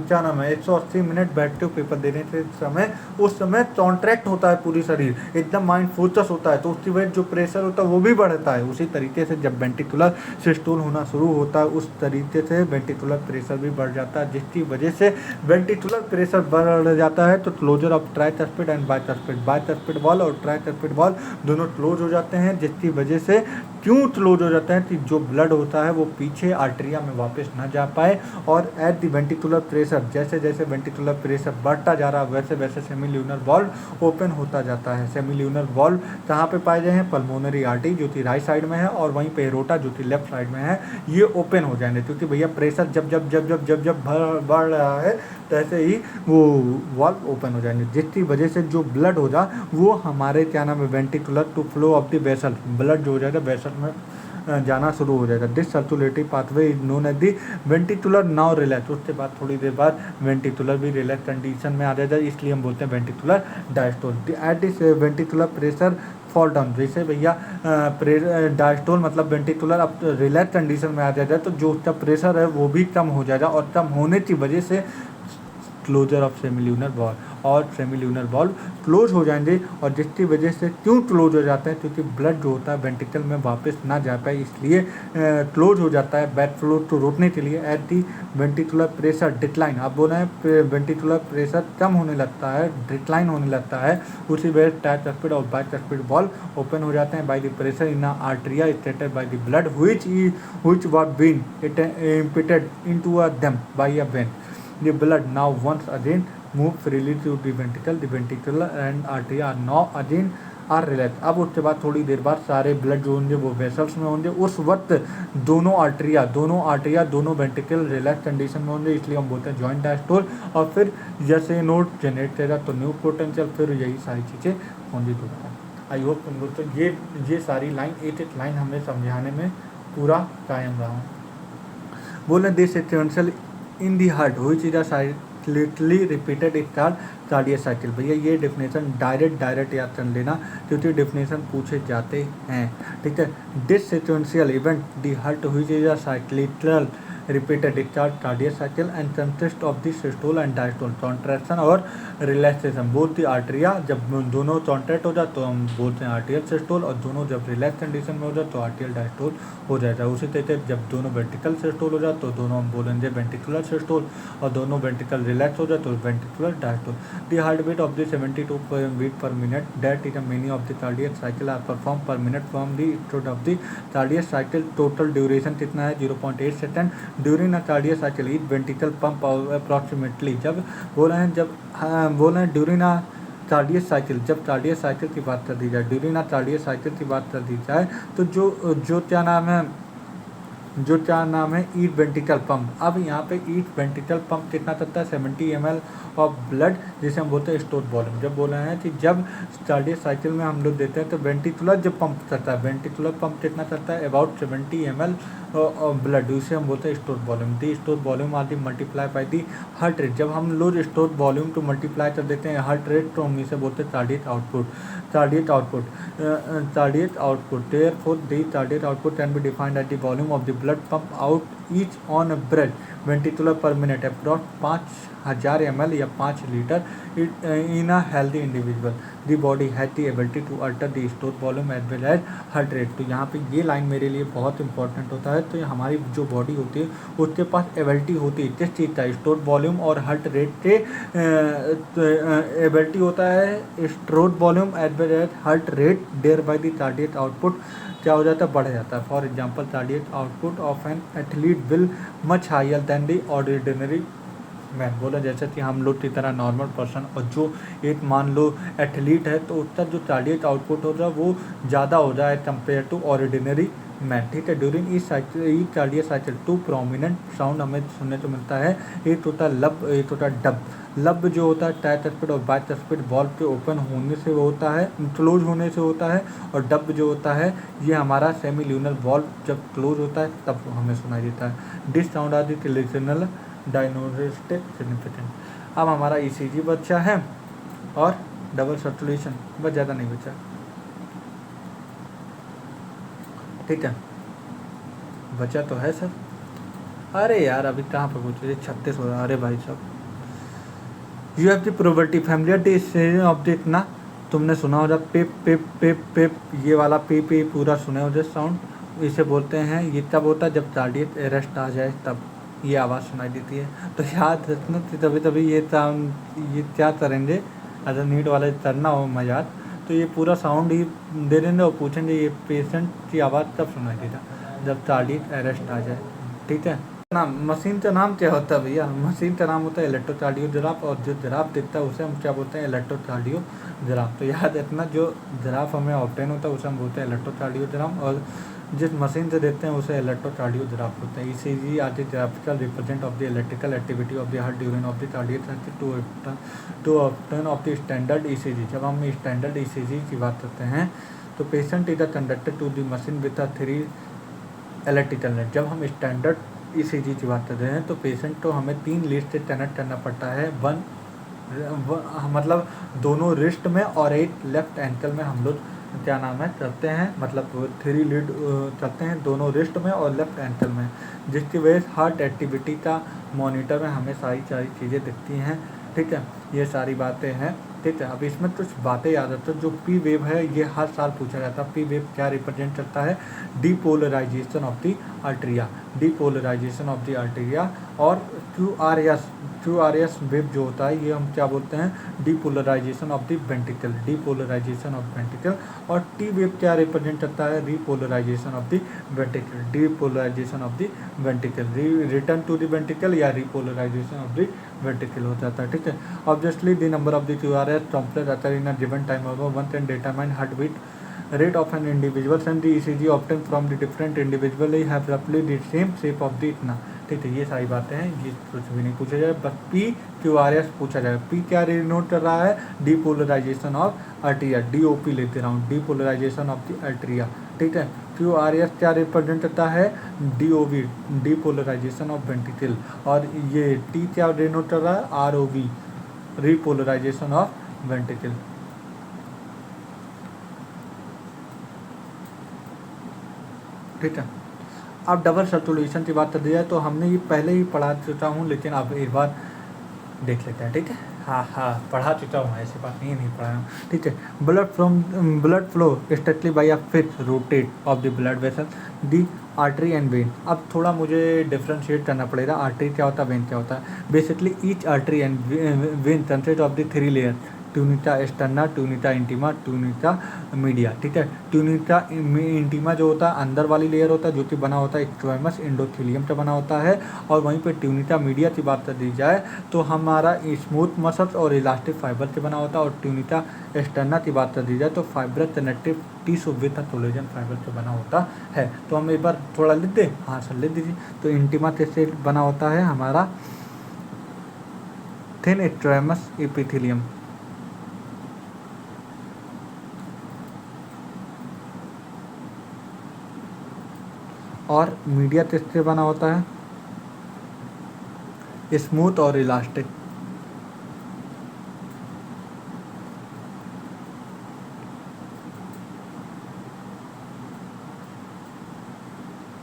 क्या नाम है 180 मिनट बैठते हो पेपर देने के समय, उस समय कॉन्ट्रैक्ट होता है पूरी शरीर, एकदम माइंड फोकस होता है तो उसकी वजह जो प्रेशर होता है वो भी बढ़ता है। उसी तरीके से जब वेंट्रिकुलर सिस्टोल होना शुरू होता है उस तरीके से वेंट्रिकुलर प्रेशर भी बढ़ जाता है, जिसकी वजह से वेंट्रिकुलर प्रेशर बढ़ जाता है तो closure of tricuspid and bicuspid valve और ट्राइकस्पिड वॉल्व दोनों क्लोज हो जाते हैं, जिसकी वजह से क्यों क्लोज हो जाता है कि जो ब्लड होता है वो पीछे आर्टेरिया में वापस ना जा पाए। और एट द वेंट्रिकुलर प्रेशर, जैसे जैसे वेंट्रिकुलर प्रेशर बढ़ता जा रहा है वैसे वैसे सेमी ल्यूनर वॉल्व ओपन होता जाता है। सेमी ल्यूनर वॉल्व कहाँ पे पाए गए हैं? पल्मोनरी आर्टरी जो कि राइट साइड में है और वहीं पे एरोटा जो कि लेफ्ट साइड में है, ये ओपन हो जाएंगे क्योंकि भैया प्रेशर जब जब जब जब जब जब बढ़ रहा है तैसे ही वो वॉल्व ओपन हो जाएंगे, जिसकी वजह से जो ब्लड होगा वो हमारे क्या नाम है ventricular to flow of the vessel, blood जो हो जाएगा वेसल में जाना शुरू हो जाएगा। This circulatory pathway is known as the ventricular now relax. उसके बाद थोड़ी देर बाद वेंट्रिकुलर भी रिलैक्स कंडीशन में आ जाएगा, इसलिए हम बोलते हैं ventricular diastole. At this ventricular pressure fall down, जैसे भैया डायस्टोल मतलब वेंट्रिकुलर अब रिलैक्स कंडीशन में आ जाएगा तो जो उसका प्रेशर है वो भी कम हो जाएगा और कम होने की वजह से closure of semi lunar valve और सेमी ल्यूनर वॉल्व क्लोज हो जाएंगे। और जिसकी वजह से क्यों क्लोज हो जाते हैं? क्योंकि ब्लड जो होता है वेंट्रिकल में वापस ना जा पाए, इसलिए क्लोज हो जाता है। बैड फ्लो को रोकने के लिए at the ventricular pressure decline, आप बोल रहे हैं वेंट्रिकुलर प्रेशर कम होने लगता है, डिक्लाइन होने लगता है, उसी वजह ट्राइकस्पिड और बाइकस्पिड वॉल्व ओपन हो जाते हैं by the pressure in atria stated by the blood which was been emptied into a them by a vein. The blood now once again move freely to the ventricle and arteria are now again are relaxed। अब उसके बाद थोड़ी देर बाद सारे ब्लड जो होंगे वो वेसल्स में होंगे, उस वक्त दोनों आर्टेरिया दोनों वेंट्रिकल रिलैक्स कंडीशन में होंगे, इसलिए हम बोलते हैं जॉइंट डायस्टोल। और फिर जैसे नोड जनरेट करेगा तो न्यू पोटेंशियल, फिर यही सारी चीज़ें होंगी दोबारा। आई होप तुम लोग तो ये सारी लाइन एक एक लाइन हमें समझाने में पूरा कायम रहा। बोले this sequential in the heart हुई चीज़ cyclically repeated start cardiac cycle. भैया ये डेफिनेशन डायरेक्ट याद कर लेना क्योंकि डेफिनेशन पूछे जाते हैं, ठीक है। This sequential event the heart हुई चीज़ cyclical repeated start cardiac cycle and consist of the systole and diastole contraction और रिलैक्सेशन। बोथ द आर्टरिया जब दोनों कॉन्ट्रैक्ट हो जाए तो हम बोलते हैं आर्टियल सिस्टोल, और दोनों जब रिलैक्स कंडीशन में हो जाए तो आर्टियल डायस्टोल हो जाता है। उसी तरीके जब दोनों वेंट्रिकल सिस्टोल हो जाए तो दोनों हम बोलेंगे वेंट्रिकुलर सिस्टोल, और दोनों वेंट्रिकल रिलैक्स हो जाए तो ventricular diastole. The heart beat of the 72 beat per minute that is many of the cardiac cycle are perform per minute from the start of the cardiac cycle. Total duration कितना है 0.8 second during a cardiac cycle. Each ventricle pump approximately जब बोल रहे हैं ड्यूरिंग अ कार्डियक साइकिल, जब कार्डियक साइकिल की बात कर दी जाए, ड्यूरिंग अ कार्डियक साइकिल की बात कर दी जाए तो जो क्या नाम है ईट वेंट्रिकल पंप। अब यहाँ पे ईट वेंट्रिकल पंप कितना करता है 70 ml ऑफ ब्लड, जिसे हम बोलते हैं स्टोर वॉल्यूम। जब बोल रहे हैं कि जब कार्डियक साइकिल में हम लोग देते हैं तो वेंट्रिकुलर जब पंप करता है, वेंट्रिकुलर पंप कितना करता है अबाउट 70 ml ऑफ ब्लड, उसे हम बोलते हैं store volume. The store volume are the multiply by the heart rate. जब हम लोग स्टोर वॉल्यूम को मल्टीप्लाई कर देते हैं हार्ट रेट तो हम इसे बोलते हैं cardiac output. Cardiac output therefore the cardiac output can be defined as the volume of the blood pump out each on a breath ventricular per minute approx 5000 ml या 5 litre in a healthy individual. The body has the ability to alter the stored volume as well as heart rate। तो यहाँ पे ये लाइन मेरे लिए बहुत इंपॉर्टेंट होता है। तो हमारी जो बॉडी होती है उसके पास एबिलिटी होती है किस चीज़ का, स्टोर वॉल्यूम और हार्ट रेट के एबिलिटी होता है store volume as well as heart rate thereby the cardiac output क्या हो जाता है बढ़ जाता है। For example cardiac output of an athlete will much higher than the ordinary man. बोला जैसे कि हम लोग की तरह नॉर्मल पर्सन और जो एक मान लो एथलीट है तो उसका जो कार्डियक आउटपुट होगा वो ज़्यादा हो जाए कंपेयर टू ऑर्डिनरी मैन, ठीक है। ड्यूरिंग इस cardiac cycle to prominent sound हमें सुनने को मिलता है। एक होता लब, एक होता डब। लब जो होता है ट्राइस्पिड और बाइस्पिड वॉल्व के ओपन होने से होता है, क्लोज होने से होता है, और डब जो होता है ये हमारा सेमी ल्यूनर वॉल्व जब क्लोज होता है तब हमें सुनाई देता है। This sound are the relational diagnostic significant. अब हमारा ईसीजी बचा है और डबल सर्कुलेशन बस, ज़्यादा नहीं बचा, ठीक है। बचा तो है सर। अरे यार अभी कहाँ पर पूछ रहे 36 हो रहा। अरे भाई साहब you have the probability familiar the object ना, तुमने सुना हो जब पेप पेप पेप पेप, ये वाला पेप पे पूरा सुने हो जब साउंड, इसे बोलते हैं। ये तब होता है जब कार्डियक अरेस्ट आ जाए तब ये आवाज़ सुनाई देती है। तो याद रखना तभी ये साउंड ये क्या करेंगे अगर नीट वाले करना हो मजाक तो ये पूरा साउंड ही दे देंगे और पूछेंगे ये पेशेंट की आवाज़ तब सुनाई देगा जब कार्डियक अरेस्ट आ जाए, ठीक है। नाम मशीन का नाम क्या होता है भैया? मशीन का नाम होता है इलेक्ट्रोकार्डियोग्राफ, और जो जराफ दिखता है उसे हम क्या बोलते हैं इलेक्ट्रोकार्डियोग्राफ। तो याद रखना जो जराफ हमें ऑब्टेन होता है उसे हम बोलते हैं इलेक्ट्रोकार्डियोग्राफ, और जिस मशीन से देखते हैं उसे इलेक्ट्रोकार्डियोग्राफ होता है। ECG are the graphical represent of the electrical activity of the heart during of the cardiac cycle to obtain of the standard ECG. जब हम स्टैंडर्ड ईसीजी की बात करते हैं तो patient is conducted to the machine with a 3 electrical net. जब हम स्टैंडर्ड ईसीजी की बात कर रहे हैं तो पेशेंट को हमें 3 लीड से कनेक्ट करना पड़ता है, मतलब दोनों रिस्ट में और एक लेफ्ट एंकल में हम लोग क्या नाम है करते हैं, मतलब 3 लीड करते हैं दोनों रिस्ट में और लेफ्ट एंकल में, जिसकी वजह से हार्ट एक्टिविटी का मॉनिटर में हमें सारी चीज़ें दिखती हैं, ठीक है। ये सारी बातें हैं, ठीक है। अब इसमें कुछ बातें याद रखते हैं। जो पी वेव है ये हर साल पूछा जाता है। पी वेव क्या रिप्रेजेंट करता है? Depolarization of the arteria, depolarization of the arteria. और क्यूआरएस वेव जो होता है ये हम क्या बोलते हैं? Depolarization of the ventricle, depolarization of ventricle. और टी वेव क्या रिप्रेजेंट करता है? Repolarization of the ventricle, depolarization of the ventricle, return to the ventricle या रिपोलराइजेशन ऑफ द वेंट्रिकल हो जाता है, ठीक है। Obviously the number of the QRS complex occur in a given time of 1 can determine heartbeat rate of an individual and the ECG obtained from the different individual have roughly the same shape of the इतना, ठीक है। ये सारी बातें हैं, ये कुछ भी नहीं पूछा जाए, बस पी क्यूआरएस पूछा जाएगा। पी क्या डिनोट कर रहा है? डीपोलराइजेशन ऑफ आर्टेरिया, डीओपी लेते रहा हूँ, डीपोलराइजेशन ऑफ द आर्टेरिया, ठीक है। QRS क्या रिप्रेजेंट करता है, DOV, डीपोलराइजेशन ऑफ वेंट्रिकल, और ये T क्या डिनोट कर रहा है, ROV, रिपोलराइजेशन ऑफ वेंट्रिकल। ठीक है। अब डबल सर्कुलेशन की बात कर दी जाए तो हमने ये पहले ही पढ़ा चुका हूँ, लेकिन अब एक बार देख लेते हैं। ठीक है, हाँ पढ़ा चुका हूँ, ऐसी बात नहीं पढ़ाया हूँ। ठीक है। Blood flow strictly by a fix rotate of the blood vessel the artery and vein. अब थोड़ा मुझे डिफ्रेंशिएट करना पड़ेगा, आर्टरी क्या होता है, वेन क्या होता है। Basically each artery and vein consist of the 3 layer, tunica externa, tunica intima, tunica media. ठीक है। ट्यूनिटा इंटीमा जो होता है अंदर वाली लेयर होता है, जो कि बना होता है स्क्वेमस एंडोथेलियम से बना होता है, और वहीं पे ट्यूनिटा मीडिया की बात कर दी जाए तो हमारा स्मूथ मसल्स और इलास्टिक फाइबर से बना होता है, और ट्यूनिटा एक्सटर्ना की बात कर दी जाए तो fibrous connective tissue with collagen fibre से बना होता है। तो हम एक बार थोड़ा लिख दें, हाँ सर लिख दीजिए। तो इंटीमा से बना होता है हमारा थिन स्क्वेमस एपिथेलियम, और मीडिया किससे बना होता है, स्मूथ और इलास्टिक।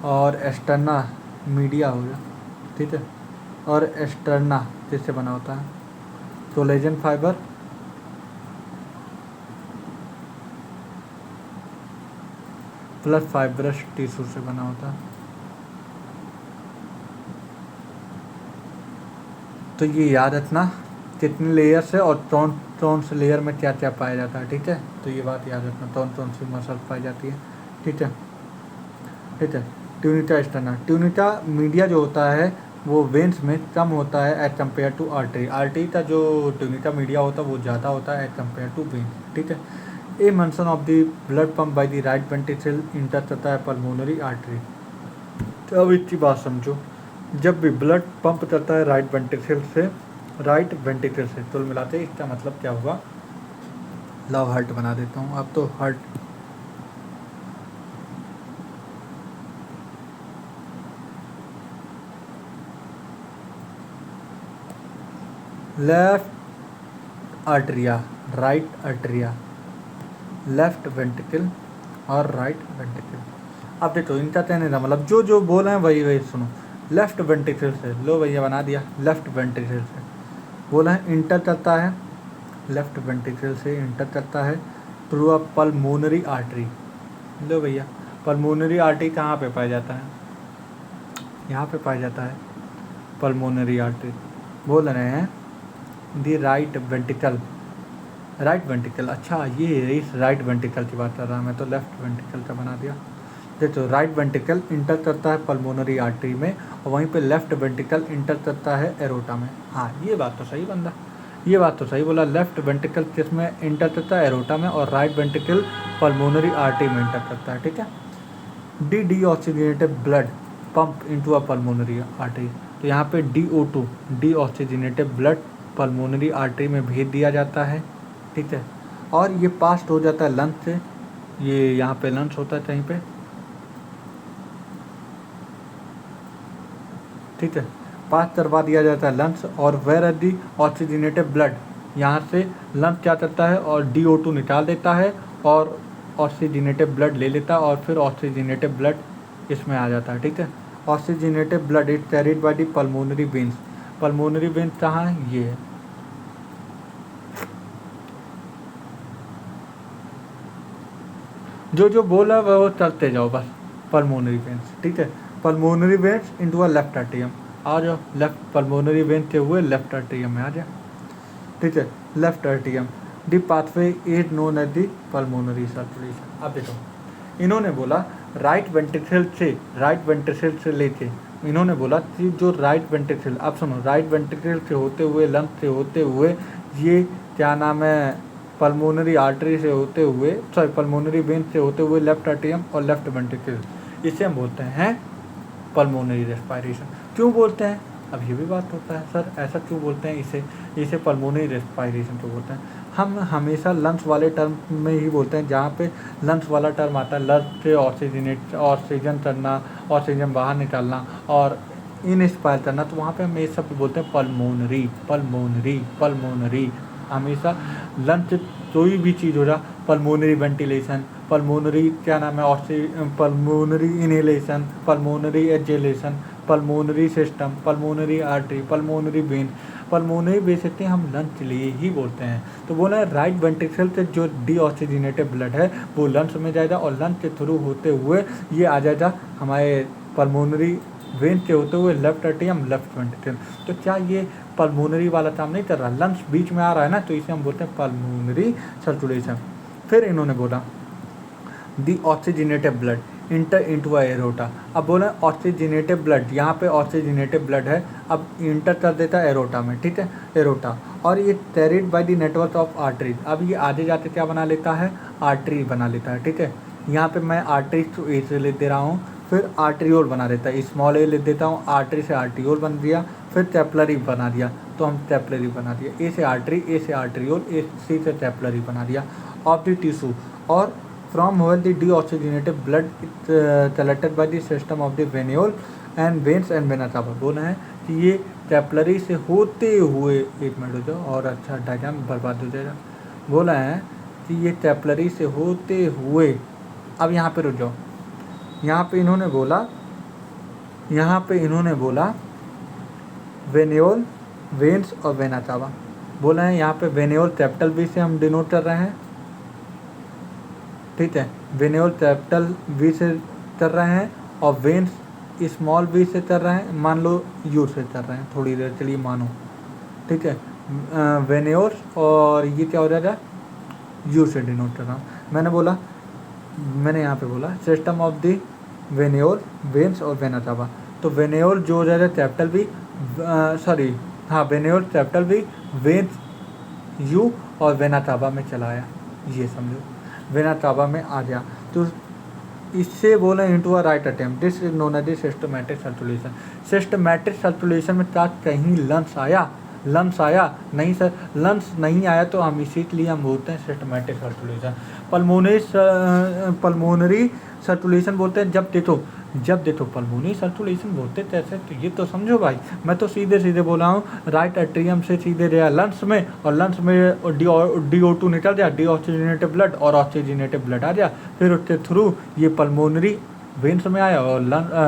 और एक्सटर्ना मीडिया हो गया। ठीक है। और एक्सटर्ना किससे बना होता है, collagen fibre plus fibrous tissue से बना होता है। तो ये याद रखना कितने लेयर से और कौन से लेयर में क्या क्या पाया जाता है। ठीक है। तो ये बात याद रखना, कौन सी मसल पाई जाती है। ठीक है। ठीक है। ट्यूनिटा एक्सटर्ना, ट्यूनिटा मीडिया जो होता है वो वेन्स में कम होता है as compare to artery. Artery का जो ट्यूनिटा मीडिया होता है वो ज़्यादा होता है एज कम्पेयर टू वेन। ठीक है। A mention of the blood pump by the right ventricle enter करता है पल्मोनरी आर्टरी। तो अब इसकी बात समझो, जब भी ब्लड पंप करता है राइट वेंट्रिकल से तो मिलाते हैं, इसका मतलब क्या हुआ, लव हार्ट बना देता हूँ। अब तो heart left atria, right atria, left ventricle और राइट वेंट्रिकल। अब देखो इनका कहने का मतलब जो बोल रहे हैं वही सुनो। लेफ्ट वेंट्रिकल से, लो भैया बना दिया, लेफ्ट वेंट्रिकल से बोला है इंटर करता है, लेफ्ट वेंट्रिकल से इंटर करता है थ्रू अ पल्मोनरी आर्टरी। लो भैया, पल्मोनरी आर्टरी कहाँ पे पाया जाता है, यहाँ पे पाया जाता है पल्मोनरी आर्टरी। बोल रहे हैं दी राइट वेंट्रिकल, राइट वेंट्रिकल, अच्छा ये इस राइट वेंट्रिकल की बात कर रहा मैं, तो लेफ्ट वेंट्रिकल का बना दिया। देखो राइट वेंट्रिकल इंटर करता है पल्मोनरी आर्टरी में, और वहीं पे लेफ्ट वेंट्रिकल इंटर करता है एरोटा में। हाँ ये बात तो सही बंदा, ये बात तो सही बोला। लेफ्ट वेंट्रिकल किस में इंटर करता है, एरोटा में, और राइट वेंट्रिकल पल्मोनरी आर्टरी में इंटर करता है। ठीक है। D oxygenated blood pump into a pulmonary artery, तो यहाँ पे DO2 D oxygenated blood pulmonary artery में भेज दिया जाता है। ठीक है। और ये पास हो जाता है लंग्स से, ये यहाँ पे लंग्स होता है कहीं पे। ठीक है। पास करवा दिया जाता है लंग्स, और where at the oxygenated blood, यहाँ से लंग्स क्या करता है और DO2 निकाल देता है और ऑक्सीजनेटेड ब्लड ले लेता है, और फिर ऑक्सीजनेटेड ब्लड इसमें आ जाता है। ठीक है। Oxygenated blood is carried by the pulmonary veins. Pulmonary veins कहाँ है, ये है। जो बोला वो चलते जाओ बस, पल्मोनरी वेन्स। ठीक है। Pulmonary veins into a left atrium, आ जाओ लेफ्ट पल्मोनरी वेन के हुए लेफ्ट आर्टरियम में आ जाए। ठीक है। Left atrium the pathway is known as the pulmonary circulation. अब देखो इन्होंने बोला राइट वेंट्रिकल से लेके, इन्होंने बोला कि जो राइट वेंट्रिकल, अब सुनो, राइट वेंट्रिकल से होते हुए लंग्स से होते हुए ये क्या नाम है पल्मोनरी आर्टरी से होते हुए, सॉरी पल्मोनरी वेन से होते हुए लेफ्ट आर्टरियम और लेफ्ट वेंट्रिकल, इसे हम बोलते हैं पल्मोनरी रेस्पिरेशन। क्यों बोलते हैं, अब ये भी बात होता है सर ऐसा क्यों बोलते हैं इसे पल्मोनरी रेस्पिरेशन क्यों बोलते हैं। हम हमेशा लंग्स वाले टर्म में ही बोलते हैं, जहाँ पे लंग्स वाला टर्म आता है, लंग्स से ऑक्सीजन चढ़ना, ऑक्सीजन बाहर निकालना और इनस्पायर करना, तो वहाँ पे हम ये सब बोलते हैं पल्मोनरी पल्मोनरी पल्मोनरी। हमेशा लंग्स से कोई भी चीज़ हो रहा, पल्मोनरी वेंटिलेशन, पल्मोनरी क्या नाम है, pulmonary inhalation, pulmonary exhalation, pulmonary system, pulmonary artery, pulmonary vein. Pulmonary basically हम लंग्स के लिए ही बोलते हैं। तो बोला राइट वेंट्रिकल से जो डीऑक्सीजनेटेड ब्लड है वो लंग्स में जाएगा और लंग्स के थ्रू होते हुए ये आ जाएगा हमारे पल्मोनरी वेन के होते हुए लेफ्ट एट्रियम, लेफ्ट वेंट्रिकल। तो क्या ये पल्मोनरी वाला काम नहीं कर रहा, लंग्स बीच में आ रहा है ना, तो इसे हम बोलते हैं पल्मोनरी सर्कुलेशन। फिर इन्होंने बोला the oxygenated blood enter into aorta. अब बोला ऑक्सीजनेटेड ब्लड, यहाँ पे ऑक्सीजनेटेड ब्लड है, अब इंटर कर देता है एरोटा में, ठीक है, एरोटा, और ये carried by the network of arteries. अब ये आगे जाते क्या बना लेता है, आर्टरी बना लेता है, ठीक है। यहाँ पे मैं आर्टरी टू ए से लिख दे रहा हूँ, फिर आर्ट्रियोल बना देता है, स्मॉल ए लिख देता हूँ, आर्टरी से आर्ट्रियोल बन दिया, फिर कैपिलरी बना दिया, तो हम कैपिलरी बना दिया, ए से आर्टरी, ए से आर्ट्रियोल, ए सी से कैपिलरी बना दिया ऑफ द टिश्यू। और from where the deoxygenated blood is collected by the system of the venule and veins and vena cava। बोला है कि ये कैपिलरी से होते हुए, एक मिनट हो जाओ और अच्छा डायग्राम बर्बाद हो जाएगा। बोला है कि ये कैपिलरी से होते हुए, अब यहाँ पे रुक जाओ, यहाँ पे इन्होंने बोला वेन्यूल, वेन्स और वेना कावा। बोला है यहाँ पे वेन्यूल कैपिटल वी से हम डिनोट कर रहे हैं, ठीक है, वेन्यूल कैपिटल वी से कर रहे हैं और वेन्स स्मॉल वी से कर रहे हैं, मान लो यू से कर रहे हैं, थोड़ी देर चलिए मानो, ठीक है, वेन्यूल्स और ये क्या हो जाएगा, यू से डिनोट कर रहा हूँ। मैंने यहाँ पे बोला system of the venule, veins और वेना कावा। तो वेन्यूल जो हो जाएगा capital V, venule capital V, veins you और वेना कावा में चला आया, ये समझो वेना कावा में आ गया। तो इससे बोला into a right attempt, this is known as systematic circulation. Systematic circulation में क्या कहीं लंग्स आया नहीं सर, लंग्स नहीं आया तो हम इसीलिए हम बोलते हैं सिस्टमैटिक सर्कुलेशन। पल्मोनरी सर्कुलेशन बोलते हैं जब देखो पल्मोनरी सर्कुलेशन बोलते कैसे, तो ये तो समझो भाई, मैं तो सीधे बोला हूँ, राइट एट्रियम से सीधे गया लंग्स में और लंग्स में DO2 निकल गया, डीऑक्सीजनेटेड ब्लड और ऑक्सीजनेटेड ब्लड आ गया, फिर उसके थ्रू ये पल्मोनरी वेन्स में आया और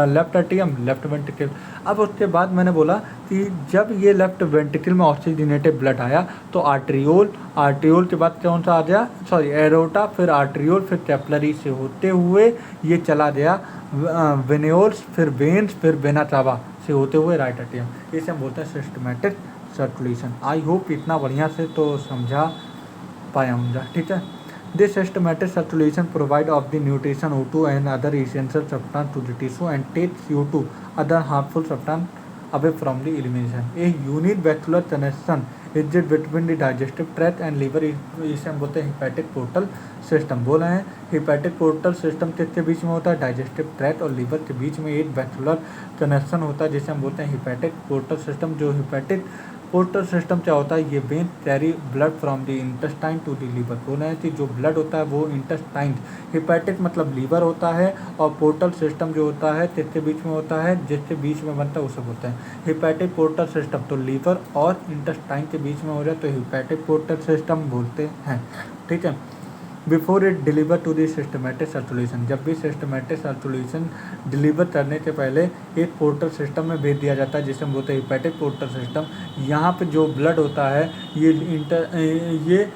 लेफ्ट एट्रियम, लेफ्ट वेंट्रिकल। अब उसके बाद मैंने बोला कि जब ये लेफ्ट वेंट्रिकल में ऑक्सीजनेटेड ब्लड आया तो आर्ट्रियोल के बाद कौन सा आ गया, एरोटा, फिर आर्ट्रियोल, फिर कैपिलरी से होते हुए ये चला गया वेन्यूल्स, फिर वेन्स, फिर वेना कावा से होते हुए राइट एट्रियम। इसे हम बोलते हैं सिस्टमैटिक सर्कुलेशन। आई होप इतना बढ़िया से तो समझा पाया हूँ, ठीक है। This systematic circulation provide of the nutrition O2 and other essential substance to the tissue and takes CO2 other harmful substance away from the elimination. A univascular connection exists between the digestive tract and liver, इसे हम बोलते हैं hepatic portal system। बोला है hepatic portal system किसके बीच में होता है, डाइजेस्टिव ट्रैक्ट और लीवर के बीच में एक वैस्कुलर कनेक्शन होता है जिसे हम बोलते हैं hepatic portal system। जो hepatic पोर्टल सिस्टम क्या होता है, ये vein carry blood from the intestine to the liver. बोला है कि जो ब्लड होता है वो इंटेस्टाइन, हिपैटिक मतलब लीवर होता है, और पोर्टल सिस्टम जो होता है किसके बीच में होता है, जिसके बीच में बनता है उसे बोलते हैं हिपैटिक पोर्टल सिस्टम। तो लीवर और इंटेस्टाइन के बीच में हो जाए तो हिपैटिक पोर्टल सिस्टम बोलते हैं, ठीक है। Before it deliver to the systematic circulation, जब भी सिस्टमैटिक सर्कुलेशन डिलीवर करने के पहले एक पोर्टल सिस्टम में भेज दिया जाता है जिसे हम बोलते हैं हिपैटिक पोर्टल सिस्टम। यहाँ पे जो ब्लड होता है ये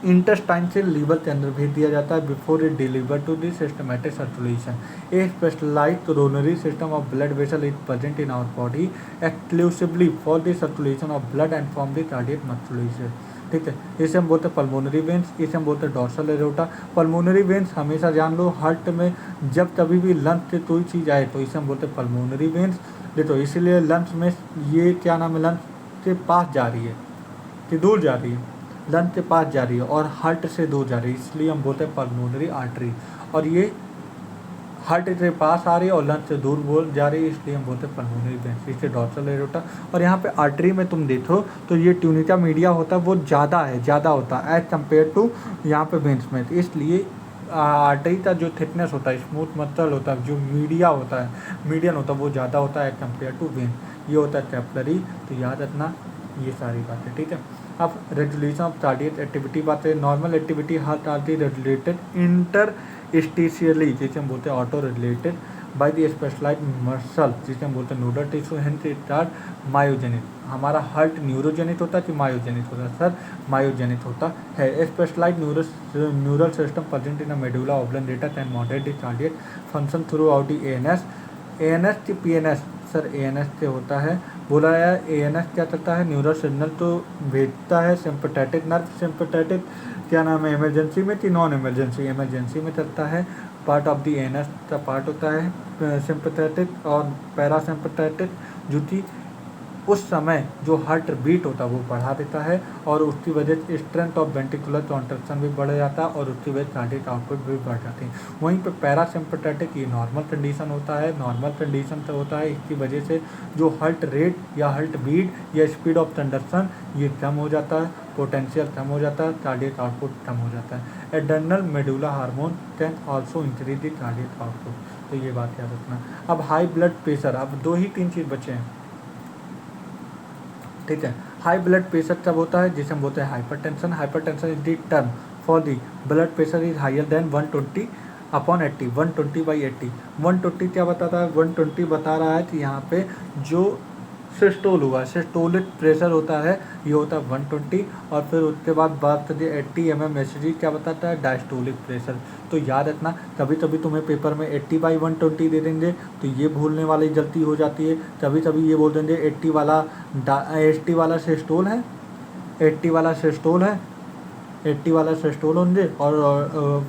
इंटेस्टाइन से लीवर के अंदर भेज दिया जाता है before it deliver to the systematic circulation. A specialised coronary system of blood vessel is present in our body exclusively for the circulation of blood and from the cardiac musculation, ठीक है। इसे हम बोलते हैं पल्मोनरी वेन्स, इसे हम बोलते हैं डॉर्सल एरोटा। पल्मोनरी वेन्स हमेशा जान लो हार्ट में जब कभी भी लंग्स से कोई चीज़ आए तो इसे हम बोलते हैं पल्मोनरी वेन्स। देखो इसीलिए लंग्स में ये क्या नाम है, लंग्स के पास जा रही है कि दूर जा रही है, लंग्स के पास जा रही है और हार्ट से दूर जा रही है, इसलिए हम बोलते हैं पल्मोनरी आर्टरी। और ये हार्ट के पास आ रही है और लंग्स से दूर बोल जा रही है, इसलिए हम बोलते हैं पल्मोनरी वेन। इससे डॉर्सल एरोटा। और यहाँ पे आर्टरी में तुम देखो तो ये ट्यूनिका मीडिया होता है वो ज़्यादा होता है एज कम्पेयर टू यहाँ पे वेन्स में। इसलिए आर्टरी का जो थिकनेस होता है, स्मूथ मसल होता है, जो मीडिया होता है, मीडियन होता है, वो ज़्यादा होता है एज कम्पेयर टू वेन। ये होता है कैपिलरी। तो याद रखना ये सारी बातें, ठीक है। अब रेगुलेशन ऑफ कार्डियक एक्टिविटी बात है। Normal activity heart artery regulated interstitially, जिसे हम बोलते हैं auto regulated by the specialised muscle, जिसे हम बोलते हैं nodal tissue, hence it are myogenic. हमारा हार्ट न्यूरोजेनिक होता है कि मायोजेनिक होता है? सर मायोजेनिक होता है। Specialized neural system present in medulla oblongata can moderate the cardiac function throughout the ANS की पीएनएस। सर एएनएस से होता है, बोला है एएनएस क्या करता है? न्यूरल सिग्नल तो भेजता है। सिंपैथेटिक नर्व, सिंपैथेटिक क्या नाम है, इमरजेंसी में कि नॉन इमरजेंसी? इमरजेंसी में चलता है। पार्ट ऑफ द एएनएस का पार्ट होता है सिंपैथेटिक और पैरासिम्पैथेटिक, जो कि उस समय जो हार्ट बीट होता है वो बढ़ा देता है और उसकी वजह से स्ट्रेंथ ऑफ वेंट्रिकुलर कॉन्ट्रैक्शन भी बढ़ जाता है और उसकी वजह से कार्डियक आउटपुट भी बढ़ जाती है। वहीं पे पैरासिम्पैथेटिक ये नॉर्मल कंडीशन होता है। नॉर्मल कंडीशन से होता है, इसकी वजह से जो हार्ट रेट या हार्ट बीट या स्पीड ऑफ कंडक्शन ये कम हो जाता है, पोटेंशियल कम हो जाता है, कार्डियक आउटपुट कम हो जाता है। Adrenal medulla hormone can also increase the cardiac output. तो ये बात याद रखना। अब हाई ब्लड प्रेशर, अब 2 ही 3 चीज़ बचे हैं, ठीक है। हाई ब्लड प्रेशर कब होता है? जिसे हम बोलते हैं hypertension. Hypertension is the term for the blood pressure is higher than 120/80, 120/80। 120 क्या बताता है? 120 बता रहा है कि यहाँ पे जो सिस्टोल हुआ, सिस्टोलिक प्रेशर होता है, ये होता है 120। और फिर उसके बाद बात करिए 80 mmHg क्या बताता है? Diastolic pressure. तो याद रखना, कभी कभी तुम्हें पेपर में 80/120 दे देंगे तो ये भूलने वाली गलती हो जाती है। कभी कभी ये बोल देंगे 80 वाला सिस्टोल है, 80 वाला सिस्टोल है, 80 वाला सिस्टोल होंगे और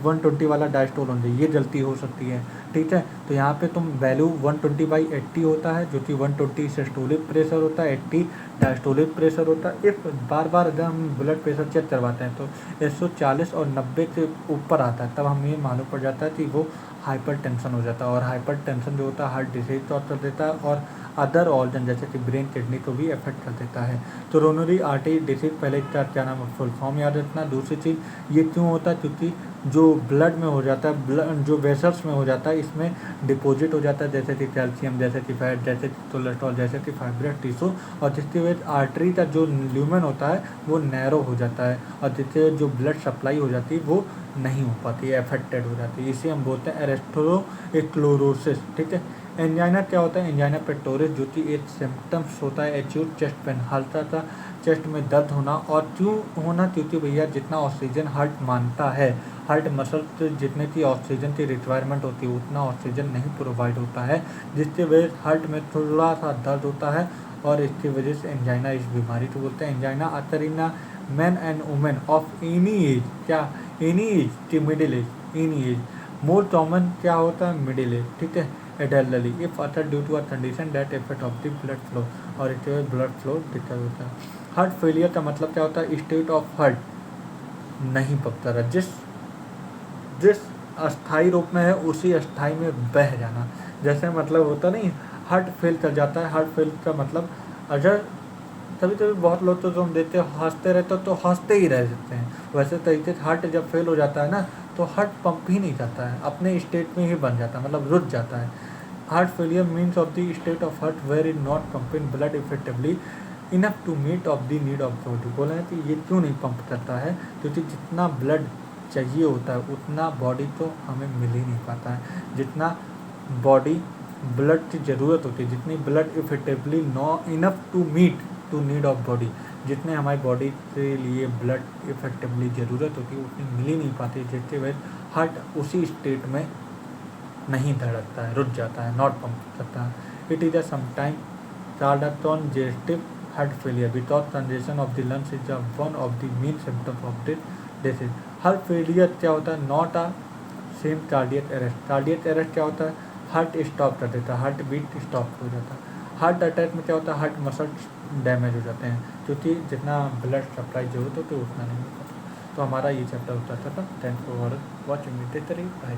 120 वाला डायस्टोल होंगे, ये गलती हो सकती है, ठीक है। तो यहाँ पे तुम वैल्यू 120/80 होता है, जो कि 120 सिस्टोलिक प्रेशर होता है, 80 डायस्टोलिक प्रेशर होता है। इफ बार बार अगर हम ब्लड प्रेशर चेक करवाते हैं तो 140 और 90 से ऊपर आता है, तब हमें मालूम पड़ जाता है कि वो हाइपर टेंशन हो जाता है। और हाइपर टेंशन जो होता है हार्ट डिजीज कर देता है और अदर ऑर्गन जैसे कि ब्रेन, किडनी को भी अफेक्ट कर देता है। तो रोनरी आर्टरी डिसीज, पहले इसका क्या नाम है, फुल फॉर्म याद रखना। दूसरी चीज़ ये क्यों होता है? क्योंकि जो ब्लड में हो जाता है, ब्लड जो वेसल्स में हो जाता है, इसमें डिपॉजिट हो जाता है, जैसे कि कैल्शियम, जैसे कि फैट, जैसे कि कोलेस्ट्रॉल, जैसे कि फाइब्रस टिश्यू। और जिसकी वजह से आर्टरी का जो ल्यूमेन होता है वो नैरो हो जाता है और जिससे जो ब्लड सप्लाई हो जाती है वो नहीं हो पाती है, अफेक्टेड हो जाती है। इसे हम बोलते हैं एरेथ्रोस्क्लेरोसिस, ठीक है। एंजाइना क्या होता है? एंजाइना पेक्टोरिस, जो कि एक सिम्टम्स होता है एक्यूट चेस्ट पेन, हल्का सा चेस्ट में दर्द होना। और क्यों होना? क्योंकि भैया जितना ऑक्सीजन हार्ट मांगता है, हार्ट मसल से जितने की ऑक्सीजन की रिक्वायरमेंट होती है उतना ऑक्सीजन नहीं प्रोवाइड होता है, जिसकी वजह से हार्ट में थोड़ा सा दर्द होता है और इसकी वजह से एंजाइना इस बीमारी को बोलते हैं। Angina occur in man and women of any age, क्या एनी एज की middle age, any age. More common क्या होता है? मिडिल एज, ठीक है। Adultly if occur due to a condition that effect of the blood flow, और इससे ब्लड फ्लो दिक्कत होता है। हार्ट फेलियर का मतलब क्या होता है? स्टेट ऑफ हार्ट नहीं पकता रहा, जिस अस्थाई रूप में है उसी अस्थाई में बह जाना। जैसे मतलब होता नहीं, हार्ट फेल कर जाता है। हार्ट फेल का मतलब, अगर कभी कभी बहुत लोग तो हम देखते हैं हंसते रहते हो तो हंसते ही रह जाते हैं, वैसे तरीके से हार्ट जब फेल हो जाता है ना तो हार्ट पंप ही नहीं जाता है, अपने स्टेट में ही बन जाता है, मतलब रुक जाता है। Heart failure means of the state of heart where is not pumping blood effectively enough to meet of the need of body. बोला है कि ये क्यों नहीं पंप करता है? क्योंकि जितना ब्लड चाहिए होता है उतना बॉडी को हमें मिल ही नहीं पाता है। जितना बॉडी ब्लड की ज़रूरत होती है, जितनी blood effectively no enough to meet to need of body, जितने हमारी बॉडी के लिए ब्लड इफेक्टिवली ज़रूरत होती है उतनी मिल ही नहीं पाती, जिसके वजह हार्ट उसी स्टेट में नहीं धड़कता है, रुक जाता है, नॉट पंप करता है। It is a sometime cardio congestive heart failure because congestion of the lungs is one of the main symptoms of this disease. Heart failure क्या होता है? Not a same cardiac arrest. Cardiac arrest क्या होता है? हार्ट स्टॉप कर देता है, हार्ट बीट स्टॉप हो जाता है। हार्ट अटैक में क्या होता है? हार्ट मसल डैमेज हो जाते हैं, क्योंकि जितना ब्लड सप्लाई जरूरत होती है उतना नहीं होता। तो हमारा ये चैप्टर होता था। Thanks for watching. बाय।